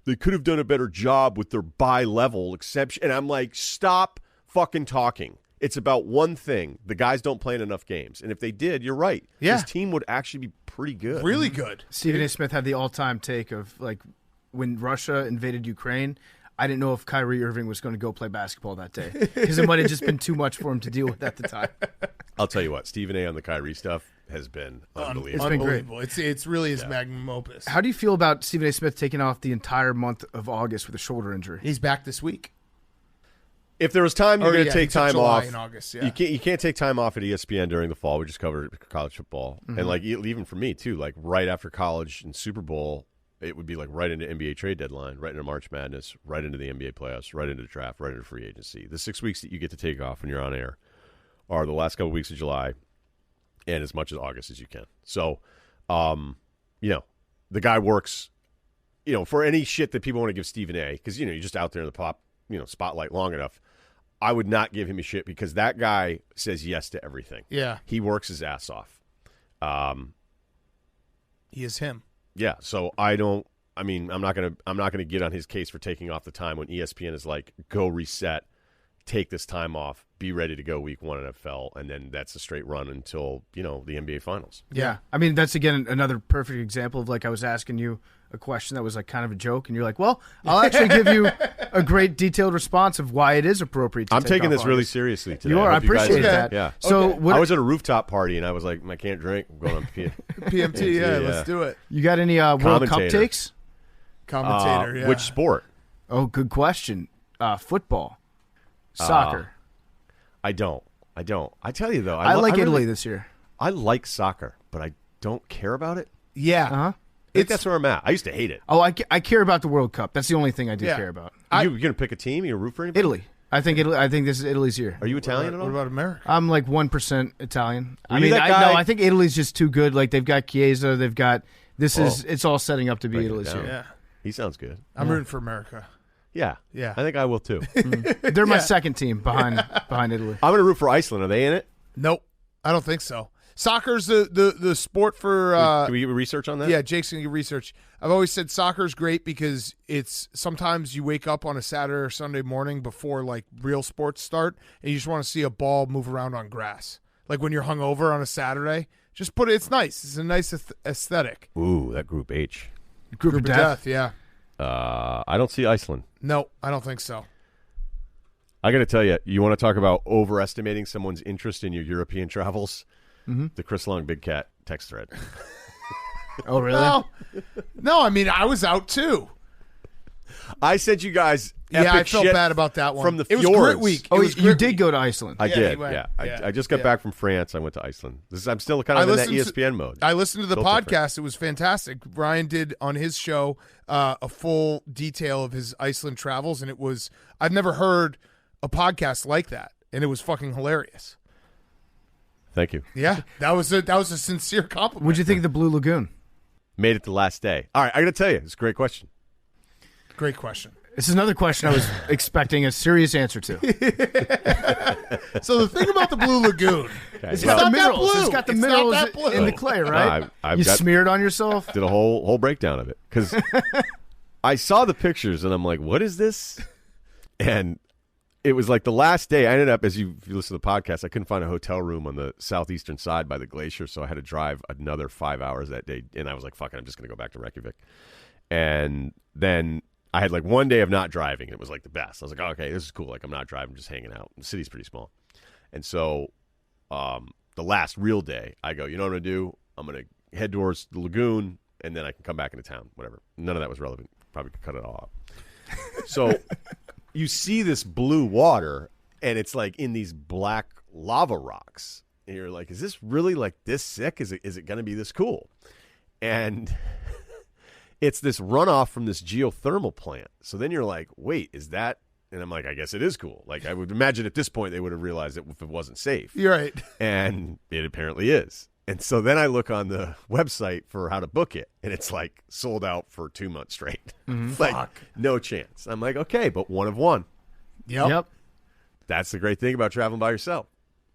they could have done a better job with their bi-level exception. And I'm like, stop fucking talking. It's about one thing. The guys don't play in enough games. And if they did, you're right. Yeah. This team would actually be pretty good. Really good. Stephen A. Smith had the all-time take of, like, when Russia invaded Ukraine, I didn't know if Kyrie Irving was going to go play basketball that day because it might have just been too much for him to deal with at the time. I'll tell you what, Stephen A. on the Kyrie stuff, has been unbelievable. It's been great. Unbelievable. It's really his magnum opus. How do you feel about Stephen A. Smith taking off the entire month of August with a shoulder injury? He's back this week. If there was time, you're going to take he took time July off. in August, yeah. You can't take time off at ESPN during the fall. We just covered college football, and like even for me too, like right after college and Super Bowl, it would be like right into NBA trade deadline, right into March Madness, right into the NBA playoffs, right into the draft, right into free agency. The 6 weeks that you get to take off when you're on air are the last couple weeks of July and as much as August as you can. So, the guy works, for any shit that people want to give Stephen A. because, you're just out there in the pop, spotlight long enough. I would not give him a shit because that guy says yes to everything. Yeah. He works his ass off. He is him. Yeah, so I'm not gonna get on his case for taking off the time when ESPN is like, go reset, take this time off, be ready to go week 1 NFL, and then that's a straight run until, the NBA Finals. Yeah. I mean, that's, again, another perfect example of, like, I was asking you a question that was, like, kind of a joke, and you're like, well, I'll actually give you a great detailed response of why it is appropriate to I'm take taking off this really August. seriously today. You are. I hope you guys appreciate are. that. Yeah. So I was at a rooftop party, and I was like, I can't drink. I'm going on PMT, yeah, let's do it. you got any World Cup Commentator. takes? Commentator, yeah. Which sport? Oh, good question. Football. Soccer. I don't. I tell you, though. I like Italy really, this year. I like soccer, but I don't care about it. Yeah. Uh-huh. I think that's where I'm at. I used to hate it. Oh, I care about the World Cup. That's the only thing I do care about. You're going to pick a team? You're root for anybody? Italy. I think this is Italy's year. Are you Italian at all? What about America? I'm like 1% Italian. Were you that guy? No, I think Italy's just too good. Like, they've got Chiesa, they've got it's all setting up to be Break it Italy's down. year. Yeah. He sounds good. I'm rooting for America. Yeah. Yeah. I think I will, too. They're my second team behind Italy. I'm going to root for Iceland. Are they in it? Nope. I don't think so. Soccer's the sport for Can we get research on that? Yeah, Jake's gonna get research. I've always said soccer's great because it's sometimes you wake up on a Saturday or Sunday morning before like real sports start and you just want to see a ball move around on grass. Like when you're hungover on a Saturday, just put it. It's nice. It's a nice aesthetic. Ooh, that Group H. Group of death. Yeah. I don't see Iceland. No, I don't think so. I got to tell you, you want to talk about overestimating someone's interest in your European travels? Mm-hmm. The Chris Long Big Cat text thread. Oh, really? No, I mean, I was out too. I sent you guys Yeah, epic I felt shit bad about that one. from the It was fjords. Grit Week. Oh, It was you Grit did Week. go to Iceland. I Yeah, did, he went. yeah. Yeah. I just got Yeah. back from France. I went to Iceland. I'm still kind of in that ESPN mode. I listened to the Still different. podcast. It was fantastic. Ryan did on his show a full detail of his Iceland travels, and I've never heard a podcast like that, and it was fucking hilarious. Thank you. Yeah, that was a sincere compliment. What'd you think of the Blue Lagoon? Made it the last day. All right, I got to tell you, it's a great question. Great question. This is another question I was expecting a serious answer to. So the thing about the Blue Lagoon, It's not got the that minerals. blue. It's got the It's not minerals that blue. in the clay, right? I've You got- smeared on yourself? Did a whole breakdown of it because I saw the pictures and I'm like, what is this? And it was like the last day. I ended up, if you listen to the podcast, I couldn't find a hotel room on the southeastern side by the glacier, so I had to drive another 5 hours that day. And I was like, fuck it, I'm just going to go back to Reykjavik. And then I had like one day of not driving, and it was like the best. I was like, oh, okay, this is cool. Like, I'm not driving, just hanging out. The city's pretty small. And so the last real day, I go, you know what I'm going to do? I'm going to head towards the lagoon, and then I can come back into town, whatever. None of that was relevant. Probably could cut it all out. So you see this blue water, and it's like in these black lava rocks. And you're like, is this really like this sick? Is it going to be this cool? And it's this runoff from this geothermal plant. So then you're like, wait, is that? And I'm like, I guess it is cool. Like, I would imagine at this point they would have realized it if it wasn't safe. you're right. And it apparently is. And so then I look on the website for how to book it, and it's like sold out for 2 months straight. Like, no chance. I'm like, okay, but one of one. Yep. That's the great thing about traveling by yourself.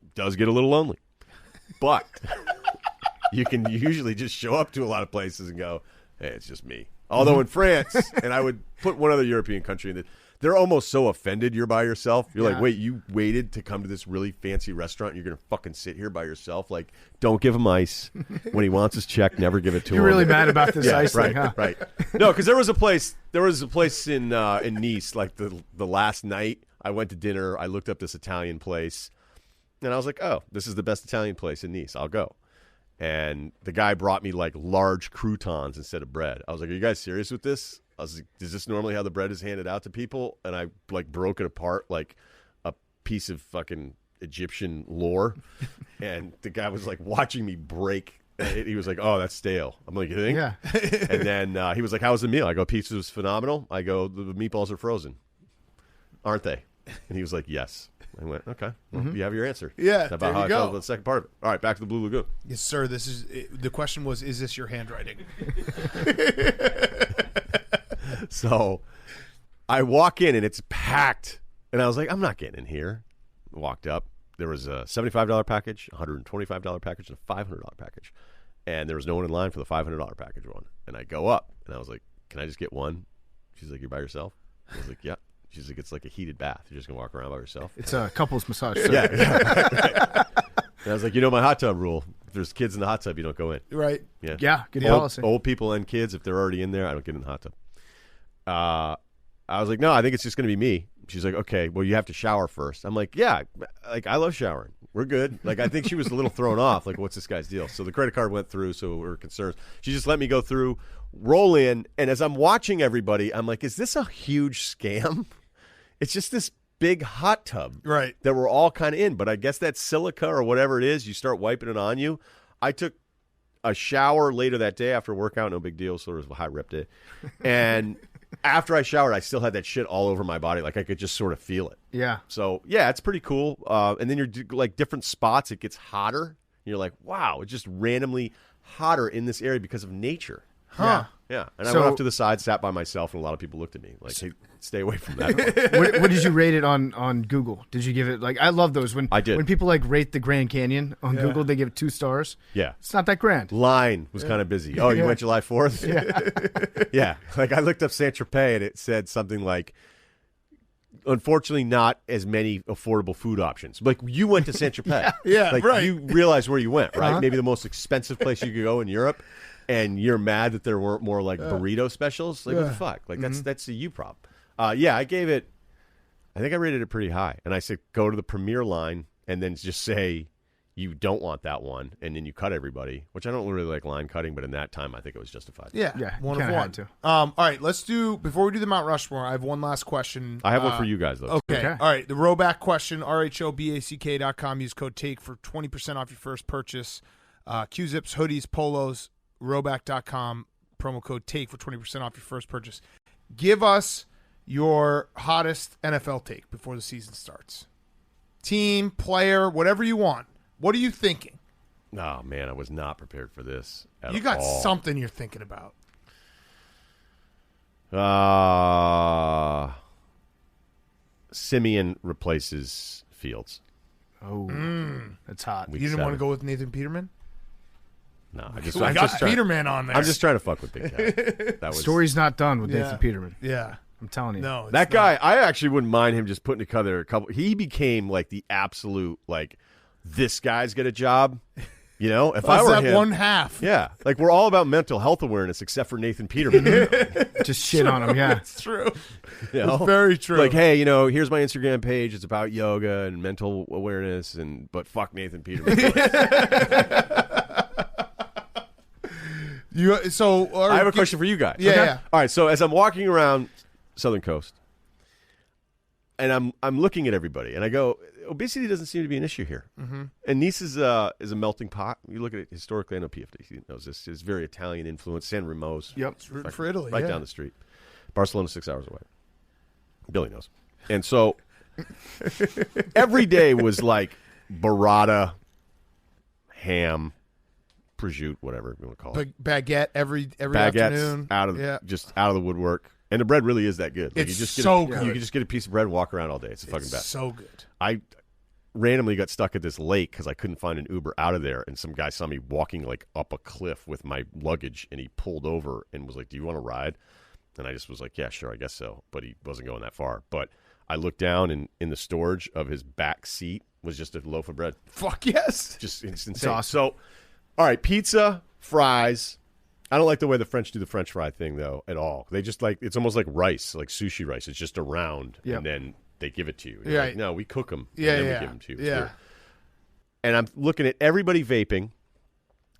It does get a little lonely. But you can usually just show up to a lot of places and go, hey, it's just me. Although in France, and I would put one other European country in that, they're almost so offended you're by yourself. You're like, wait, you waited to come to this really fancy restaurant and you're going to fucking sit here by yourself? Like, don't give him ice. When he wants his check, never give it to him. You're really mad about this ice right, thing, huh? Right. No, because there was a place in Nice, like the last night I went to dinner, I looked up this Italian place, and I was like, oh, this is the best Italian place in Nice. I'll go. And the guy brought me like large croutons instead of bread. I was like, are you guys serious with this? I was like, is this normally how the bread is handed out to people? And I like broke it apart like a piece of fucking Egyptian lore. And the guy was like watching me break. He was like, oh, that's stale. I'm like, you think? Yeah. And then he was like, how was the meal? I go, pizza was phenomenal. I go, the meatballs are frozen. Aren't they? And he was like, yes. I went, okay, well, you have your answer. Yeah, That's about there how you I go. felt about the second part of it. All right, back to the Blue Lagoon. Yes, sir. The question was, is this your handwriting? So I walk in and it's packed. And I was like, I'm not getting in here. Walked up. There was a $75 package, $125 package, and a $500 package. And there was no one in line for the $500 package one. And I go up and I was like, can I just get one? She's like, you're by yourself? I was like, yeah. She's like, it's like a heated bath. You're just going to walk around by yourself? It's a couples massage. So. Yeah. Right. And I was like, you know my hot tub rule. If there's kids in the hot tub, you don't go in. Right. Yeah, good policy. Old people and kids, if they're already in there, I don't get in the hot tub. I was like, no, I think it's just going to be me. She's like, okay, well, you have to shower first. I'm like, yeah, like I love showering. We're good. Like, I think she was a little thrown off. Like, what's this guy's deal? So the credit card went through, so we were concerned. She just let me go through, roll in, and as I'm watching everybody, I'm like, is this a huge scam? It's just this big hot tub Right. that we're all kind of in. But I guess that silica or whatever it is, you start wiping it on you. I took a shower later that day after a workout, no big deal, so it was a high rep day. And after I showered, I still had that shit all over my body. Like I could just sort of feel it. Yeah. So, yeah, it's pretty cool. And then you're like different spots, it gets hotter. And you're like, wow, it's just randomly hotter in this area because of nature. Huh. Yeah. And I So- went off to the side, sat by myself, and a lot of people looked at me like, hey, stay away from that. What did you rate it on Google? Did you give it like I love those when I did. when people like rate the Grand Canyon on Google, they give it 2 stars. Yeah. It's not that grand. Line was kind of busy. Oh, you went July 4th? Yeah. Yeah. Like I looked up Saint-Tropez and it said something like, unfortunately, not as many affordable food options. Like you went to Saint-Tropez. Yeah, like, right. You realize where you went, right? Maybe the most expensive place you could go in Europe, and you're mad that there weren't more like burrito specials. Like what the fuck? Like that's a you problem. Yeah, I gave it. I think I rated it pretty high, and I said go to the premier line and then just say you don't want that one, and then you cut everybody. Which I don't really like line cutting, but in that time I think it was justified. Yeah. Yeah, One kinda of one. had to. All right. Let's do, before we do the Mount Rushmore, I have one last question. I have one for you guys though. Okay. Okay. All right. The Roback question, rhoback.com. Use code TAKE for 20% off your first purchase. Q-Zips, hoodies, polos, roback.com. Promo code TAKE for 20% off your first purchase. Give us your hottest NFL take before the season starts. Team, player, whatever you want. What are you thinking? Oh man, I was not prepared for this. You got all. something you're thinking about. Simeon replaces Fields. Oh, that's hot. Week You didn't want to 7. go with Nathan Peterman? No, We I'm got just trying- Peterman on there. I'm just trying to fuck with Big Guy. That was Story's not done with Yeah. Nathan Peterman. Yeah. I'm telling you. No. it's that not. guy. I actually wouldn't mind him just putting together a couple. He became like the absolute like this guy's get a job. You know, if I That's were that him, one half. yeah, like we're all about mental health awareness except for Nathan Peterman. Just shit on him. Yeah. It's true. You know? It's very true. Like, hey, you know, here's my Instagram page. It's about yoga and mental awareness, but fuck Nathan Peterman. I have a question for you guys. Yeah, yeah. All right. So as I'm walking around Southern Coast, and I'm looking at everybody, and I go, obesity doesn't seem to be an issue here. Mm-hmm. And Nice is a melting pot. You look at it historically. I know PFD knows this. It's very Italian influence. San Remo's. Yep. It's rooting for Italy. Right yeah. down the street. Barcelona 6 hours away. Billy knows. And so every day was like burrata, ham, prosciutto, whatever you want to call it. Baguette every Baguettes afternoon. out of yeah. just out of the woodwork. And the bread really is that good. Like It's you just get so a, good. You can just get a piece of bread and walk around all day. It's the fucking It's best. so good. I randomly got stuck at this lake because I couldn't find an Uber out of there, and some guy saw me walking like up a cliff with my luggage, and he pulled over and was like, "Do you want to ride?" And I just was like, "Yeah, sure, I guess so." But he wasn't going that far. But I looked down, and in the storage of his back seat was just a loaf of bread. Fuck yes. Just it's insane. awesome. So, all right, pizza, fries. I don't like the way the French do the French fry thing though at all. They just like it's almost like rice, like sushi rice. It's just around, Yep. and then they give it to you. And you're Right. like, no, we cook them. Yeah, and then yeah. we give them to you. It's Yeah. weird. And I'm looking at everybody vaping,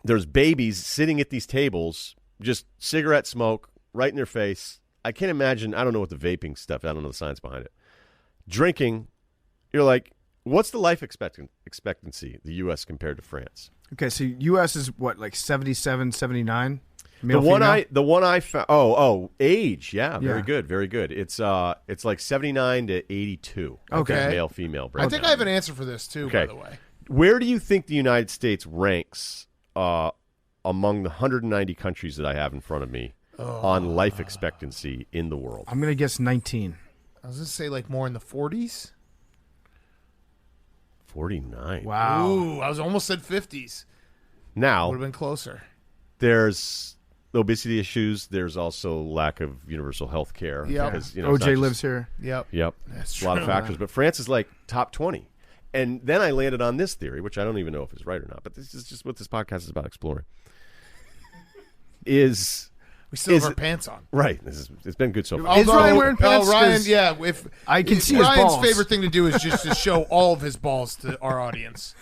there's babies sitting at these tables, just cigarette smoke right in their face. I can't imagine. I don't know what the vaping stuff. I don't know the science behind it. Drinking. You're like, what's the life expectancy, the U.S. compared to France? Okay, so U.S. is what, like 77, 79? The one I found. Age. Yeah, very good, very good. It's like 79 to 82. Okay, male female. I think I have an answer for this too. Okay. By the way, where do you think the United States ranks among the 190 countries that I have in front of me on life expectancy in the world? I'm gonna guess 19. I was gonna say like more in the 40s. 49. Wow. Ooh, I was almost said 50s. Now would have been closer. There's obesity issues. There's also lack of universal health care. Yep. Because, OJ lives here. Yep. That's a lot of factors. But France is like top 20. And then I landed on this theory, which I don't even know if it's right or not, but this is just what this podcast is about exploring. We still have our pants on. Right. It's been good so far. Is Ryan wearing pants? Ryan, yeah. If I can see Ryan's his balls. favorite thing to do is just to show all of his balls to our audience.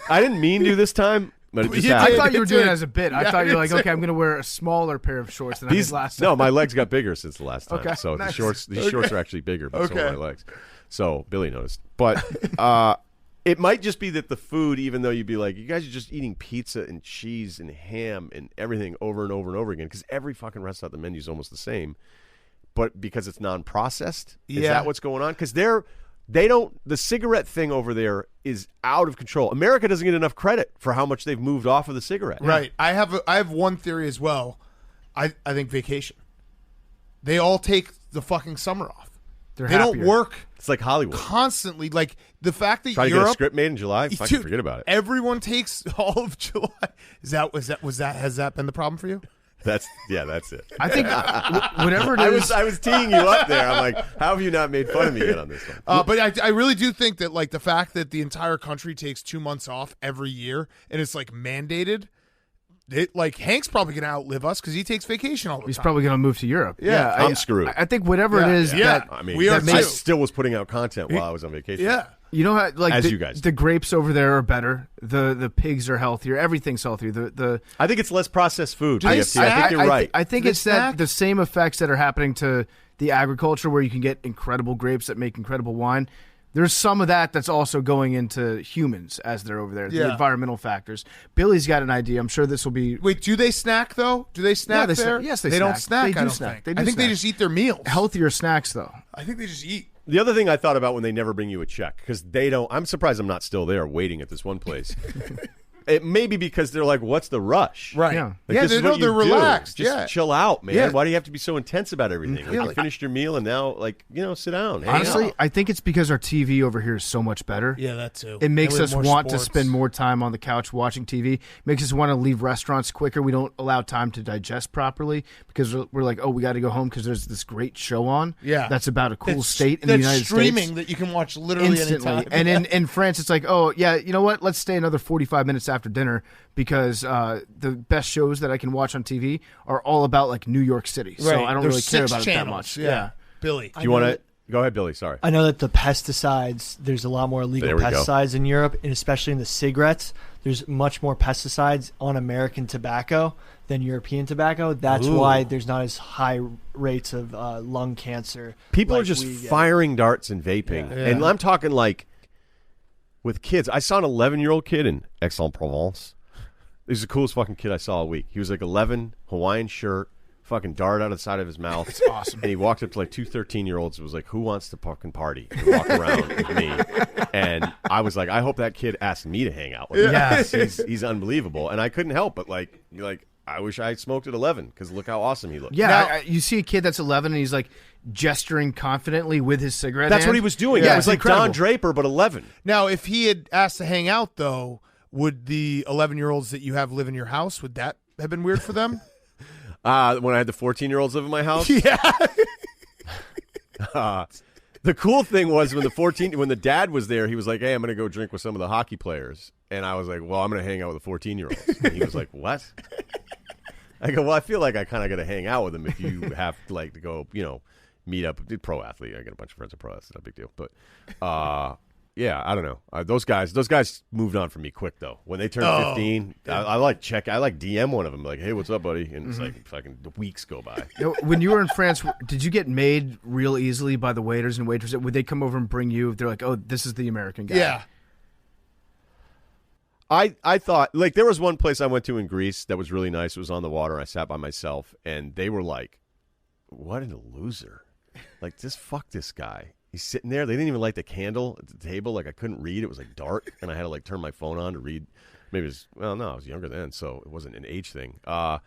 I didn't mean to this time, but it just You happened. I thought you were doing it did. as a bit. I Yeah, thought you were I like, did. okay, I'm going to wear a smaller pair of shorts than I did last time. No, my legs got bigger since the last time. Okay, So nice. these shorts are actually bigger, but so Okay. are my legs. So Billy noticed. But it might just be that the food, even though you'd be like, you guys are just eating pizza and cheese and ham and everything over and over and over again, because every fucking restaurant, the menu's almost the same. But because it's non-processed, is Yeah. that what's going on? Because the cigarette thing over there is out of control. America doesn't get enough credit for how much they've moved off of the cigarette. Right. I have one theory as well. I think vacation. They all take the fucking summer off. They're They don't happier. work It's like Hollywood. constantly. Like the fact that Try to Europe, get a script made in July, fucking Dude, forget about it. Everyone takes all of July. Has that been the problem for you? That's it. I think whatever it is. I was teeing you up there. I'm like, how have you not made fun of me yet on this one? But I really do think that like the fact that the entire country takes 2 months off every year and it's like mandated. Like Hank's probably going to outlive us because he takes vacation all the He's time. probably going to move to Europe. Yeah, I'm screwed. I think whatever it is that I mean, we are I too. still was putting out content while I was on vacation. Yeah. you know how like As the, you guys the grapes over there are better. The pigs are healthier. Everything's healthier. I think it's less processed food. Do they PFT. I think you're right. I think Do they it's snack? that the same effects that are happening to the agriculture where you can get incredible grapes that make incredible wine. There's some of that that's also going into humans as they're over there. The Yeah. environmental factors. Billy's got an idea. I'm sure this will be Wait, do they snack though? Do they snack they there? snack. Yes, they don't snack. snack. They I do don't snack. think. They do I think they snack. just eat their meals. healthier snacks though. I think they just eat. The other thing I thought about when they never bring you a check, because they don't. I'm surprised I'm not still there waiting at this one place. It may be because they're like, "What's the rush?" Right. Yeah. Like, this is what they're you do. relaxed. Just Yeah. chill out, man. Yeah. Why do you have to be so intense about everything? Like, you finished your meal and now, sit down. hang Honestly, out. I think it's because our TV over here is so much better. Yeah, that too. It makes And we us have more want to sports. spend more time on the couch watching TV. Makes us want to leave restaurants quicker. We don't allow time to digest properly because we're like, oh, we got to go home because there's this great show on. Yeah. that's about a cool That's- state in the that's United streaming States. that you can watch literally Instantly. anytime. And in France, it's like, oh, yeah, you know what? Let's stay another 45 minutes after dinner because the best shows that I can watch on TV are all about like New York City. So Right. I don't There's really care 6 about it channels. that much. Yeah. Billy. Do you want to go ahead, Billy? Sorry. I know that the pesticides, there's a lot more illegal There we go. pesticides in Europe, and especially in the cigarettes. There's much more pesticides on American tobacco than European tobacco. That's why there's not as high rates of lung cancer. People like are just we get. firing darts and vaping. Yeah. And I'm talking like with kids. I saw an 11-year-old kid in Aix-en-Provence. He's the coolest fucking kid I saw all week. He was like 11, Hawaiian shirt, fucking dart out of the side of his mouth. It's awesome. And he walked up to like 2 13-year-olds and was like, who wants to fucking party and walk around with me? And I was like, I hope that kid asked me to hang out with him. Yes. He's unbelievable. And I couldn't help but be like, I wish I smoked at 11 because look how awesome he looked. Yeah, Now- you see a kid that's 11 and he's like gesturing confidently with his cigarette. That's hand. what he was doing. Yeah, It was it's like incredible. Don Draper, but 11. Now, if he had asked to hang out, though, would the 11-year-olds that you have live in your house, would that have been weird for them? When I had the 14-year-olds live in my house. Yeah. The cool thing was when the dad was there, he was like, "Hey, I'm going to go drink with some of the hockey players," and I was like, "Well, I'm going to hang out with the 14-year-olds." And he was like, "What?" I go, "Well, I feel like I kind of got to hang out with them if you have to to go, meet up." Pro athlete. I got a bunch of friends are pro athletes. Not a big deal, but Yeah, I don't know. Those guys moved on from me quick though. When they turned 15, I like DM one of them like, "Hey, what's up, buddy?" And it's like fucking weeks go by. When you were in France, did you get made real easily by the waiters and waitresses? Would they come over and bring you? They're like, "Oh, this is the American guy." Yeah. I thought like there was one place I went to in Greece that was really nice. It was on the water. I sat by myself, and they were like, "What a loser! Like, just fuck this guy." He's sitting there. They didn't even light the candle at the table. Like, I couldn't read. It was, like, dark, and I had to, like, turn my phone on to read. Maybe it was – well, no, I was younger then, so it wasn't an age thing. I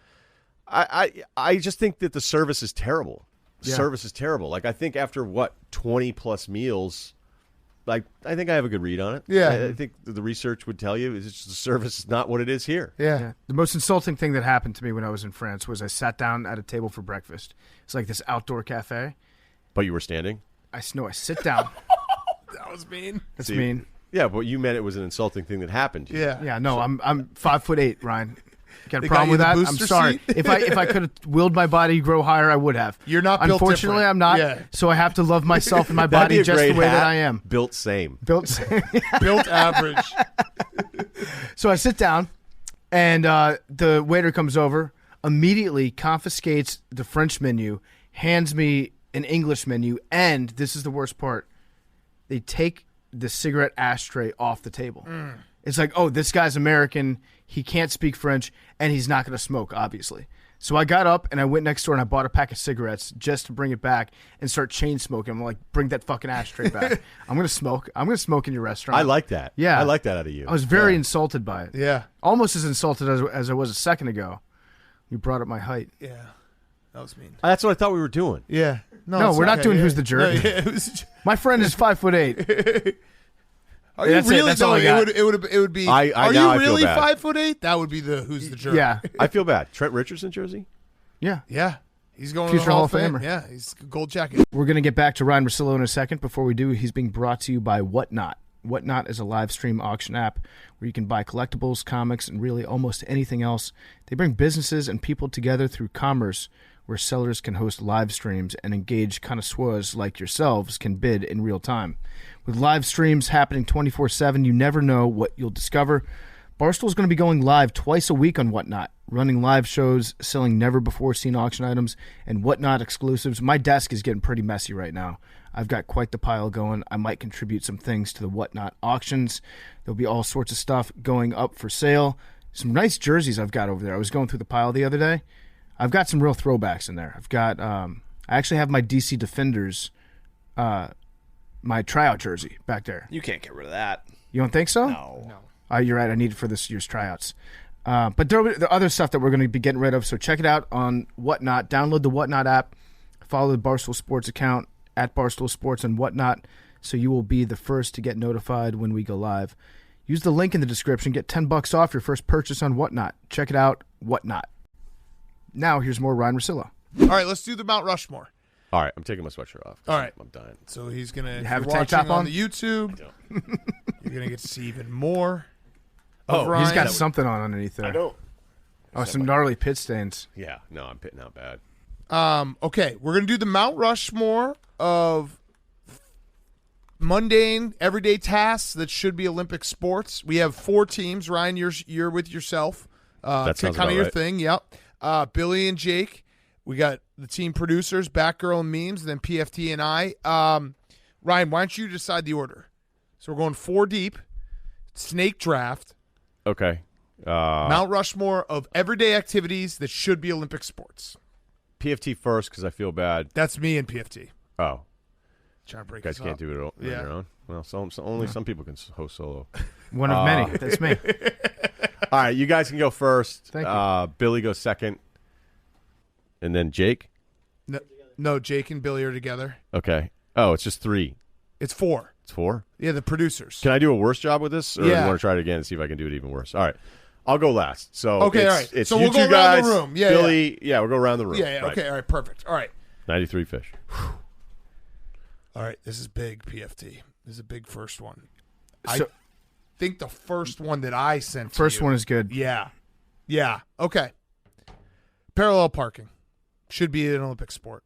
just think that the service is terrible. The service is terrible. Like, I think after, 20-plus meals, like, I think I have a good read on it. Yeah. I think the research would tell you is just the service is not what it is here. Yeah. The most insulting thing that happened to me when I was in France was I sat down at a table for breakfast. It's like this outdoor cafe. But you were standing? I sit down. That was mean. That's mean. Yeah, but you meant it was an insulting thing that happened to you. Yeah. Yeah, no, I'm 5'8", Ryan. Got a They problem with got that? you the I'm booster sorry. seat? If I could have willed my body to grow higher, I would have. You're not built Unfortunately, different. I'm not. Yeah. So I have to love myself and my That'd be body a just the great way that hat. I am. Built same. Built. Built average. So I sit down, and the waiter comes over, immediately confiscates the French menu, hands me an English menu, and this is the worst part. They take the cigarette ashtray off the table. It's like, oh, this guy's American. He can't speak French, and he's not going to smoke, obviously. So I got up, and I went next door, and I bought a pack of cigarettes just to bring it back and start chain smoking. I'm like, bring that fucking ashtray back. I'm going to smoke. I'm going to smoke in your restaurant. I like that. Yeah. I like that out of you. I was very insulted by it. Yeah. Almost as insulted as I was a second ago. You brought up my height. Yeah. That was mean. That's what I thought we were doing. Yeah. No, it's we're not okay. doing Yeah. Who's the Jerk. No, yeah, it was, My friend is 5'8". are you That's it. really? That's all I got. It would be. I are now you I feel really bad. 5'8"? That would be the Who's the Jerk. Yeah. I feel bad. Trent Richardson jersey? Yeah. Yeah. He's going Future to the Hall of Hall of Fame. Famer. Yeah. He's gold jacket. We're going to get back to Ryen Russillo in a second. Before we do, he's being brought to you by Whatnot. Whatnot is a live stream auction app where you can buy collectibles, comics, and really almost anything else. They bring businesses and people together through commerce where sellers can host live streams and engaged connoisseurs like yourselves can bid in real time. With live streams happening 24/7, you never know what you'll discover. Barstool's going to be going live twice a week on Whatnot, running live shows, selling never-before-seen auction items, and Whatnot exclusives. My desk is getting pretty messy right now. I've got quite the pile going. I might contribute some things to the Whatnot auctions. There'll be all sorts of stuff going up for sale. Some nice jerseys I've got over there. I was going through the pile the other day. I've got some real throwbacks in there. I've got I actually have my DC Defenders my tryout jersey back there. You can't get rid of that. You don't think so? No. You're right. I need it for this year's tryouts. But there are other stuff that we're going to be getting rid of, so check it out on Whatnot. Download the Whatnot app. Follow the Barstool Sports account at Barstool Sports and Whatnot, so you will be the first to get notified when we go live. Use the link in the description. Get $10 off your first purchase on Whatnot. Check it out, Whatnot. Now, here's more Ryen Russillo. All right, let's do the Mount Rushmore. All right, I'm taking my sweatshirt off. All right. I'm dying. So he's going to have you're a tank watching top on? the YouTube. You're going to get to see even more of He's Ryen. got something on underneath there. I don't. Oh, some gnarly pit stains. Yeah, no, I'm pitting out bad. Okay, we're going to do the Mount Rushmore of mundane, everyday tasks that should be Olympic sports. We have 4 teams. Ryan, you're with yourself. That sounds kind about of your right. thing, yep. Billy and Jake. We got the team producers, Batgirl and Memes, then PFT and I. Ryan, why don't you decide the order? So we're going 4 deep, snake draft, Okay. Mount Rushmore of everyday activities that should be Olympic sports. PFT first because I feel bad. That's me and PFT. Oh, Trying to break you guys this can't up. do it on Yeah. your own. Well, only some people can host solo. One of many. That's me. All right, you guys can go first. Thank you. Billy goes second, and then Jake. No, Jake and Billy are together. Okay. Oh, it's just 3. It's 4. It's 4. Yeah, the producers. Can I do a worse job with this, or do Yeah. you want to try it again and see if I can do it even worse? All right, I'll go last. So Okay, it's, all right. It's So you we'll go two around the guys, room. Yeah, Billy. Yeah, we'll go around the room. Yeah, Right. okay, all right, perfect. All right. 93 fish. All right, this is big, PFT. This is a big first one. I So- think the first one that I sent to First you- one is good. Yeah. Yeah, okay. Parallel parking should be an Olympic sport.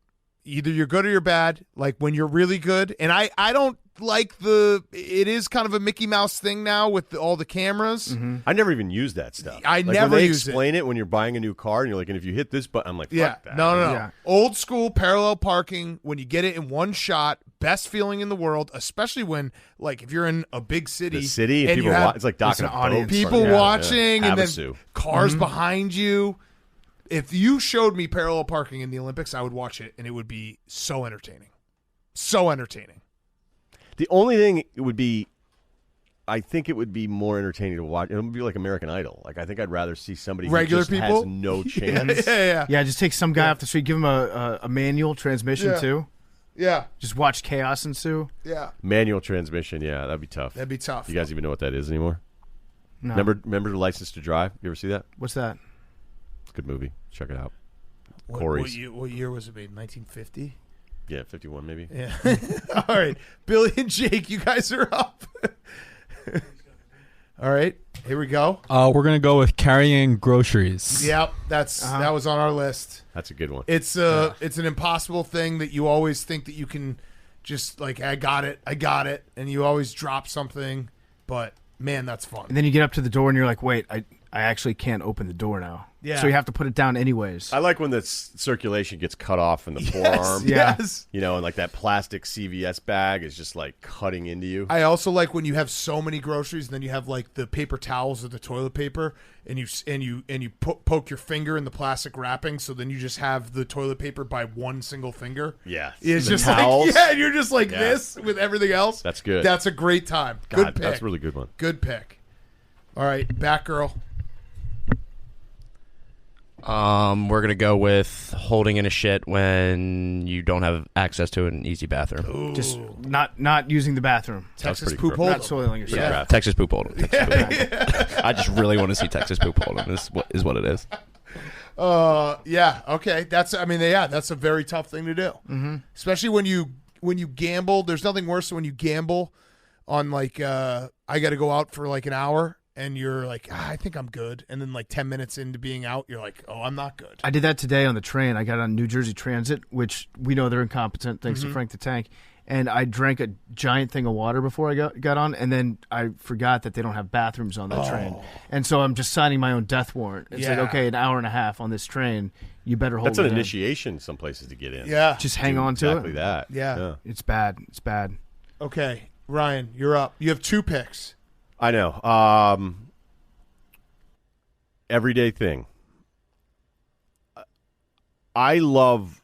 either you're good or you're bad. Like when you're really good, and I don't like it is kind of a Mickey Mouse thing now with all the cameras. Mm-hmm. I never even use that stuff. I like never when they use explain it when you're buying a new car, and you're like, and if you hit this button, I'm like, fuck that. No. Yeah. Old school parallel parking, when you get it in one shot, best feeling in the world, especially when, like, if you're in a big city. The city, and you people have it's like docking a boat. audience. people watching, and then Havasu. cars behind you. If you showed me parallel parking in the Olympics, I would watch it, and it would be so entertaining. So entertaining. The only thing it would be, I think it would be more entertaining to watch. It would be like American Idol. Like I think I'd rather see somebody Regular who just people? has no chance. Yeah. just take some guy off the street, give him a manual transmission too. Yeah. Just watch chaos ensue. Yeah. Manual transmission, yeah, that'd be tough. That'd be tough. You guys even know what that is anymore? No. Remember License to Drive? You ever see that? What's that? It's a good movie. Check it out. What year was it made? 1950? Yeah, 51 maybe. Yeah. All right. Billy and Jake, you guys are up. All right. Here we go. We're going to go with carrying groceries. Yep. That was on our list. That's a good one. It's an impossible thing that you always think that you can just like, I got it. And you always drop something. But, man, that's fun. And then you get up to the door and you're like, wait, I actually can't open the door now. Yeah. So you have to put it down anyways. I like when the circulation gets cut off in the forearm. Yes. You know, and like that plastic CVS bag is just like cutting into you. I also like when you have so many groceries and then you have like the paper towels or the toilet paper and you poke your finger in the plastic wrapping, so then you just have the toilet paper by one single finger. Yeah. It's The just towels. like, you're just like this with everything else. That's good. That's a great time. God, Good pick. that's a really good one. Good pick. All right, Batgirl. We're gonna go with holding in a shit when you don't have access to an easy bathroom. Just not using the bathroom. Texas pretty poop correct. hole. Not soiling yourself. Yeah. Texas poop hold'em. I just really want to see Texas poop hold'em. Is what it is. Yeah. Okay. That's a very tough thing to do. Mm-hmm. Especially when you gamble. There's nothing worse than when you gamble on like I got to go out for like an hour. And you're like, I think I'm good. And then like 10 minutes into being out, you're like, oh, I'm not good. I did that today on the train. I got on New Jersey Transit, which we know they're incompetent thanks to Frank the Tank. And I drank a giant thing of water before I got on. And then I forgot that they don't have bathrooms on that train. And so I'm just signing my own death warrant. It's like, okay, an hour and a half on this train. You better hold That's it an in. initiation some places to get in. Yeah. Just hang on to exactly it. that. Yeah. It's bad. It's bad. Okay. Ryan, you're up. You have 2 picks. I know. Everyday thing. I love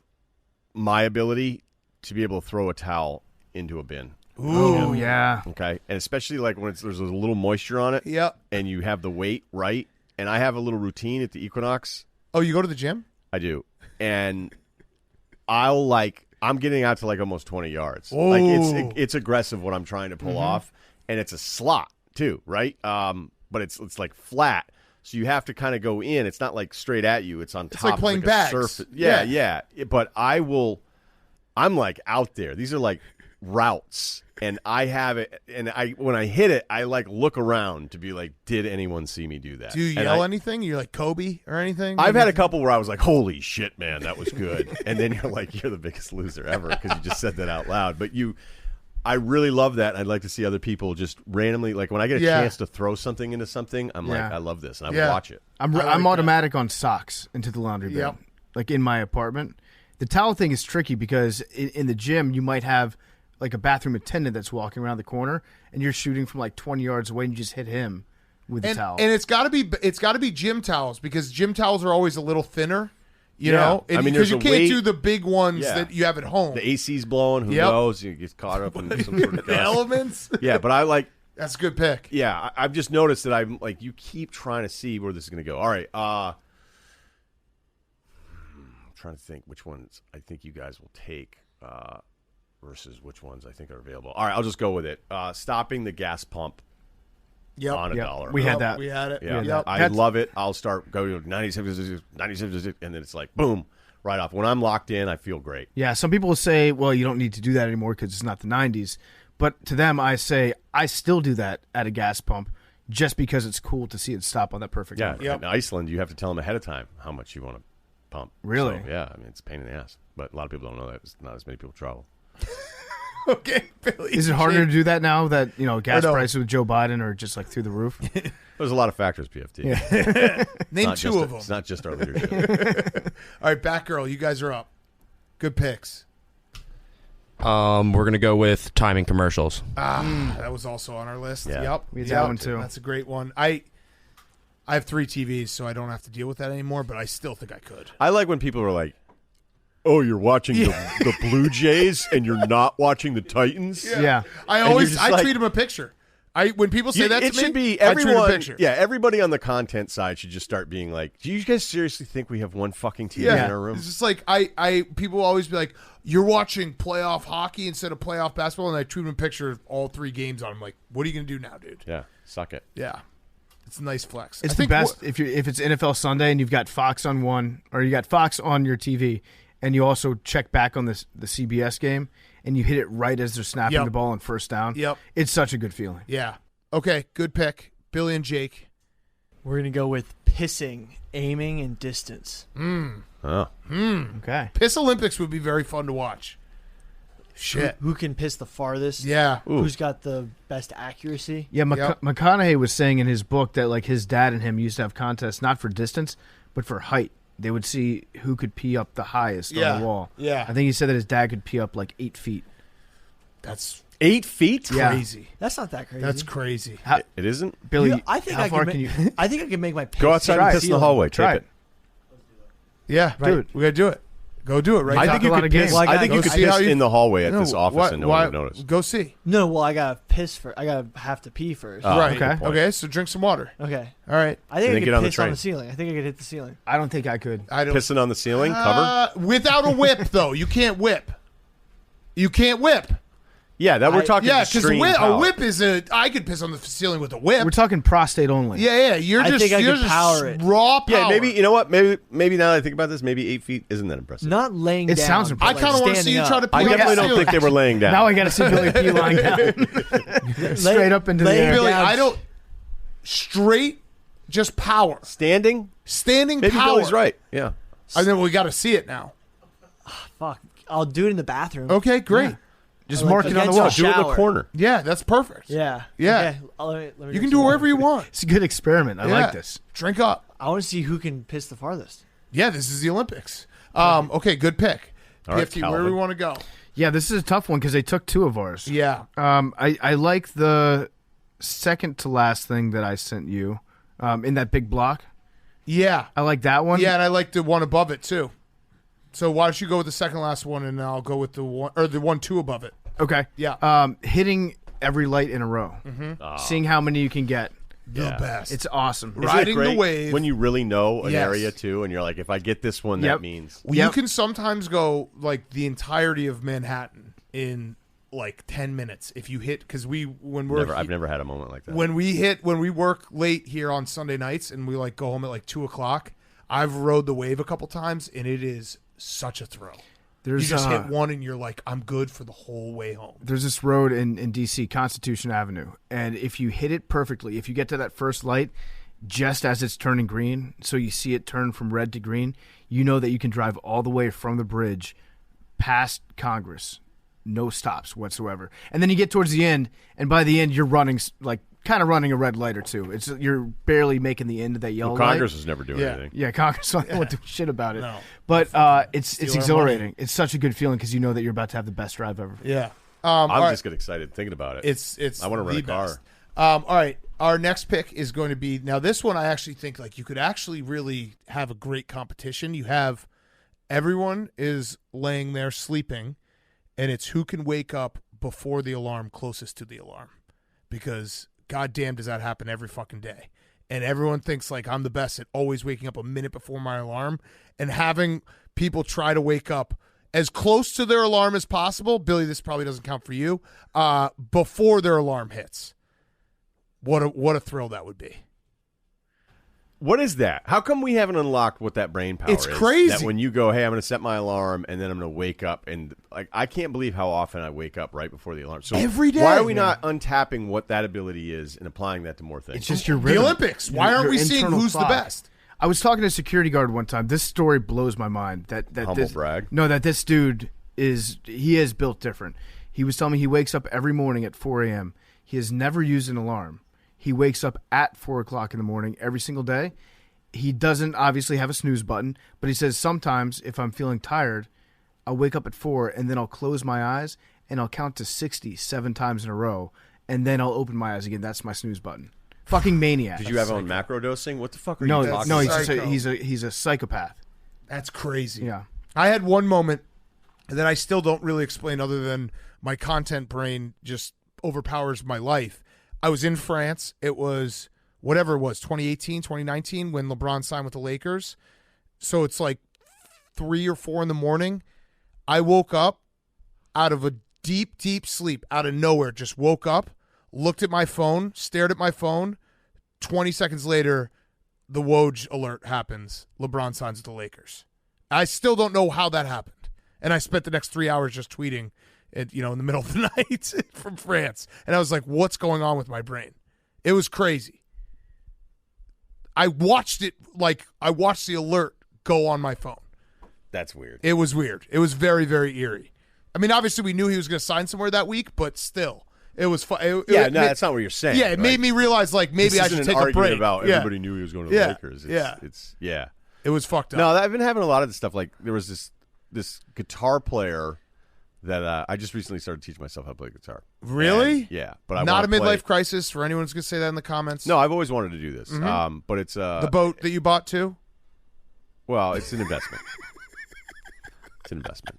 my ability to be able to throw a towel into a bin. Oh, yeah. Okay, and especially like when there's a little moisture on it. Yep. And you have the weight right. And I have a little routine at the Equinox. Oh, you go to the gym? I do, and I'm getting out to like almost 20 yards. Ooh. Like it's aggressive what I'm trying to pull off, and it's a slot too, right? But it's like flat. So you have to kind of go in. It's not like straight at you. It's on top. It's like playing of like bags. a surface. Yeah. But I'm like out there. These are like routes, and I have it. And when I hit it, I like look around to be like, did anyone see me do that? Do you yell anything? You're like Kobe or anything? I've had a couple where I was like, holy shit, man, that was good. And then you're like, you're the biggest loser ever because you just said that out loud. But I really love that. I'd like to see other people just randomly, like when I get a chance to throw something into something, I'm like, I love this, and I would watch it. I'm automatic on socks into the laundry bin, Yep. like in my apartment. The towel thing is tricky because in the gym you might have like a bathroom attendant that's walking around the corner, and you're shooting from like 20 yards away, and you just hit him with the towel. And it's got to be gym towels because gym towels are always a little thinner. You know, I mean, because there's you a can't weight- do the big ones Yeah. that you have at home. The AC's blowing, who knows? You get caught up in some sort of The gust. elements. Yeah, but I like, That's a good pick. yeah, I've just noticed that I'm like, you keep trying to see where this is going to go. All right, I'm trying to think which ones I think you guys will take versus which ones I think are available. All right, I'll just go with it. Stopping the gas pump on $1. We had that. We had it. Yeah, Yep. I love it. I'll start going to 97, and then it's like, boom, right off. When I'm locked in, I feel great. Yeah, some people will say, well, you don't need to do that anymore because it's not the 90s. But to them, I say, I still do that at a gas pump just because it's cool to see it stop on that perfect Yeah, number. in Iceland, you have to tell them ahead of time how much you want to pump. Really? So, yeah, I mean, it's a pain in the ass. but a lot of people don't know that. Not as many people travel. Okay, Billy. Is it harder to do that now that gas no. prices with Joe Biden are just like through the roof? There's a lot of factors, PFT. Name two of them. It's not just our leadership. All right, Batgirl, you guys are up. Good picks. We're gonna go with timing commercials. That was also on our list. Yeah. Yep. We had that one too. That's a great one. I have 3 TVs, so I don't have to deal with that anymore, but I still think I could. I like when people are like, "Oh, you're watching the Blue Jays and you're not watching the Titans." Yeah. I tweet them a picture. When people say that to me, it should be I tweet a everyone. picture. Yeah, everybody on the content side should just start being like, "Do you guys seriously think we have one fucking TV in our room?" It's just like people always be like, "You're watching playoff hockey instead of playoff basketball," and I tweet them a picture of all 3 games on. I'm like, "What are you gonna do now, dude?" Yeah, suck it. Yeah, it's a nice flex. It's I the think best if it's NFL Sunday and you've got Fox on one, or you got Fox on your TV, and you also check back on the CBS game, and you hit it right as they're snapping the ball on first down. Yep, it's such a good feeling. Yeah. Okay, good pick, Billy and Jake. We're gonna go with pissing, aiming, and distance. Okay. Piss Olympics would be very fun to watch. Shit. Who can piss the farthest? Yeah. Who's got the best accuracy? Yeah, McConaughey was saying in his book that like his dad and him used to have contests not for distance, but for height. They would see who could pee up the highest on the wall. Yeah. I think he said that his dad could pee up like 8 feet. That's 8 feet? crazy. That's not that crazy. That's crazy. It isn't? Billy, I think how I far can can you I think I can make my piss Go outside and piss in the hallway. try Tape it? Yeah, right. Dude. We got to do it. Go do it right I now. think you a lot could of games. piss. Well, I I think gotta you go could see how piss you- in the hallway at this No, office and no one would notice. Go see. No, well, I gotta piss first. I gotta have to pee first. Right. okay. Good point. Okay, so drink some water. Okay. All right. I think And I then could get on the piss on train. the ceiling. I think I could hit the ceiling. I don't think I could. I don't. Pissing on the ceiling? Cover? Without a whip, though. You can't whip. You can't whip. Yeah, that we're talking Yeah, because extreme a power. whip is I could piss on the ceiling with a whip. We're talking prostate only. Yeah. You're I just think I you're could just power it. raw power. Yeah, maybe, you know what? Maybe now that I think about this, maybe 8 feet isn't that impressive. Not laying It down. sounds but, I impressive. kind of like, want to see you standing try to up. pee I on definitely the don't think they were laying down. Now I got to see Billy pee lying down. Straight up into the Lay air. Billy, down. I don't straight, just power, Standing? standing Maybe power. Billy's right. Yeah. I know we got to see it now. Fuck. I'll do it in the bathroom. Okay, great. Just Like, mark it on the against wall. a Do it in the shower. corner. Yeah, that's perfect. Yeah. Yeah. Okay. Let me You drink can some do water. whatever you want. It's a good experiment. I Yeah. like this. Drink up. I want to see who can piss the farthest. Yeah, this is the Olympics. Okay, good pick. All right, PFT, where do we Calvin. want to go? Yeah, this is a tough one because they took 2 of ours. Yeah. I like the second to last thing that I sent you in that big block. Yeah. I like that one. Yeah, and I like the one above it too. So why don't you go with the second last one, and I'll go with the 1-2 above it. Okay. Yeah. Hitting every light in a row. Seeing how many you can get. The best. It's awesome. Isn't it Riding the great wave. when you really know an Yes. area too, and you're like, if I get this one, Yep. that means. You Yep. can sometimes go like the entirety of Manhattan in like 10 minutes if you hit, because I've never had a moment like that. when we work late here on Sunday nights and we like go home at like 2:00. I've rode the wave a couple times and it is such a thrill. There's You just hit one and you're like, I'm good for the whole way home. There's this road in D.C., Constitution Avenue, and if you hit it perfectly, if you get to that first light just as it's turning green, so you see it turn from red to green, you know that you can drive all the way from the bridge past Congress, no stops whatsoever. And then you get towards the end, and by the end you're running like kind of running a red light or two. You're barely making the end of that yellow light. Congress is never doing anything. Yeah, Congress won't do shit about it. No. But it's Steal our exhilarating. money. It's such a good feeling because you know that you're about to have the best drive ever. Yeah. I'm all right. just get excited thinking about it. It's I want to run the a car. best. All right. Our next pick is going to be, now this one I actually think like you could actually really have a great competition. You have everyone is laying there sleeping, and it's who can wake up before the alarm closest to the alarm. Because goddamn does that happen every fucking day. And everyone thinks like I'm the best at always waking up a minute before my alarm, and having people try to wake up as close to their alarm as possible. Billy, this probably doesn't count for you. Before their alarm hits. What a thrill that would be. What is that? How come we haven't unlocked what that brain power It's is? crazy. That when you go, hey, I'm going to set my alarm, and then I'm going to wake up, and like I can't believe how often I wake up right before the alarm. So Every day. why are we not untapping what that ability is and applying that to more things? It's just your The rhythm. Olympics. Why aren't Your we seeing internal who's clock. the best? I was talking to a security guard one time. This story blows my mind. That Humble brag. No, that this dude is built different. He was telling me he wakes up every morning at 4 a.m. He has never used an alarm. He wakes up at 4 o'clock in the morning every single day. He doesn't obviously have a snooze button, but he says sometimes if I'm feeling tired, I'll wake up at 4 and then I'll close my eyes and I'll count to 60 7 times in a row, and then I'll open my eyes again. That's my snooze button. Fucking maniac. Did you have on macro dosing? What the fuck are you talking no, about? he's a psychopath. That's crazy. Yeah. I had one moment that I still don't really explain other than my content brain just overpowers my life. I was in France. It was whatever it was, 2018, 2019, when LeBron signed with the Lakers. So it's like 3 or 4 in the morning. I woke up out of a deep, deep sleep, out of nowhere, just woke up, looked at my phone, stared at my phone. 20 seconds later, the Woj alert happens. LeBron signs with the Lakers. I still don't know how that happened. And I spent the next 3 hours just tweeting it, in the middle of the night from France. And I was like, what's going on with my brain? It was crazy. I watched the alert go on my phone. That's weird. It was weird. It was very, very eerie. I mean, obviously we knew he was going to sign somewhere that week, but still, it was fun. That's not what you're saying. Yeah, it made me realize maybe I should take a break. Everybody knew he was going to the Lakers. It was fucked up. No, I've been having a lot of this stuff. Like there was this guitar player that I just recently started teaching myself how to play guitar. Really? And, yeah, but I not a wanna midlife crisis for anyone who's going to say that in the comments. No, I've always wanted to do this. Mm-hmm. But it's the boat that you bought too. Well, it's an investment. It's an investment.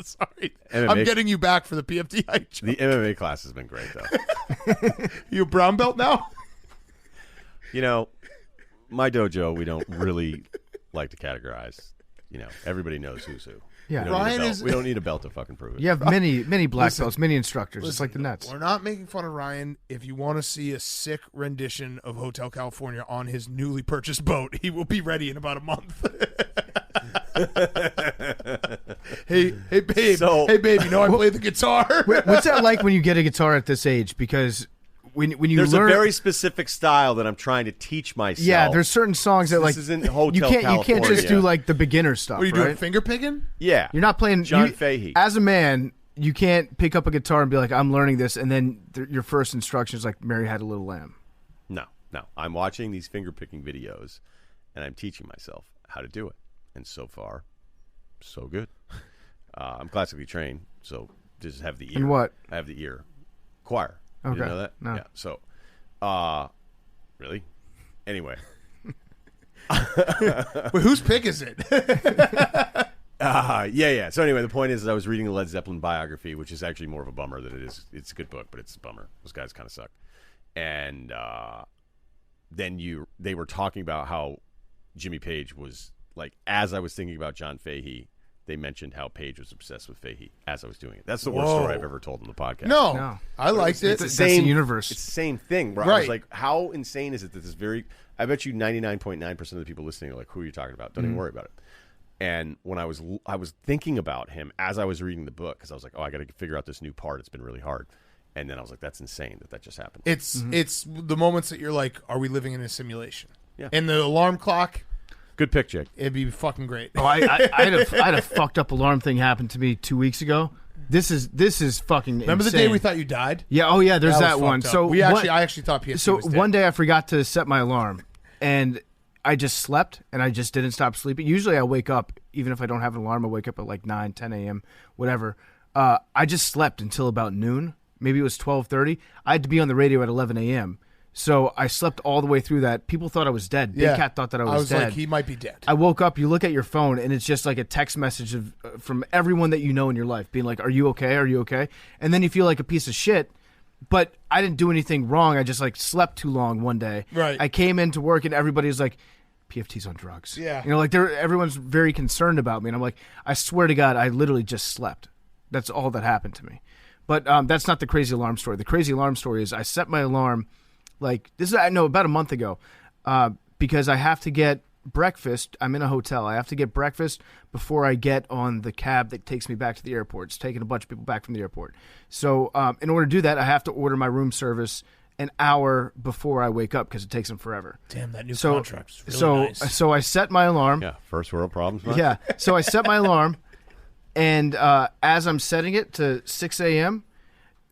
Sorry, MMA, I'm getting you back for the PFTI joke. The MMA class has been great, though. You a brown belt now? My dojo, we don't really like to categorize. Everybody knows who's who. Yeah, we don't need a belt to fucking prove it. You have many black belts, many instructors, just like the Nets. We're not making fun of Ryan. If you want to see a sick rendition of Hotel California on his newly purchased boat, he will be ready in about a month. Hey babe, I play the guitar. What's that like when you get a guitar at this age? Because when you there's learn a very specific style that I'm trying to teach myself. Yeah, there's certain songs that this isn't Hotel you can't just do like the beginner stuff. What are you doing? Finger picking? Yeah, you're not playing John Fahey. As a man, you can't pick up a guitar and be like, I'm learning this, and then your first instruction is like, Mary Had a Little Lamb. No. I'm watching these finger picking videos, and I'm teaching myself how to do it. And so far, so good. I'm classically trained, so just have the ear. And what? I have the ear. Choir. Okay. You know that? No. Yeah. So, really? Anyway. Wait, whose pick is it? Yeah. So anyway, the point is I was reading the Led Zeppelin biography, which is actually more of a bummer than it is. It's a good book, but it's a bummer. Those guys kind of suck. And then they were talking about how Jimmy Page was, like, as I was thinking about John Fahey, they mentioned how Page was obsessed with Fahey as I was doing it. That's the worst story I've ever told on the podcast. No. I liked it. It's the same That's the universe. It's the same thing. Where Right. I was like, how insane is it that I bet you 99.9% of the people listening are like, who are you talking about? Don't even worry about it. And when I was thinking about him as I was reading the book, because I was like, oh, I got to figure out this new part. It's been really hard. And then I was like, that's insane that just happened. It's the moments that you're like, are we living in a simulation? Yeah. And the alarm clock, good pick, Jake. it'd be fucking great. Oh, I had a fucked up alarm thing happen to me 2 weeks ago. This is fucking Remember insane. the day we thought you died? Yeah, oh yeah, there's that was one. fucked up. So I actually thought PFT So was dead. one day I forgot to set my alarm, and I just slept, and I just didn't stop sleeping. Usually I wake up, even if I don't have an alarm, I wake up at like 9, 10 a.m., whatever. I just slept until about noon. Maybe it was 12:30. I had to be on the radio at 11 a.m., so I slept all the way through that. People thought I was dead. Big Cat thought that I was dead. Like, he might be dead. I woke up, you look at your phone, and it's just like a text message from everyone that you know in your life being like, are you okay? Are you okay? And then you feel like a piece of shit, but I didn't do anything wrong. I just like slept too long one day. Right. I came into work, and everybody was like, PFT's on drugs. Yeah. Like everyone's very concerned about me. And I'm like, I swear to God, I literally just slept. That's all that happened to me. But that's not the crazy alarm story. The crazy alarm story is I set my alarm about a month ago because I have to get breakfast. I'm in a hotel. I have to get breakfast before I get on the cab that takes me back to the airport. It's taking a bunch of people back from the airport. So in order to do that, I have to order my room service an hour before I wake up because it takes them forever. Damn, that new contract is really nice. So I set my alarm. Yeah, first world problems. Man. Yeah. So I set my alarm, and as I'm setting it to 6 a.m.,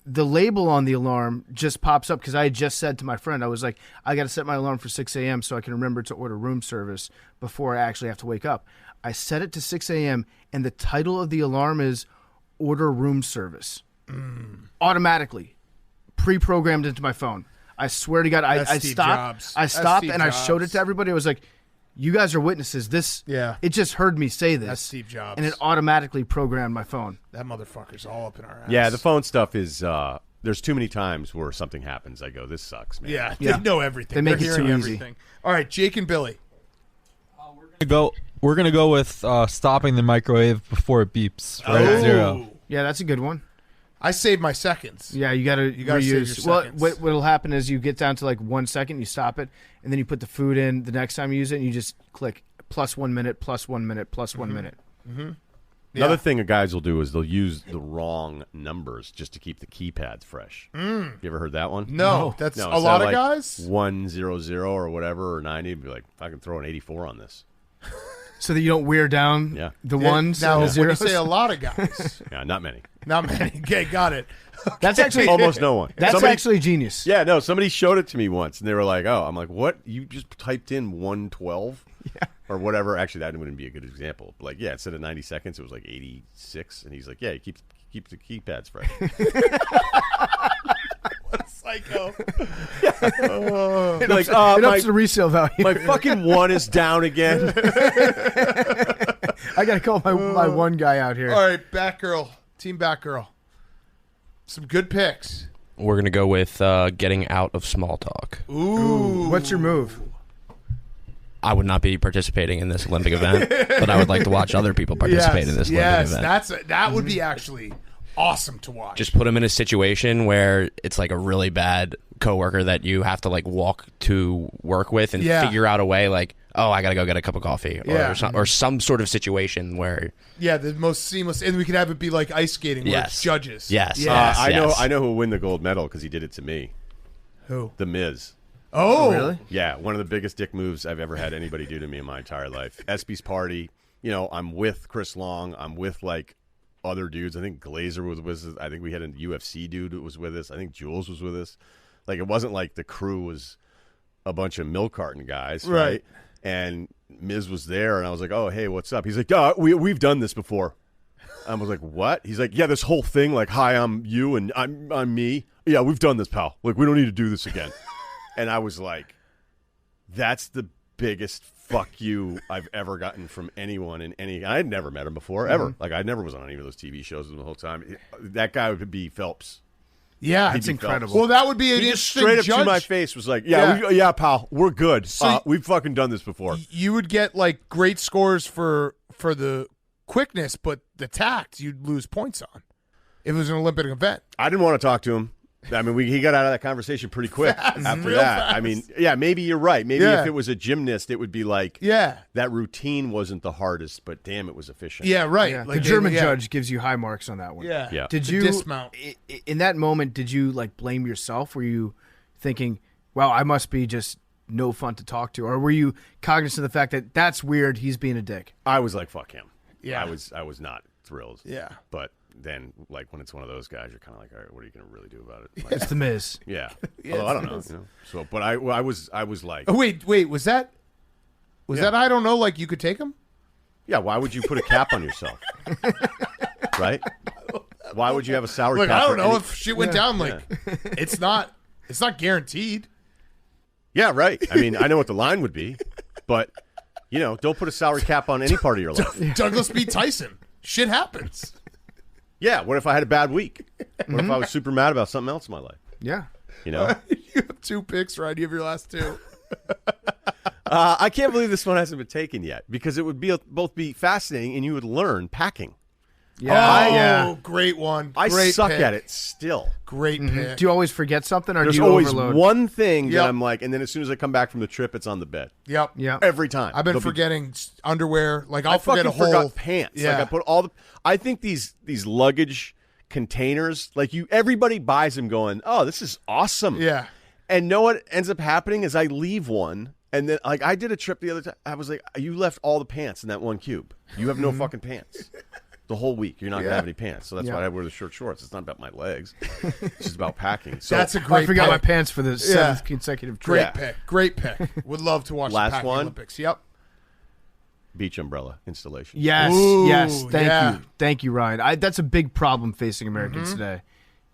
the label on the alarm just pops up because I had just said to my friend, I was like, I got to set my alarm for 6 a.m. so I can remember to order room service before I actually have to wake up. I set it to 6 a.m., and the title of the alarm is Order Room Service. Automatically. Pre-programmed into my phone. I swear to God, I stopped. I stopped and I showed it to everybody. I was like, you guys are witnesses. It just heard me say this. That's Steve Jobs. And it automatically programmed my phone. That motherfucker's all up in our ass. Yeah, the phone stuff is. There's too many times where something happens. I go, this sucks, man. Yeah, they know everything. They make They're it too hearing easy. everything. All right, Jake and Billy. We're gonna go with stopping the microwave before it beeps. Right at 0. Yeah, that's a good one. I saved my seconds. Yeah, you got to reuse. Save your seconds. What'll happen is you get down to like 1 second, you stop it, and then you put the food in the next time you use it, and you just click plus 1 minute, plus 1 minute, plus 1 minute. Mm-hmm. Another thing guys will do is they'll use the wrong numbers just to keep the keypads fresh. You ever heard that one? No, that's a lot of guys. 100 or whatever or 90. Be like, I can throw an 84 on this. So that you don't wear down the ones. Now, and the when zeros. you say a lot of guys, Yeah, not many. not many. Okay, got it. That's actually Almost no one. That's actually genius. Yeah, no, somebody showed it to me once, and they were like, oh, I'm like, what? You just typed in 112? Yeah. Or whatever. Actually, that wouldn't be a good example. But like, yeah, instead of 90 seconds, it was like 86. And he's like, yeah, he keeps the keypads fresh. What a psycho. It like, ups the resale value. my fucking one is down again. I got to call my one guy out here. All right, Batgirl. Team Batgirl. Some good picks. We're going to go with getting out of small talk. Ooh. What's your move? I would not be participating in this Olympic event, but I would like to watch other people participate in this Olympic event. That would be actually awesome to watch. Just put them in a situation where it's like a really bad coworker that you have to like walk to work with and figure out a way like, oh, I got to go get a cup of coffee or some sort of situation where. Yeah, the most seamless. And we could have it be like ice skating where it's judges. Yes. I know who will win the gold medal because he did it to me. Who? The Miz. Oh, really? Yeah, one of the biggest dick moves I've ever had anybody do to me in my entire life. ESPY's party, I'm with Chris Long. I'm with, like, other dudes. I think Glazer was with us. I think we had a UFC dude who was with us. I think Jules was with us. Like, it wasn't like the crew was a bunch of milk carton guys, right? And Miz was there, and I was like, oh, hey, what's up? He's like, we've done this before. I was like, what? He's like, yeah, this whole thing, like, hi, I'm you, and I'm me. Yeah, we've done this, pal. Like, we don't need to do this again. And I was like, that's the biggest fuck you I've ever gotten from anyone in any. I had never met him before, ever. Like, I never was on any of those TV shows the whole time. That guy would be Phelps. Yeah, that's incredible. Well, that would be an he just interesting straight up judge. to my face was like, yeah, pal, we're good. So we've fucking done this before. You would get like great scores for the quickness, but the tact you'd lose points on if it was an Olympic event. I didn't want to talk to him. I mean, he got out of that conversation pretty quick after that. Fast. I mean, yeah, maybe you're right. Maybe if it was a gymnast, it would be like, that routine wasn't the hardest, but damn, it was efficient. Yeah, right. Yeah. Like the German judge gives you high marks on that one. Yeah. Did you dismount in that moment? Did you like blame yourself? Were you thinking, "Wow, I must be just no fun to talk to," or were you cognizant of the fact that that's weird? He's being a dick. I was like, "Fuck him." Yeah, I was not thrilled. Yeah, but then, like, when it's one of those guys, you're kind of like, all right, what are you going to really do about it? Like, it's the Miz. Yeah. Although I don't know. So, but I was like, oh, wait, was that I don't know, like you could take him? Yeah. Why would you put a cap on yourself? Right? Why would you have a salary cap? I don't know if shit went down. Like, it's not guaranteed. Yeah. Right. I mean, I know what the line would be, but don't put a salary cap on any part of your life. Douglas beat Tyson. Shit happens. Yeah, what if I had a bad week? What if I was super mad about something else in my life? Yeah. You have 2 picks, right? You have your last 2. I can't believe this one hasn't been taken yet because it would both be fascinating and you would learn packing. Yeah. Great one. I great suck pick. at it still. Great pick. Do you always forget something or There's do you always overload? one thing that I'm like, and then as soon as I come back from the trip, it's on the bed. Yep. Every time. I've been forgetting underwear. Like I forget a whole. forgot pants. Yeah. Like I put all the. I think these luggage containers, like everybody buys them, going, "Oh, this is awesome." Yeah. And know what ends up happening is I leave one, and then like I did a trip the other time. I was like, you left all the pants in that one cube. You have no fucking pants. The whole week, you're not gonna have any pants, so that's why I wear the short shorts. It's not about my legs; it's just about packing. So That's a great. I forgot pick. my pants for the 7th consecutive trip. Great pick. Would love to watch Last the packing one? Olympics. Yep. beach umbrella installation. Yes, Ooh, yes. yeah. Thank you, Ryan. That's a big problem facing Americans today.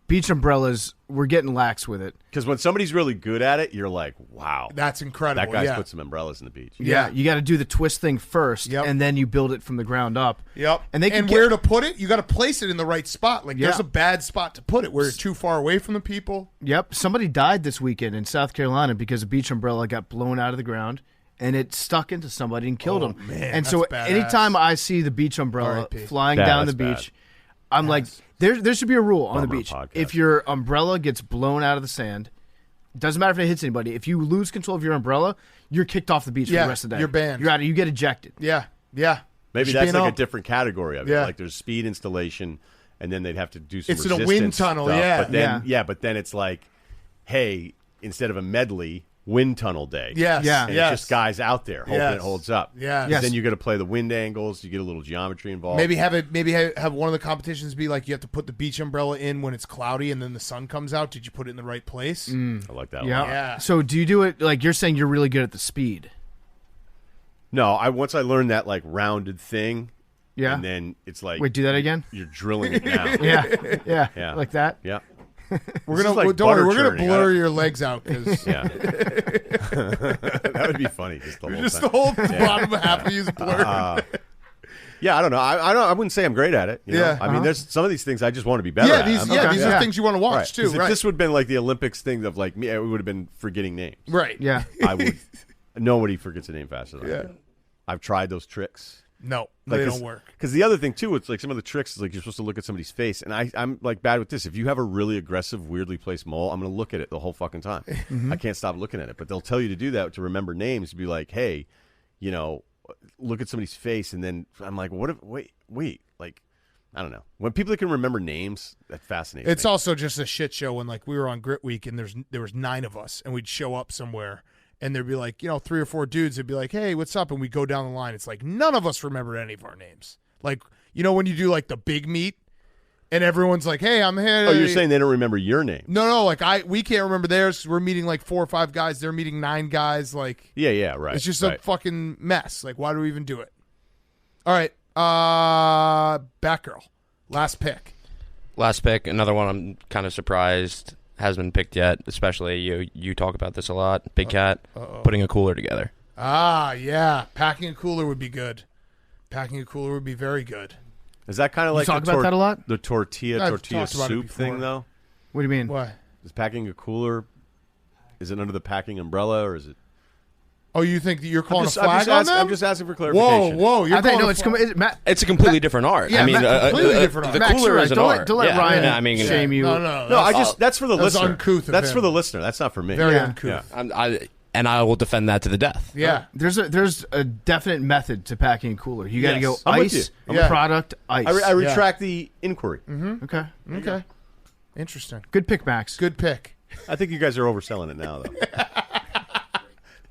Beach umbrellas, we're getting lax with it. Because when somebody's really good at it, you're like, wow, That's incredible. that guy's yeah. put some umbrellas in the beach. Yeah, you got to do the twist thing first, Yep. and then you build it from the ground up. Yep. And they can where to put it, you got to place it in the right spot. Like there's Yeah. a bad spot to put it where it's too far away from the people. Yep. Somebody died this weekend in South Carolina because a beach umbrella got blown out of the ground and it stuck into somebody and killed him. man, and that's so badass. anytime I see the beach umbrella R.I.P. flying Bad, down the that's beach, I'm like, there should be a rule on the Bummer beach. podcast. If your umbrella gets blown out of the sand, doesn't matter if it hits anybody. If you lose control of your umbrella, you're kicked off the beach for Yeah, the rest of the day. you're banned. You're out. You get ejected. Yeah. Yeah. Maybe Should that's be like an a different category of it. Yeah. Like there's speed installation, and then they'd have to do some It's in a resistance wind tunnel, stuff. yeah. But then, but then it's like, hey, instead of a medley, wind tunnel day. Yes. Yeah. And Yes. it's just guys out there hoping Yes. it holds up. Yes. Yes. Then you got to play the wind angles. You get a little geometry involved. Maybe have one of the competitions be like you have to put the beach umbrella in when it's cloudy and then the sun comes out. Did you put it in the right place? I like that Yeah. one. Yeah. So do you do it like you're saying you're really good at the speed? No, once I learned that like rounded thing, Yeah. and then it's like Wait, do that again? you're drilling it now. Yeah. Yeah. Like that? Yeah. We're This gonna is like don't worry, butter we're gonna churning. blur your legs out because Yeah. That would be funny. Just the whole just time. the whole bottom half of you is blurred. Yeah, I don't know. I wouldn't say I'm great at it. You know? Yeah. I mean, there's some of these things I just want to be better at. these are things you want to watch Right. too. 'Cause if Right. this would have been like the Olympics thing of like me, it would have been forgetting names. Right. Yeah. I would. Nobody forgets a name faster than I Yeah. do. I've tried those tricks. No, Like, they don't work. Because the other thing too, it's like some of the tricks is like you're supposed to look at somebody's face, and I'm like bad with this. If you have a really aggressive, weirdly placed mole, I'm going to look at it the whole fucking time. I can't stop looking at it. But they'll tell you to do that to remember names. To be like, hey, you know, look at somebody's face, and then I'm like, what if? Wait, like, I don't know. When people that can remember names, that fascinates It's me. also just a shit show when like we were on Grit Week and there was 9 of us and we'd show up somewhere and there'd be like 3 or 4 dudes. They'd be like, "Hey, what's up?" And we go down the line. It's like none of us remember any of our names. Like when you do like the big meet and everyone's like, "Hey, I'm here." Oh, you're saying they don't remember your name? No. Like we can't remember theirs. 'Cause we're meeting like 4 or 5 guys. They're meeting 9 guys. Like Yeah, right. it's just right. a fucking mess. Like why do we even do it? All right, Batgirl, last pick. Last pick, another one I'm kind of surprised hasn't been picked yet, especially you talk about this a lot. Big Cat, putting a cooler together. Yeah. Packing a cooler would be good. Packing a cooler would be very good. Is that kind of like talk the about that a lot? The tortilla I've talked about it soup before. thing, though? What do you mean? What? Is packing a cooler? Is it under the packing umbrella, or is it? Oh, you think that you're calling I'm a flag on them? I'm just asking for clarification. Whoa! You're I think calling no. a It's flag. Matt. It's a completely different art. Yeah, I mean, completely different art. the Max, cooler you're is right. an Don't let- art. don't let Yeah. Ryan Yeah, I mean, shame you. No. No, that's for the that's listener. uncouth of That's him. for the listener. That's not for me. Very Yeah. uncouth. I will defend that to the death. Yeah. There's a definite method to packing a cooler. You got to Yes. go I'm with ice, you. Yeah. product, ice. I retract the inquiry. Okay. Okay. Interesting. Good pick, Max. Good pick. I think you guys are overselling it now, though.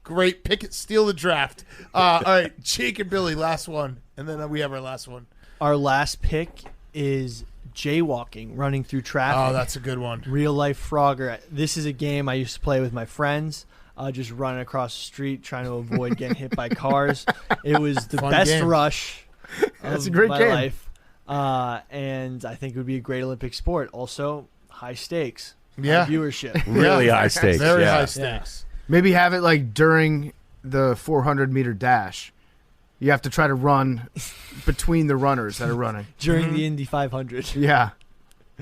Great pick. Steal the draft. All right, Jake and Billy, last one, and then we have our last one. Our last pick is jaywalking, running through traffic. Oh, that's a good one. Real life Frogger. This is a game I used to play with my friends. Just running across the street, trying to avoid getting hit by cars. It was the Fun best game. rush That's of a great my game. life. And I think it would be a great Olympic sport. Also, high stakes. Yeah. High viewership. Really high stakes. Very yeah. high stakes. Maybe have it like during the 400-meter dash. You have to try to run between the runners that are running. During the Indy 500. Yeah.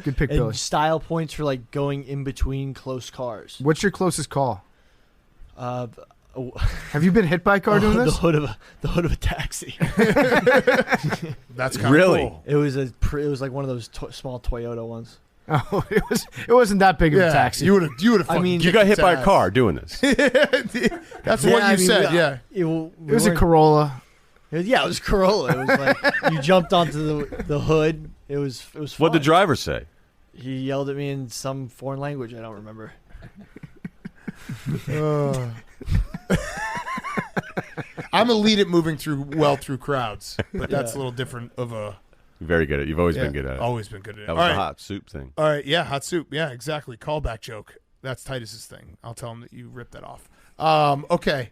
Good pick, Billy. And style points for like going in between close cars. What's your closest call? Oh, Have you been hit by a car doing the this? hood of a taxi. That's kind of Really? cool. It was like one of those small Toyota ones. Oh, it wasn't that big of a taxi. You would have. I mean, You got hit by a car doing this. That's what you said. Yeah. It was a Corolla. It was Corolla. It was like you jumped onto the hood. It was fun. What'd the driver say? He yelled at me in some foreign language. I don't remember. I'm elite at moving through crowds, but that's a little different of a. Very good at it. You've always been good at it. Always been good at it. That was the hot soup thing. All right, yeah, hot soup. Yeah, exactly. Callback joke. That's Titus's thing. I'll tell him that you ripped that off. Okay.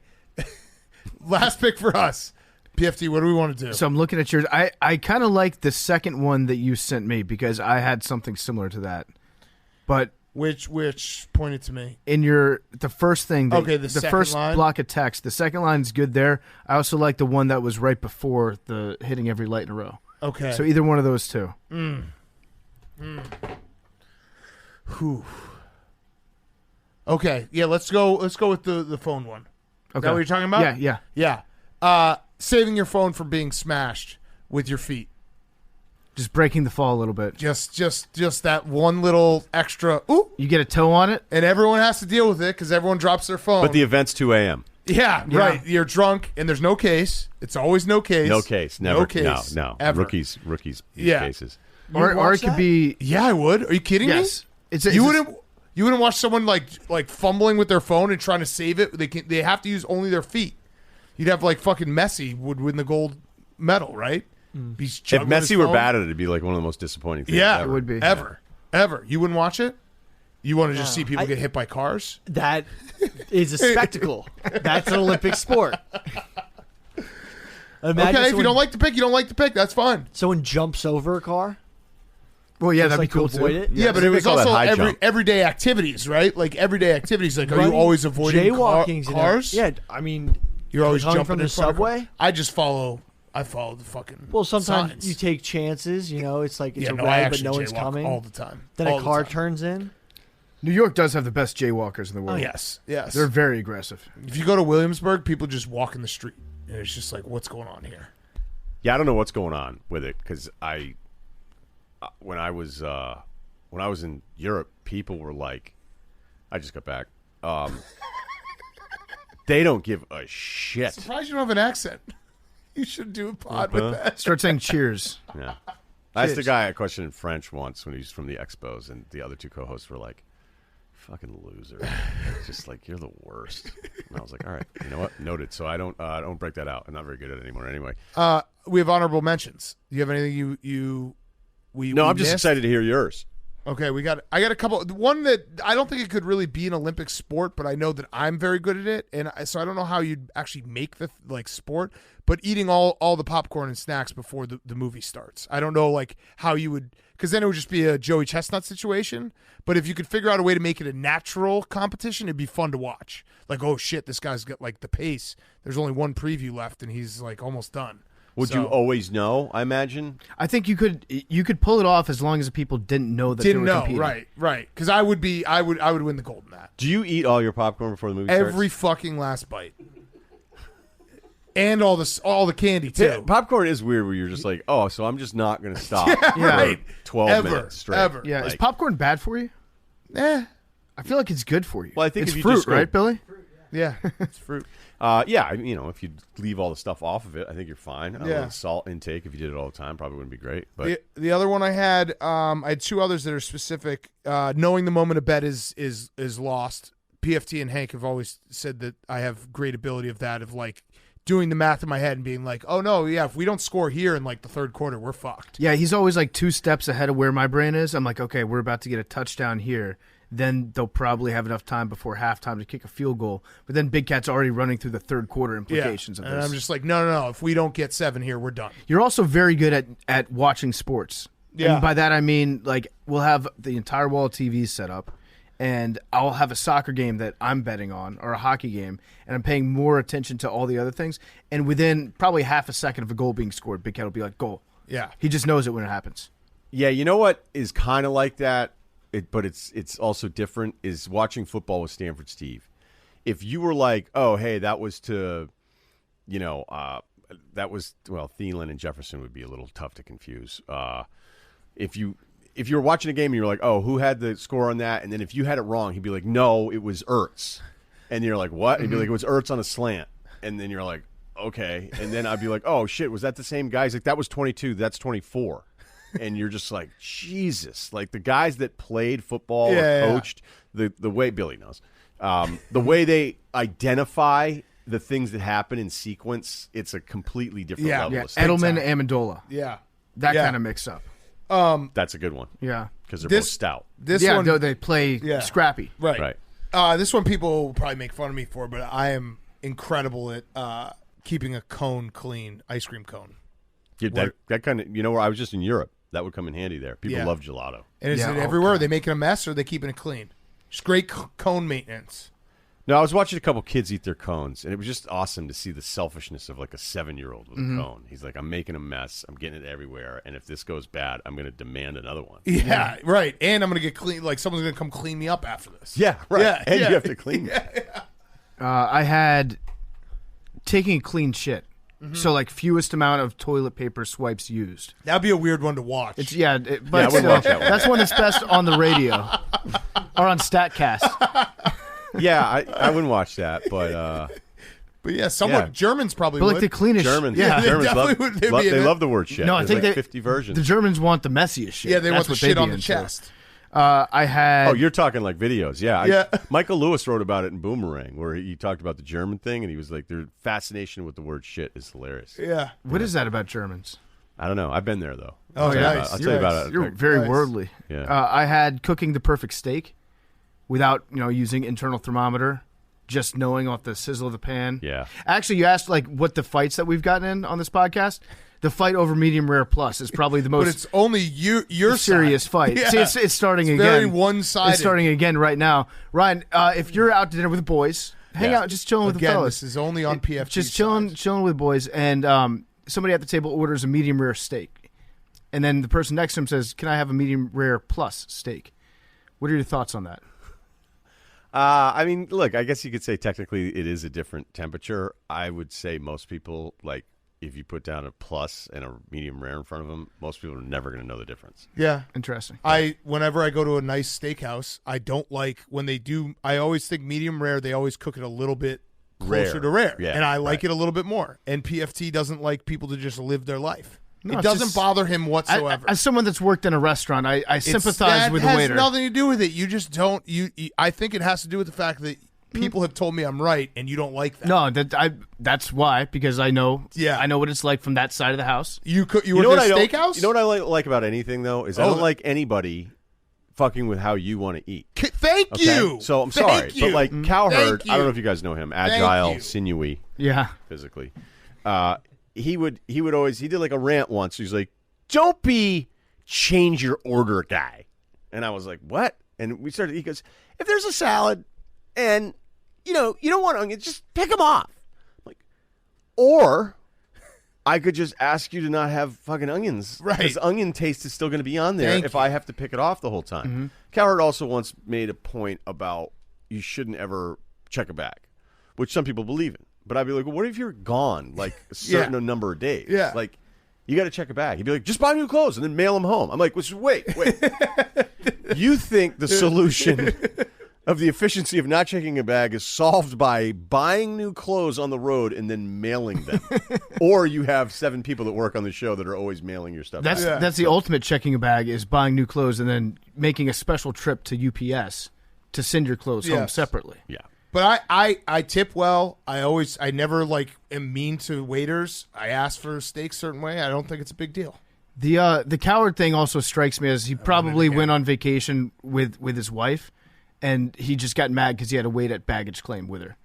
Last pick for us. PFT, what do we want to do? So I'm looking at yours. I kind of like the second one that you sent me because I had something similar to that. But which pointed to me? In the first thing. The first line? block of text. The second line is good there. I also like the one that was right before the hitting every light in a row. Okay. So either one of those two. Whew. Okay. Yeah, let's go with the phone one. Okay. Is that what you're talking about? Yeah. Saving your phone from being smashed with your feet. Just breaking the fall a little bit. Just that one little extra. Ooh. You get a toe on it, and everyone has to deal with it because everyone drops their phone. But the event's 2 a.m. Yeah, right. You're drunk, and there's no case. It's always no case. No case. Never. No case. No. Ever. Rookies. Yeah. Cases. Or it could be. Yeah, I would. Are you kidding me? Yes. You wouldn't watch someone like fumbling with their phone and trying to save it. They have to use only their feet. You'd have like fucking Messi would win the gold medal, right? If Messi were bad at it, it'd be like one of the most disappointing things. Yeah, ever. It would be ever. You wouldn't watch it. You want to just see people get hit by cars? That is a spectacle. That's an Olympic sport. Okay, if you don't like the pick, you don't like the pick. That's fine. Someone jumps over a car. Well, yeah, that'd like be cool to avoid too. it. Yeah, but it was also jump. everyday activities, right? Like everyday activities. Like, are you always avoiding jaywalking cars? Yeah, I mean, you're always coming jumping from in the front of subway. I follow the fucking. Well, sometimes signs. you take chances. You know, it's like it's a I ride, but actually no one's jaywalk coming all the time. Then All a the car time. turns in. New York does have the best jaywalkers in the world. Yes. They're very aggressive. If you go to Williamsburg, people just walk in the street, and it's just like, what's going on here? Yeah, I don't know what's going on with it because when I was in Europe, people were like, I just got back. They don't give a shit. Surprised you don't have an accent. You should do a pod with that. Start saying cheers. Yeah. I asked the guy a question in French once when he was from the Expos, and the other two co-hosts were like, "Fucking loser!" Just like, you're the worst. And I was like, "All right, you know what? Noted." So I don't break that out. I'm not very good at it anymore. Anyway, We have honorable mentions. Do you have anything I'm just excited to hear yours. Okay, I got a couple. One that I don't think it could really be an Olympic sport, but I know that I'm very good at it, and so I don't know how you'd actually make the sport. But eating all the popcorn and snacks before the movie starts, I don't know how you would, because then it would just be a Joey Chestnut situation. But if you could figure out a way to make it a natural competition, it'd be fun to watch. Like, oh shit, this guy's got the pace. There's only one preview left, and he's almost done. Would you always know? I imagine. I think you could pull it off as long as the people didn't know that they were competing. Right. Because I would win the gold in that. Do you eat all your popcorn before the movie Every starts? fucking last bite, and all the candy too. Yeah, popcorn is weird where you're just like, oh, so I'm just not going to stop for right. 12 minutes straight. Ever. Yeah, is popcorn bad for you? I feel like it's good for you. Well, I think it's if you fruit, just go- right, Billy? Yeah, it's fruit. Yeah, if you leave all the stuff off of it, I think you're fine. Yeah. Salt intake, if you did it all the time, probably wouldn't be great. But The other one I had two others that are specific. Knowing the moment a bet is lost. PFT and Hank have always said that I have great ability of that, of doing the math in my head and being like, oh no, yeah, if we don't score here in the third quarter, we're fucked. Yeah, he's always 2 steps ahead of where my brain is. I'm like, okay, we're about to get a touchdown here. Then they'll probably have enough time before halftime to kick a field goal. But then Big Cat's already running through the third quarter implications of this. And I'm just like, no. If we don't get 7 here, we're done. You're also very good at watching sports. Yeah. And by that I mean, we'll have the entire wall of TVs set up, and I'll have a soccer game that I'm betting on, or a hockey game, and I'm paying more attention to all the other things. And within probably half a second of a goal being scored, Big Cat will be like, goal. Yeah. He just knows it when it happens. yeah, you know what is kind of like that, but it's also different, is watching football with Stanford Steve. If you were like, oh, hey, that was to, Thielen and Jefferson would be a little tough to confuse. If you were watching a game and you're like, oh, who had the score on that? And then if you had it wrong, he'd be like, no, it was Ertz. And you're like, what? And he'd be like, it was Ertz on a slant. And then you're like, okay. And then I'd be like, oh, shit, was that the same guy? He's like, that was 22. That's 24. And you're just like, Jesus. The guys that played football or coached, the way Billy knows, The way they identify the things that happen in sequence, it's a completely different level. Yeah, of stuff. Edelman, Amendola. Yeah. That Yeah. kind of mix up. That's a good one. Yeah. Because they're This- both stout. This yeah, one, no, they play scrappy. right. This one people will probably make fun of me for, but I am incredible at keeping a cone clean, ice cream cone. Yeah, that kind of, where I was just in Europe. That would come in handy there. People Yeah. love gelato. And is Yeah, it oh, everywhere? God. Are they making a mess or are they keeping it clean? Just great cone maintenance. No, I was watching a couple kids eat their cones, and it was just awesome to see the selfishness of like a 7-year-old with a cone. He's like, I'm making a mess. I'm getting it everywhere. And if this goes bad, I'm going to demand another one. Yeah, right. And I'm going to get clean. Like someone's going to come clean me up after this. Yeah, right. Yeah, and yeah. you have to clean me. I had taking a clean shit. So like fewest amount of toilet paper swipes used. That'd be a weird one to watch. But Yeah, I still, wouldn't watch that one. that's one that's best on the radio or on Statcast. Yeah, I wouldn't watch that, but but yeah, someone Yeah. Germans probably But like would. the cleanest. Germans, Yeah. they Germans definitely love, would- they'd love- be in they it. love the word shit. No, I There's think like they- 50 versions. The Germans want the messiest shit. Yeah, they want That's the what they'd shit be on the into. chest. I had. Oh, you're talking like videos. Yeah. Yeah. Michael Lewis wrote about it in Boomerang, where he talked about the German thing, and he was like, their fascination with the word shit is hilarious. Yeah. What is that about Germans? I don't know. I've been there, though. Oh, I'll tell you nice. about- I'll tell you about it. You're Quick. very Nice. worldly. Yeah. I had cooking the perfect steak without using internal thermometer, just knowing off the sizzle of the pan. Yeah. Actually, you asked like what the fights that we've gotten in on this podcast. The fight over medium rare plus is probably the But most it's only your serious side. fight. Yeah. See, it's starting It's again. very one-sided. It's starting again right now. Ryan, if you're out to dinner with the boys, hang Yeah. out, just chilling with the Again, fellas. this is only on PFT. Just chilling with boys, and somebody at the table orders a medium rare steak, and then the person next to him says, "Can I have a medium rare plus steak?" What are your thoughts on that? I mean, look, I guess you could say technically it is a different temperature. I would say most people, like, if you put down a plus and a medium rare in front of them, most people are never going to know the difference. Yeah. Interesting. Whenever I go to a nice steakhouse, I don't like when they do. I always think medium rare. They always cook it a little bit closer Rare. to rare, Yeah, and I like right. it a little bit more. And PFT doesn't like people to just live their life. No, it it's doesn't just- bother him whatsoever. As someone that's worked in a restaurant, I sympathize with the that waiter. has nothing to do with it. You just don't. I think it has to do with the fact that people have told me I'm right, and you don't like that. No, that's why, because I know. Yeah. I know what it's like from that side of the house. You You were know at what a I don't? steakhouse. You know what I like about anything though is I don't like anybody fucking with how you want to eat. Thank Okay? you. So I'm Thank sorry, you. but like Cowherd, Thank I don't know you. if you guys know him. Thank Agile, you. sinewy, Yeah. physically. He would always he did like a rant once. He's like, "Don't be change your order guy," and I was like, "What?" And we started. He goes, "If there's a salad, and you don't want onions, just pick them off." I'm like, or I could just ask you to not have fucking onions, Right. Because onion taste is still going to be on there Thank if you. I have to pick it off the whole time. Cowherd also once made a point about you shouldn't ever check a bag, which some people believe in. But I'd be like, well, what if you're gone like a certain number of days? Yeah. Like, you got to check a bag. He'd be like, just buy new clothes and then mail them home. I'm like, wait. You think the solution of the efficiency of not checking a bag is solved by buying new clothes on the road and then mailing them? Or you have 7 people that work on the show that are always mailing your stuff That's back. that's the ultimate checking a bag is buying new clothes and then making a special trip to UPS to send your clothes home Yes. separately. Yeah. But I tip well. I never like am mean to waiters. I ask for steak a certain way. I don't think it's a big deal. The Cowherd thing also strikes me as he probably went on vacation with his wife, and he just got mad because he had to wait at baggage claim with her.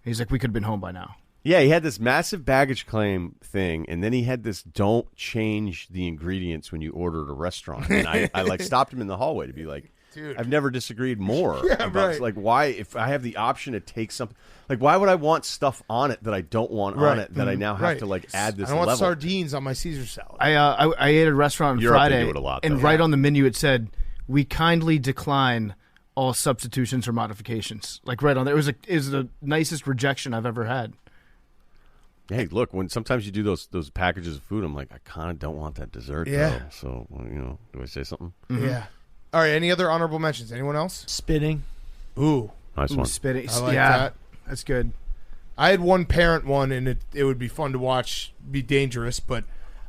He's like, we could have been home by now. Yeah, he had this massive baggage claim thing, and then he had this don't change the ingredients when you order at a restaurant. And I like stopped him in the hallway to be like, Dude. I've never disagreed more about right. like why if I have the option to take something like why would I want stuff on it that I don't want on Right. it that I now have Right. to like add this I don't want level. sardines on my Caesar salad. I ate at a restaurant on Europe, they Friday, do it a lot, and though. right on the menu it said, "We kindly decline all substitutions or modifications." Like right on there, it was the nicest rejection I've ever had. Hey, look, when sometimes you do those packages of food, I'm like, I kind of don't want that dessert. Yeah. Though. So do I say something? Yeah. All right. Any other honorable mentions? Anyone else? Spitting. Ooh. Nice Ooh, one. spitting. I like yeah, that. that's good. I had one parent one, and it would be fun to watch, be dangerous, but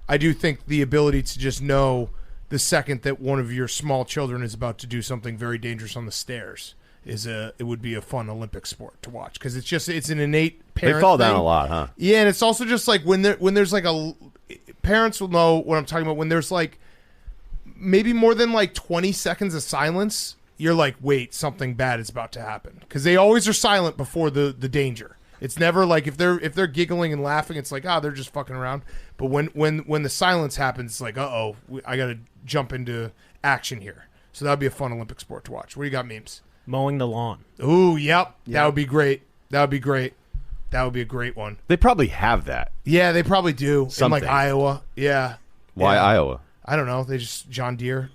I do think the ability to just know the second that one of your small children is about to do something very dangerous on the stairs it would be a fun Olympic sport to watch because it's an innate parent. They fall down thing. a lot, huh? Yeah, and it's also just like when there's like parents will know what I'm talking about. When there's like maybe more than like 20 seconds of silence, you're like, wait, something bad is about to happen because they always are silent before the danger. It's never like if they're giggling and laughing, it's like they're just fucking around. But when the silence happens, it's like I got to jump into action here. So that would be a fun Olympic sport to watch. What do you got, memes? Mowing the lawn. Ooh, yep. That would be great. That would be great. That would be a great one. They probably have that. Yeah, they probably do. Something. In like Iowa. Yeah. Why Yeah. Iowa? I don't know. They just John Deere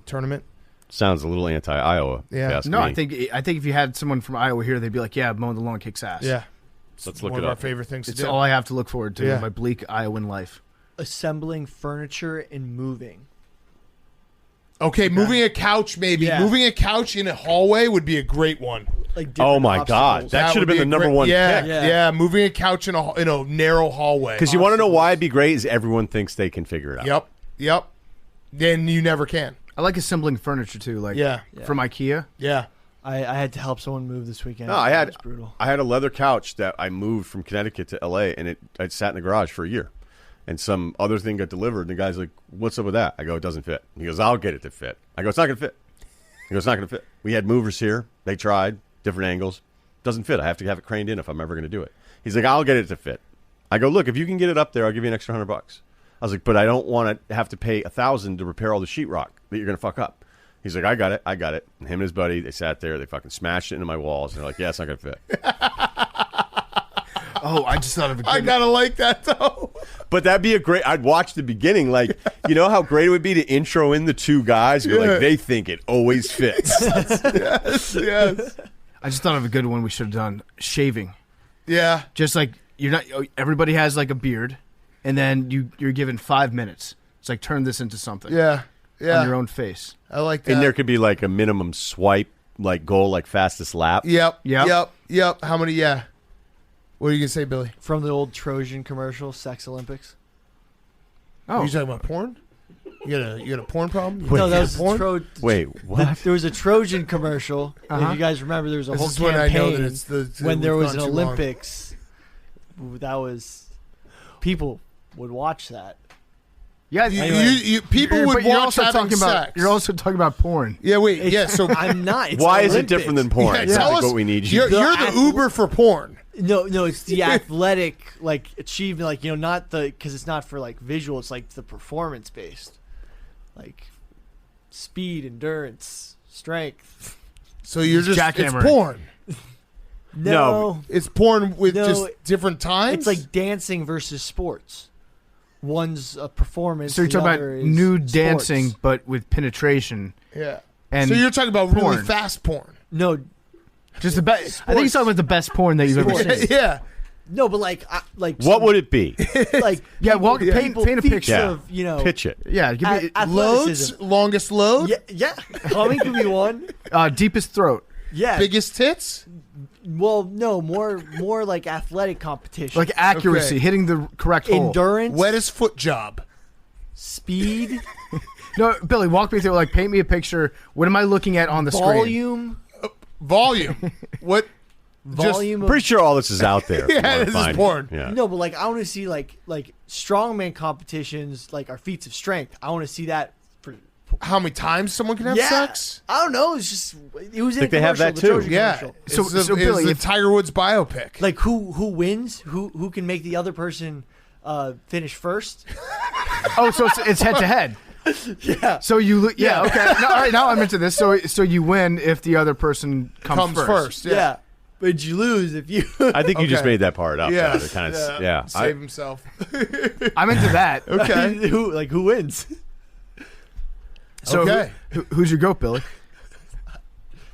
tournament. Sounds a little anti-Iowa. Yeah. No, I think if you had someone from Iowa here, they'd be like, yeah, mowing the lawn kicks ass. Yeah. Let's look One it of our up. favorite things It's to do. all I have to look forward to Yeah. in my bleak Iowan life. Assembling furniture and moving. Okay, moving a couch maybe. Yeah. Moving a couch in a hallway would be a great one. Like Oh different my God, obstacles. that should have would been be the a number great- one yeah, pick. Yeah, moving a couch in a narrow hallway. Because you want to know why it'd be great is everyone thinks they can figure it out. Yep. Then you never can. I like assembling furniture too, like from IKEA. Yeah. I had to help someone move this weekend. No, I It was had brutal. a leather couch that I moved from Connecticut to L.A. and it sat in the garage for a year. And some other thing got delivered, and the guy's like, "What's up with that?" I go, "It doesn't fit." He goes, "I'll get it to fit." I go, "It's not going to fit." He goes, "It's not going to fit." We had movers here. They tried different angles. Doesn't fit. I have to have it craned in if I'm ever going to do it. He's like, "I'll get it to fit." I go, "Look, if you can get it up there, I'll give you an extra $100." I was like, "But I don't want to have to pay $1,000 to repair all the sheetrock that you're going to fuck up." He's like, I got it. And him and his buddy, they sat there. They fucking smashed it into my walls. And they're like, "Yeah, it's not going to fit." Oh, I just thought of a good I gotta like that though. But that'd be a great. I'd watch the beginning. Like, you know how great it would be to intro in the two guys. Be like, they think it always fits. Yes. I just thought of a good one we should have done. Shaving. Yeah. Just like everybody has like a beard, and then you're given 5 minutes. It's like turn this into something. Yeah. Yeah. On your own face. I like that. And there could be like a minimum swipe, like goal, like fastest lap. Yep. How many? Yeah. What are you gonna say, Billy? From the old Trojan commercial, Sex Olympics. Are you talking about porn? You got a porn problem? No, that was porn. Wait, what? There was a Trojan commercial. If you guys remember, there was a This whole is when campaign I know that it's when there we've was an gone too long. Olympics. That was people would watch that. Yeah, people would watch having sex. You're also talking about porn. Yeah, wait. Yeah, so I'm not. It's Why is it Olympics. different than porn? Yeah, It's tell like us- what we need. You're the Uber for porn. No, it's the athletic like achievement, like not the because it's not for like visual. It's like the performance based, like speed, endurance, strength. So you're just it's jackhammering. porn. No, It's porn with No, just different times. it's like dancing versus sports. One's a performance. So you're the talking about other is nude sports. dancing, but with penetration. yeah. And So you're talking about really porn. fast porn. No, Just the best. I think he's talking about the best porn that you've ever Sports. seen. Yeah. no, but like What would it be? like Yeah, walk- people- paint- paint a feats picture. Yeah. Of Pitch it. Yeah, give me Loads, athleticism. longest load, Yeah, humming could be one. deepest throat, Yeah, biggest tits. well, no, more like athletic competition, like accuracy, Okay. hitting the correct hole. endurance, Wettest foot job. speed, No, Billy, walk me through. Like, paint me a picture. What am I looking at on the screen? volume, Volume. What? volume. Pretty sure all this is out there. if you Yeah, wanna this is find it. porn. Yeah. No, but like I want to see like strongman competitions, like our feats of strength. I want to see that for. How many times someone can have Yeah, sex? I don't know. It's just it was in Think a they have commercial, that the too. Trojan Yeah. commercial. So Billy, the if- Tiger Woods biopic. Like who wins? Who can make the other person finish first? Oh, so it's head to head. Yeah. So yeah, okay. No, all right, now I'm into this. So you win if the other person comes first. Yeah. But you lose if you. I think you just Okay. made that part up. Yeah. though, to kind of, yeah. Save himself. I'm into that. Okay. who wins? So Okay. who's your goat, Billy?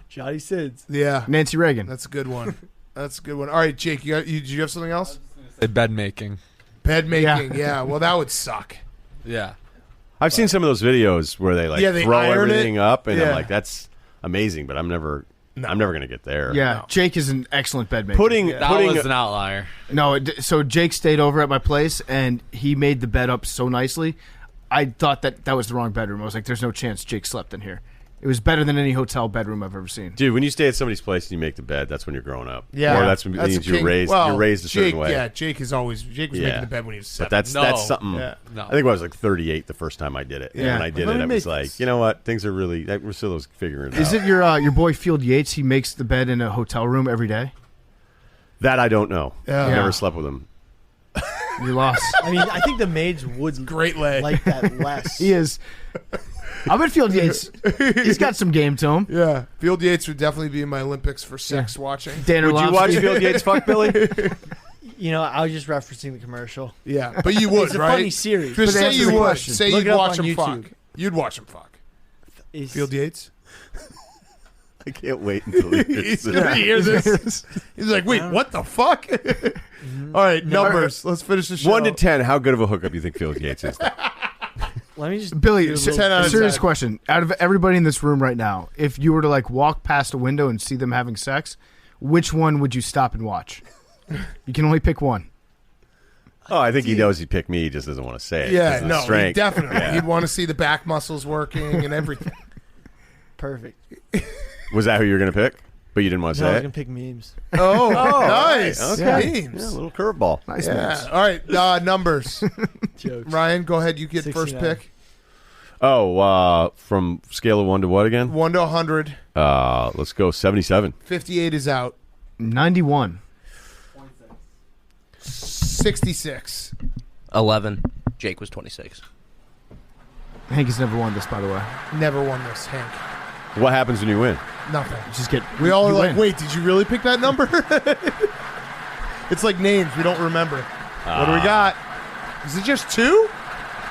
Johnny Sins. Yeah. Nancy Reagan. That's a good one. That's a good one. All right, Jake, do you have something else? Bed making. Bed making. Yeah. Well, that would suck. Yeah. I've seen some of those videos where they like Yeah, they throw iron it. everything up, and Yeah. I'm like, that's amazing, but I'm never gonna get there. Yeah, No. Jake is an excellent bed maker. That was an outlier. No, so Jake stayed over at my place, and he made the bed up so nicely. I thought that was the wrong bedroom. I was like, "There's no chance Jake slept in here." It was better than any hotel bedroom I've ever seen. Dude, when you stay at somebody's place and you make the bed, that's when you're growing up. Yeah, or that's when means you're raised. You're raised a certain way. Yeah, Jake was making the bed when he was 7. But that's something. Yeah. No. I think I was like 38 the first time I did it. And when I did it, I was like, you know what? Things are really. Russillo's figuring it out. Is it your boy Field Yates? He makes the bed in a hotel room every day. That I don't know. Yeah. I never slept with him. You lost. I mean, I think the maids would great leg like that less. He is. I bet Field Yates. He's got some game to him. Yeah, Field Yates would definitely be in my Olympics for sex watching. Dan would you watch Field Yates fuck Billy? I was just referencing the commercial. Yeah, but you would, it's right? a funny series. Just say you would. Say Look you'd watch him YouTube. fuck. You'd watch him fuck. Field Yates. I can't wait until he's gonna hear this. He's like, wait, what the fuck? All right, numbers. Let's finish the show. 1 to 10. How good of a hookup do you think Field Yates is? Let me just Billy, 10 out of serious 10. question. Out of everybody in this room right now, if you were to like walk past a window and see them having sex, which one would you stop and watch? You can only pick one. Oh, I think he knows he'd pick me. He just doesn't want to say it. Yeah, 'cause of no, strength. definitely. Yeah. He'd want to see the back muscles working and everything. perfect. Was that who you were going to pick? But you didn't want to No, I say was it? gonna pick memes. Oh, nice. Okay. Memes. Yeah, a little curveball. Nice Yeah. names. All right, numbers. Jokes. Ryan, go ahead. You get first 69. pick. Oh, from scale of 1 to what again? 1 to 100. Let's go 77. 58 is out. 91. 66. 11. Jake was 26. Hank has never won this, by the way. Never won this, Hank. What happens when you win? Nothing. Just get. We all are you like, win. wait, did you really pick that number? It's like names. We don't remember. What do we got? Is it just 2?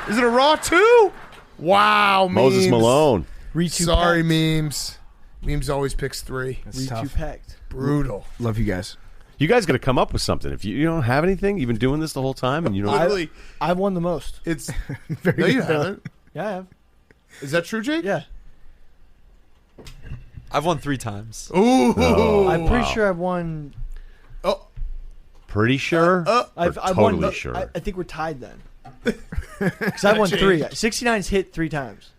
Is it a raw 2? Wow, memes. Moses Malone. Sorry, memes. Memes always picks 3. That's tough. Packed. Brutal. Love you guys. You guys got to come up with something. If you don't have anything, you've been doing this the whole time, and you don't. Literally, I've won the most. it's. Very No, you good. haven't. Yeah, I have. Is that true, Jake? Yeah. I've won 3 times. Ooh. Oh, I'm pretty wow. sure I've won. Oh, Pretty sure? I've totally won. sure. I think we're tied then. Because I won 3. 69's hit 3 times.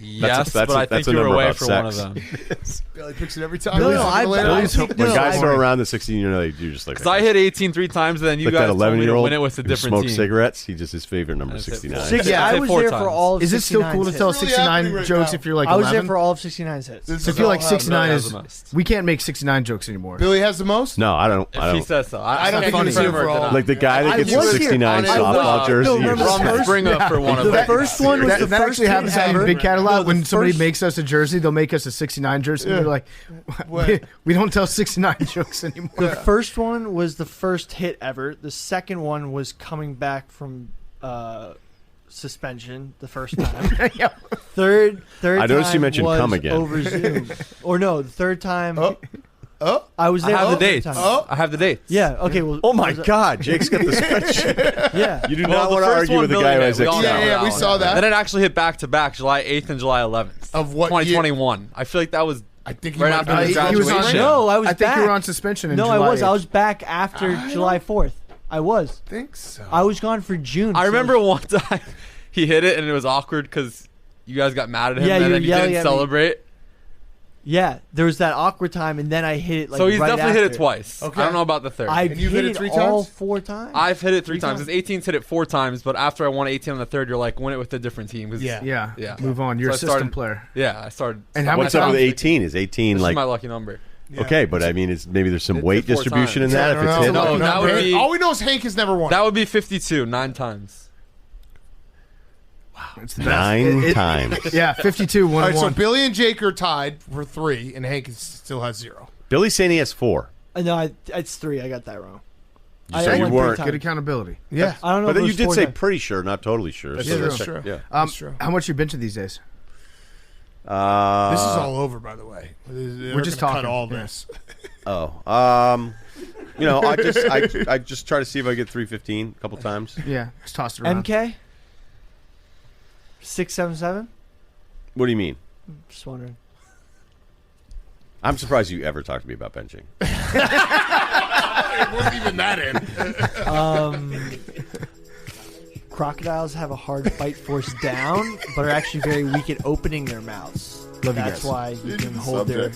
Yes, that's but I that's think a you were number away about for one of sex. them. Billy picks it every time. No, Billy's I hilarious. think When no, guys I- throw around the 16, you're just like. Because I hit 18 3 times, and then you like guys that told me to 11-year-old win it with a who different smokes team. cigarettes. He just his favorite number is I said 69. four. Yeah, I Hit was 4 there times. for all of Is it still 69's cool to hits. tell It's really 69 happening right jokes now. if you're like I was 11? there for all of 69's hits. This So I is feel all like happening. 69 Billy is. has the most. We can't make 69 jokes anymore. Billy has the most? No, I don't. If I he don't. says so. I don't can't think he's confirm here or for all. deny. Like the guy that I gets the was here. 69 I softball was- jersey. no, you're remember just the like, first- Bring up for one of The them. first one was That, the that first actually hit happens at ever. Big Cat a lot. No, the When somebody first- makes us a jersey, they'll make us a 69 jersey. And they're like, we don't tell 69 jokes anymore. The first one was the first hit ever. The second one was coming back from suspension the first time. Yeah. Third I noticed you time mentioned was come again. over Zoom. Or no, the third time. Oh, I was I there. have the all dates. time. I have the dates. Yeah. Okay. Well. oh my was- God, Jake's got the spreadsheet. Yeah. You do Well, not the want to first argue one with the Billy guy who hit. has We all Excel. know Yeah, we one. saw that. Then it actually hit back to back, July 8th and July 11th Of what year? 2021. I feel like that was I think he right might after be- the he was on- graduation. No, I was I think back. you were on suspension in No, July I was. 8th. I was back after July 4th. I was. I think so. I was gone for June. I so- remember one time he hit it and it was awkward because you guys got mad at him Yeah, you and were then you yelling didn't at me. celebrate. Yeah, there was that awkward time, and then I hit it like So he's right definitely hit it after. twice. Okay. I don't know about the third. I've And you've hit hit it it 3 all times? 4 times. I've hit it 3 Three times. times. His 18's hit it 4 times, but after I won 18 on the third, you're like, win it with a different team. 'Cause- Yeah. Yeah. Yeah. Move on. You're So a I system started- player. Yeah, I started. And how What's many up with times? 18? Is 18 This like is my lucky number. Yeah. okay? But I mean, maybe there's some It's weight hit 4 distribution in times. that. I If it's don't hit, know. No, that would be- All we know is Hank has never won. That would be 52, 9 times. It's the best. 9 times. Yeah, 52, 1 All right, so 1. Billy and Jake are tied for 3, and Hank still has 0. Billy's saying he has 4. No, it's 3. I got that wrong. You said you won weren't. 3 Good times. accountability. Yeah. I don't know. But if then it you was did 4 say times. pretty sure, not totally sure. That's So true. that's That's true. Yeah. That's true. How much you benching these days? This is all over, by the way. We're just Cut talking. all Yeah. this. You know, I just try to see if I get 315 a couple times. Yeah, just toss it around. MK 677. What do you mean? Just wondering. I'm surprised you ever talked to me about benching. It wasn't even that in. Crocodiles have a hard bite force down, but are actually very weak at opening their mouths. Love you That's guys. why you can hold their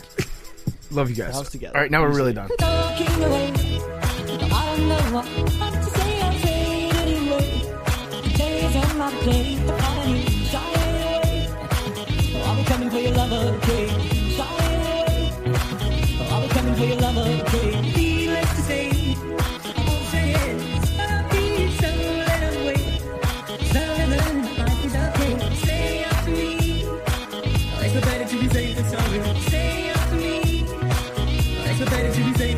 Love you guys. house together. All right, now we're really done. Talking away. I don't know what to say. I'll say it anyway. Days on my plate, the falling shy away. I'll be coming for your love, okay? Shy away. I'll be coming for your love, okay? Needless to say, I won't say it. I'll be so let away. So then life is okay. Say out to me. It's better to be safe than sorry. Say out to me. It's better to be safe.